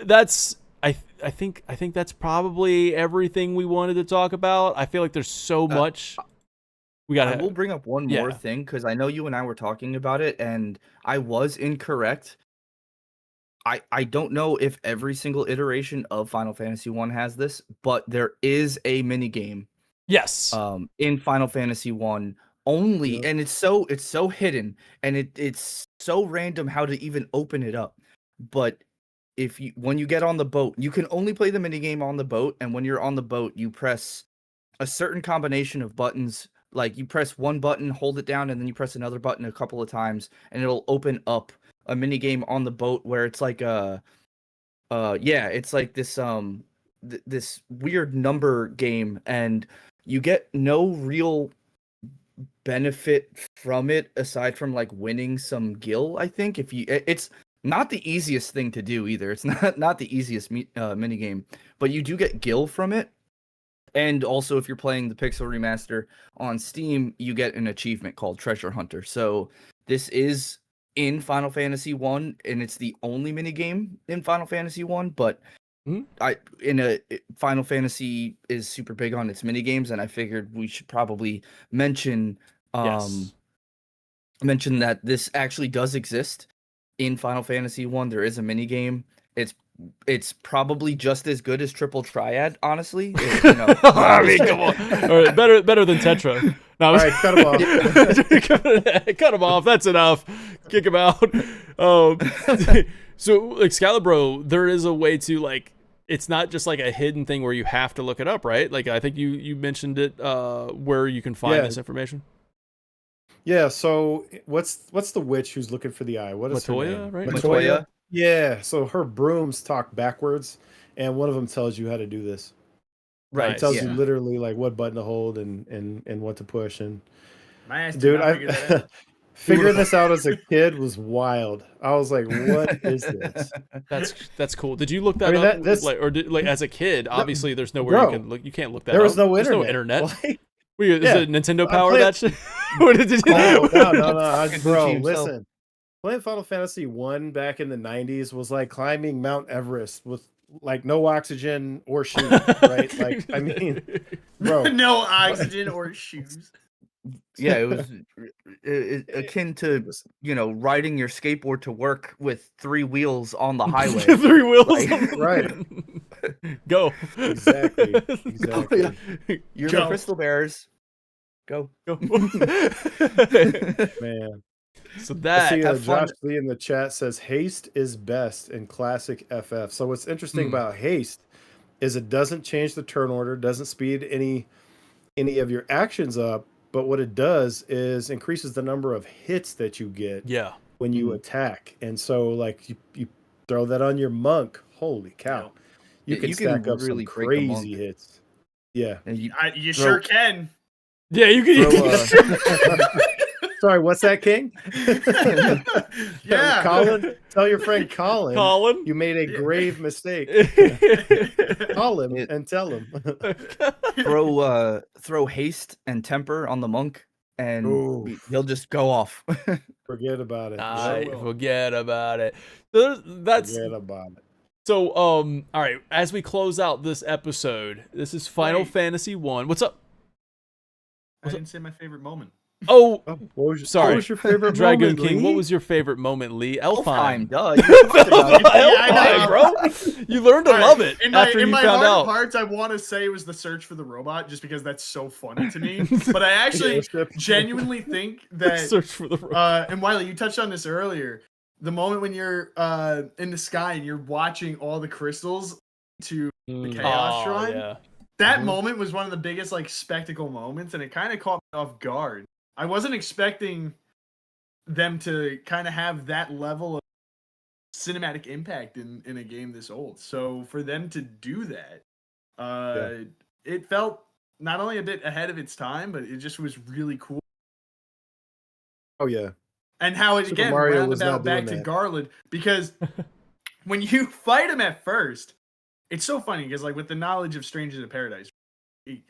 that's I think that's probably everything we wanted to talk about. I feel like there's so much. We I got. will bring up one more thing because I know you and I were talking about it, and I was incorrect. I don't know if every single iteration of Final Fantasy 1 has this, but there is a mini game Yes. in Final Fantasy 1 only, Yep. and it's so hidden, and it's so random how to even open it up. But when you get on the boat, you can only play the mini game on the boat, and when you're on the boat, you press a certain combination of buttons. Like you press one button, hold it down, and then you press another button a couple of times, and it'll open up a mini game on the boat where it's like it's like this this weird number game, and you get no real benefit from it aside from like winning some gil. I think it's not the easiest thing to do either. It's not the easiest mini game, but you do get gil from it. And also, if you're playing the Pixel Remaster on Steam, you get an achievement called Treasure Hunter. So this is in Final Fantasy 1, and it's the only minigame in Final Fantasy 1, but Final Fantasy is super big on its minigames, and I figured we should probably mention mention that this actually does exist in Final Fantasy 1. There is a minigame. It's probably just as good as Triple Triad, honestly. I mean, come on. All right, better than Tetra. No, All right, cut him off. Cut him off. That's enough. Kick him out. So, like Scalibro, there is a way to like. It's not just like a hidden thing where you have to look it up, right? Like I think you mentioned it where you can find this information. Yeah. So what's the witch who's looking for the eye? What is Matoya, her name? right? Matoya. Yeah. So her brooms talk backwards, and one of them tells you how to do this. Right. It tells you literally like what button to hold and what to push. And My ass did dude, not figure that out. figuring this out as a kid was wild. I was like, "What is this?" That's cool. Did you look that I mean, up? this- Like as a kid? Obviously, there's nowhere Bro, you can look. You can't look that There up. was no There's internet. no internet. Like, Is yeah. it Nintendo I Power played- that shit? What did you do? no, bro. himself. Listen, playing Final Fantasy 1 back in the 90s was like climbing Mount Everest with like no oxygen or shoes, right? Like, I mean, bro. No oxygen or shoes. Yeah, it was akin to riding your skateboard to work with 3 wheels on the highway. 3 wheels. Like- Right. Go. Exactly. You're Go. the Crystal Bears. Go. Go. Man. So I that see have fun. Josh Lee in the chat says haste is best in classic FF. So what's interesting about haste is it doesn't change the turn order, doesn't speed any of your actions up, but what it does is increases the number of hits that you get Yeah. when you attack. And so like you throw that on your monk, holy cow. You can stack up some really break a monk. crazy hits. Yeah. And You sure can. Yeah, you can. Sorry, what's that, King? Yeah. Colin, tell your friend Colin, you made a grave mistake. Call him and tell him. throw haste and temper on the monk, and he'll just go off. Forget about it. Forget about it. Forget about it. So, all right. As we close out this episode, this is Final Fantasy 1. What's up? I didn't say my favorite moment. Oh, sorry. What was your favorite Dragoon moment, King? Lee? What was your favorite moment, Lee? Elfheim. Duh. Elfheim, bro. You learned to love it after you found out. In my heart of hearts, I want to say it was the search for the robot, just because that's so funny to me. But I actually genuinely think that search for the robot. And Wiley, you touched on this earlier. The moment when you're in the sky and you're watching all the crystals to the Chaos Shrine. Yeah. That moment was one of the biggest like spectacle moments, and it kind of caught me off guard. I wasn't expecting them to kind of have that level of cinematic impact in a game this old. So for them to do that, it felt not only a bit ahead of its time, but it just was really cool. Oh yeah. And how it again roundabout back to Garland, because when you fight him at first, it's so funny because like with the knowledge of Strangers in Paradise,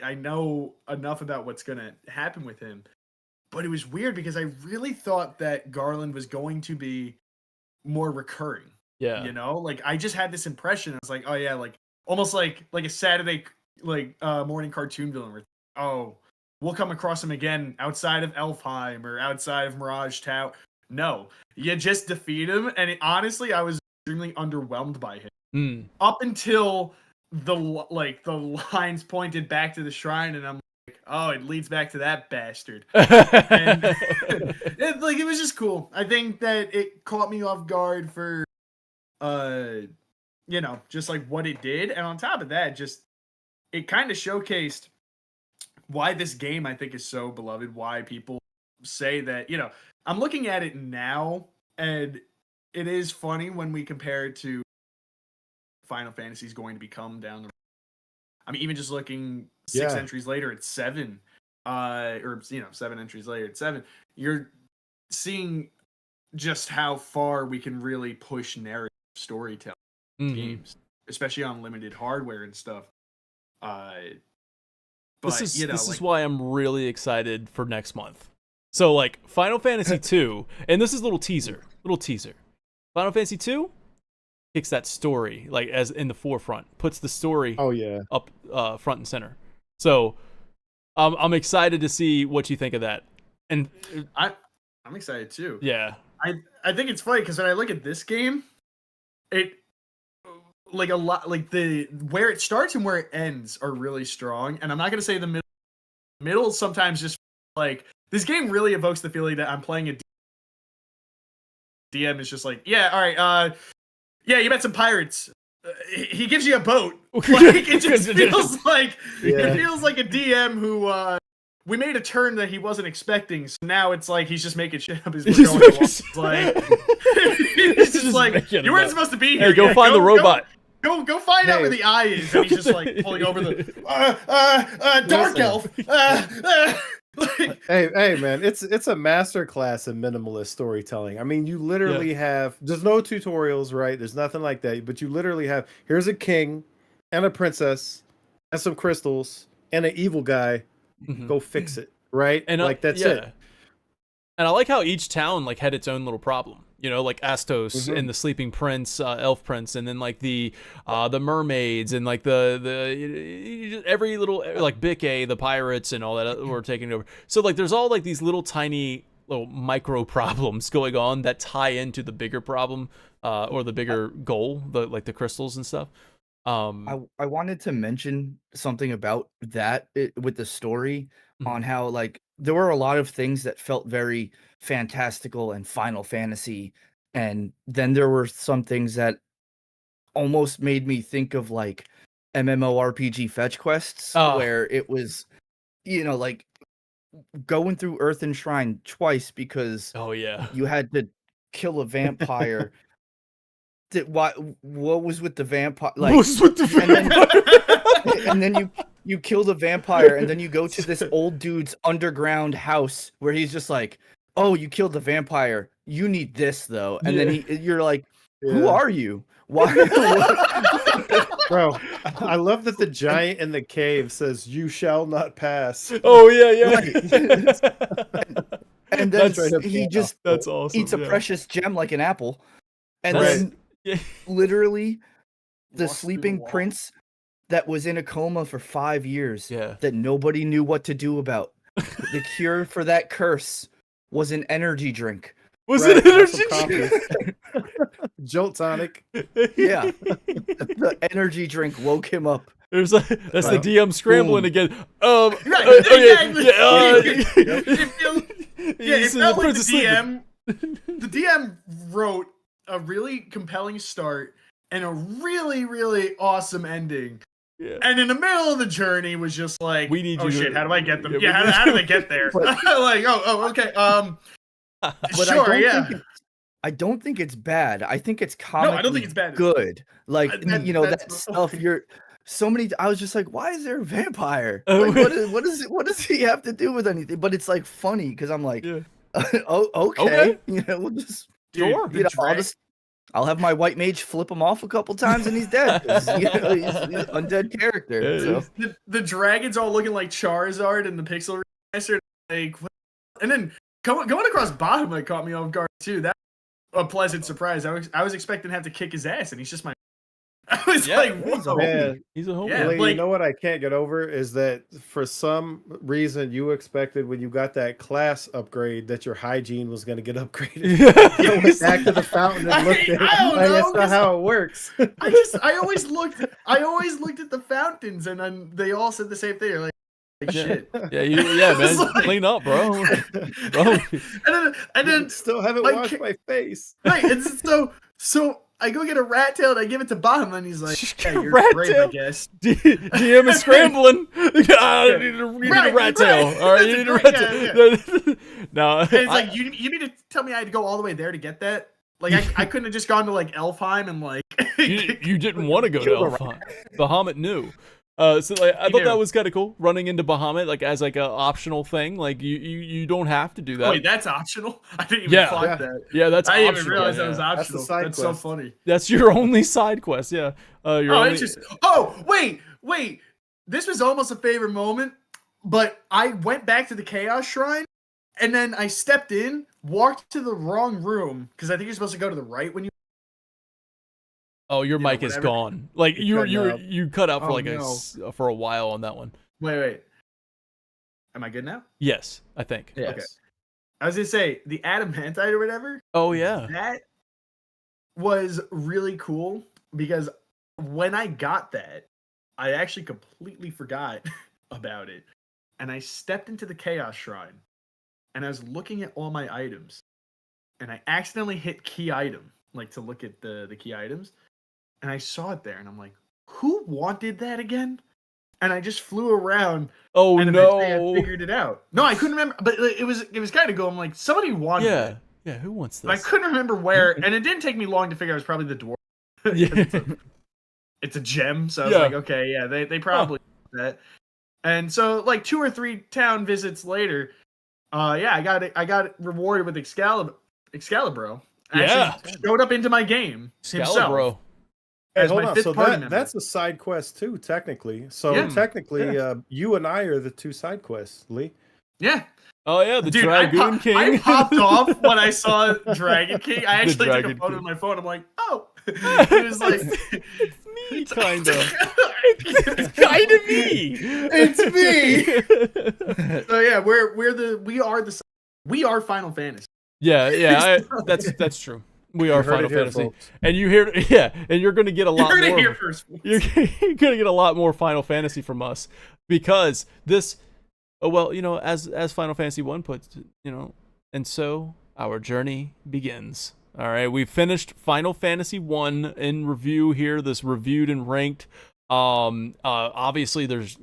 I know enough about what's gonna happen with him. But it was weird because I really thought that Garland was going to be more recurring. Yeah. You know, like I just had this impression. I was like, oh yeah, like almost like a Saturday morning cartoon villain where we'll come across him again outside of Elfheim or outside of Mirage Tower. No, you just defeat him, and honestly, I was extremely underwhelmed by him. Up until the lines pointed back to the shrine, and I'm like, oh, it leads back to that bastard. And it was just cool. I think that it caught me off guard for just like what it did, and on top of that, just it kind of showcased why this game I think is so beloved, why people say that, I'm looking at it now, and it is funny when we compare it to Final Fantasy is going to become down the road. I mean, even just looking 6 entries later at 7, 7 entries later at 7, you're seeing just how far we can really push narrative storytelling games, especially on limited hardware and stuff. This is why I'm really excited for next month. So like Final Fantasy 2, and this is a little teaser. Final Fantasy 2 kicks that story like as in the forefront, puts the story up front and center. So I'm excited to see what you think of that. And I'm excited too. Yeah. I think it's funny because when I look at this game, it like a lot like the where it starts and where it ends are really strong. And I'm not gonna say the middle sometimes just like this game really evokes the feeling that I'm playing a DM is just like, yeah, all right, you met some pirates. He gives you a boat. Like it just feels like it feels like a DM who we made a turn that he wasn't expecting. So now it's like he's just making shit up as we're going along. Like it's just like you weren't supposed to be here. Hey, go find the robot. Go find out where the eye is. And he's just like pulling over the dark elf. Hey man, it's a master class in minimalist storytelling. I mean, you literally have there's no tutorials, right? There's nothing like that, but you literally have here's a king and a princess and some crystals and an evil guy. Go fix it, right? And like that's it. And I like how each town like had its own little problem. Like Astos and the Sleeping Prince, Elf Prince, and then like the mermaids and like the every little like Bikke, the pirates and all that were taking over. So like there's all like these little tiny little micro problems going on that tie into the bigger problem or the bigger goal, like the crystals and stuff. I wanted to mention something about that with the story on how like there were a lot of things that felt very fantastical and Final Fantasy, and then there were some things that almost made me think of like MMORPG fetch quests where it was like going through Earthen Shrine twice because Oh yeah. you had to kill a vampire. What was with the vampire? Like, What's with the vampire? and then you kill the vampire, and then you go to this old dude's underground house where he's just like, "Oh, you killed the vampire. You need this though." And then you're like, "Who are you? Why?" Bro, I love that the giant in the cave says, "You shall not pass." Oh yeah. And then That's- he just That's awesome. eats a precious gem like an apple, and Right. then Yeah. literally the Walks through sleeping wall. prince that was in a coma for 5 years Yeah. that nobody knew what to do about. The cure for that curse was an energy drink. Was Right, it have some energy? coffee. Jolt tonic. Yeah. The energy drink woke him up. That's the Right. DM scrambling Boom. again. Exactly. Yeah, It felt like the DM wrote a really compelling start and a really, really awesome ending. Yeah. And in the middle of the journey was just like, We need oh you to- shit, how do I get them? Yeah, Yeah, we how do they get there? Like, okay. But Sure, I don't think it's bad. I think it's No, comically I don't think it's bad. good. Like That's that the stuff. point. You're so many. I was just like, why is there a vampire? Oh, Like, what does he have to do with anything? But it's like funny because I'm like, Yeah. oh, okay. Okay. We'll just Sure. the you know, dra- I'll have my white mage flip him off a couple times and he's dead. 'Cause, he's an undead character. Yeah, So. the dragons all looking like Charizard and the pixel remaster, like, and then going across Bahamut caught me off guard too. That was a pleasant surprise. I was expecting to have to kick his ass, and he's just my. I was Yeah, like, he's a whoa. Man, He's a homie. Yeah. Lee, like- you know what I can't get over is that for some reason you expected when you got that class upgrade that your hygiene was going to get upgraded. You went back to the fountain and looked at it. I don't Like, know, that's not 'cause- how it works. I always looked at the fountains, and then they all said the same thing. They're like shit. Yeah, It's man. like- Clean up, bro. Bro. And then Still haven't like, washed my face. right, and so I go get a rat tail and I give it to Bahamut, and he's like, Just "Yeah, get a you're rat brave, tail? I guess." DM is scrambling. I need a Right, rat tail. right. All right, That's you a need a great- rat tail. No, And it's like you need to tell me I had to go all the way there to get that. Like I couldn't have just gone to like Elfheim and like. you didn't want to go to Kill the Elfheim. Bahamut knew. So like I He thought knew. that was kind of cool, running into Bahamut like as like a optional thing. Like you don't have to do that. Wait, that's optional. I didn't even Yeah. clock Yeah. that. Yeah, that's I didn't optional. even realize that was yeah. optional. That's the side That's quest. so funny. That's your only side quest. Yeah. Your Oh, only... interesting. Oh, wait. This was almost a favorite moment, but I went back to the Chaos Shrine, and then I stepped in, walked to the wrong room because I think you're supposed to go to the right when you. Oh, your you know, mic is whatever. gone. Like You cut out. you cut out for Oh, like no. for a while on that one. Wait. Am I good now? Yes, I think. Yes. Okay. I was gonna say the adamantite or whatever. Oh yeah. That was really cool because when I got that, I actually completely forgot about it. And I stepped into the Chaos Shrine and I was looking at all my items. And I accidentally hit key item, like to look at the key items. And I saw it there and I'm like, who wanted that again? And I just flew around Oh and eventually I no. figured it out. No, I couldn't remember, but it was kind of cool. I'm like, somebody wanted Yeah. it. Yeah. Who wants But I this? couldn't remember where, and it didn't take me long to figure out it was probably the dwarf. 'Cause Yeah. it's a gem, so I was Yeah. like, okay, yeah, they probably did that. And so, like 2 or 3 town visits later, yeah, I got rewarded with Excalibur. Yeah. Actually showed up into my game himself. Scalabro. Hey, as hold my on. fifth So party member. that's a side quest too, technically. So Yeah. technically, you and I are the 2 side quests, Lee. Yeah, Oh yeah, the dude, Dragoon King. I popped off when I saw Dragon King. I actually took a Dragon photo King. on my phone. I'm like, oh, it was like. It's me, kind of. It's Kind of me. It's me. So yeah, we are Final Fantasy. Yeah. That's true. We are You heard Final it here, Fantasy, folks. and and you're gonna get a lot You're more. gonna hear first. You're gonna get a lot more Final Fantasy from us because this. Oh well, as Final Fantasy 1 puts, and so our journey begins. All right, we finished Final Fantasy 1 in review here. This reviewed and ranked. Obviously, there's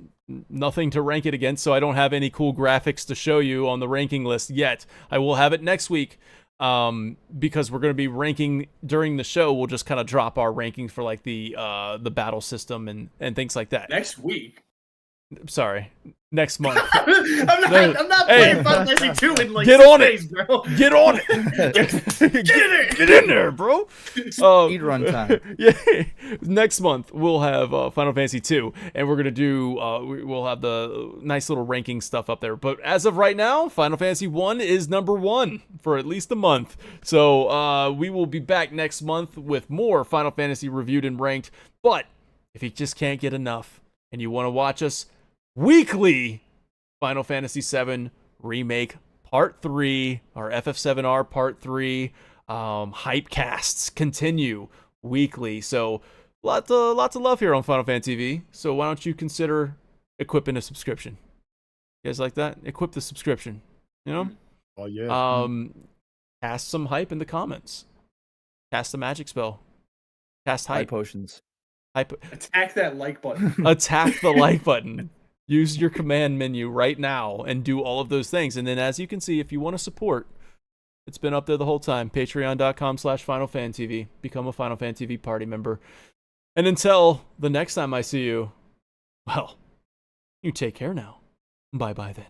nothing to rank it against, so I don't have any cool graphics to show you on the ranking list yet. I will have it next week, because we're going to be ranking during the show. We'll just kind of drop our rankings for like the battle system and things like that. Next week. Sorry, next month. I'm not playing Final Fantasy 2 in like Get 6 on days, it, bro. get on it, get in there, bro. Speed run time. Yeah, next month we'll have Final Fantasy 2, and we're gonna do we'll have the nice little ranking stuff up there. But as of right now, Final Fantasy 1 is number 1 for at least a month. So we will be back next month with more Final Fantasy reviewed and ranked. But if you just can't get enough and you want to watch us weekly, Final Fantasy VII Remake Part 3, our FF7R Part 3 hype casts continue weekly. So lots of love here on Final Fantasy TV. So why don't you consider equipping a subscription? You guys like that? Equip the subscription. You know? Oh yeah. Cast some hype in the comments. Cast a magic spell. Cast High hype. potions. Hype. Attack that like button. Attack the like button. Use your command menu right now and do all of those things. And then, as you can see, if you want to support, it's been up there the whole time. Patreon.com/FinalFanTV. Become a Final Fan TV party member. And until the next time I see you, well, you take care now. Bye-bye then.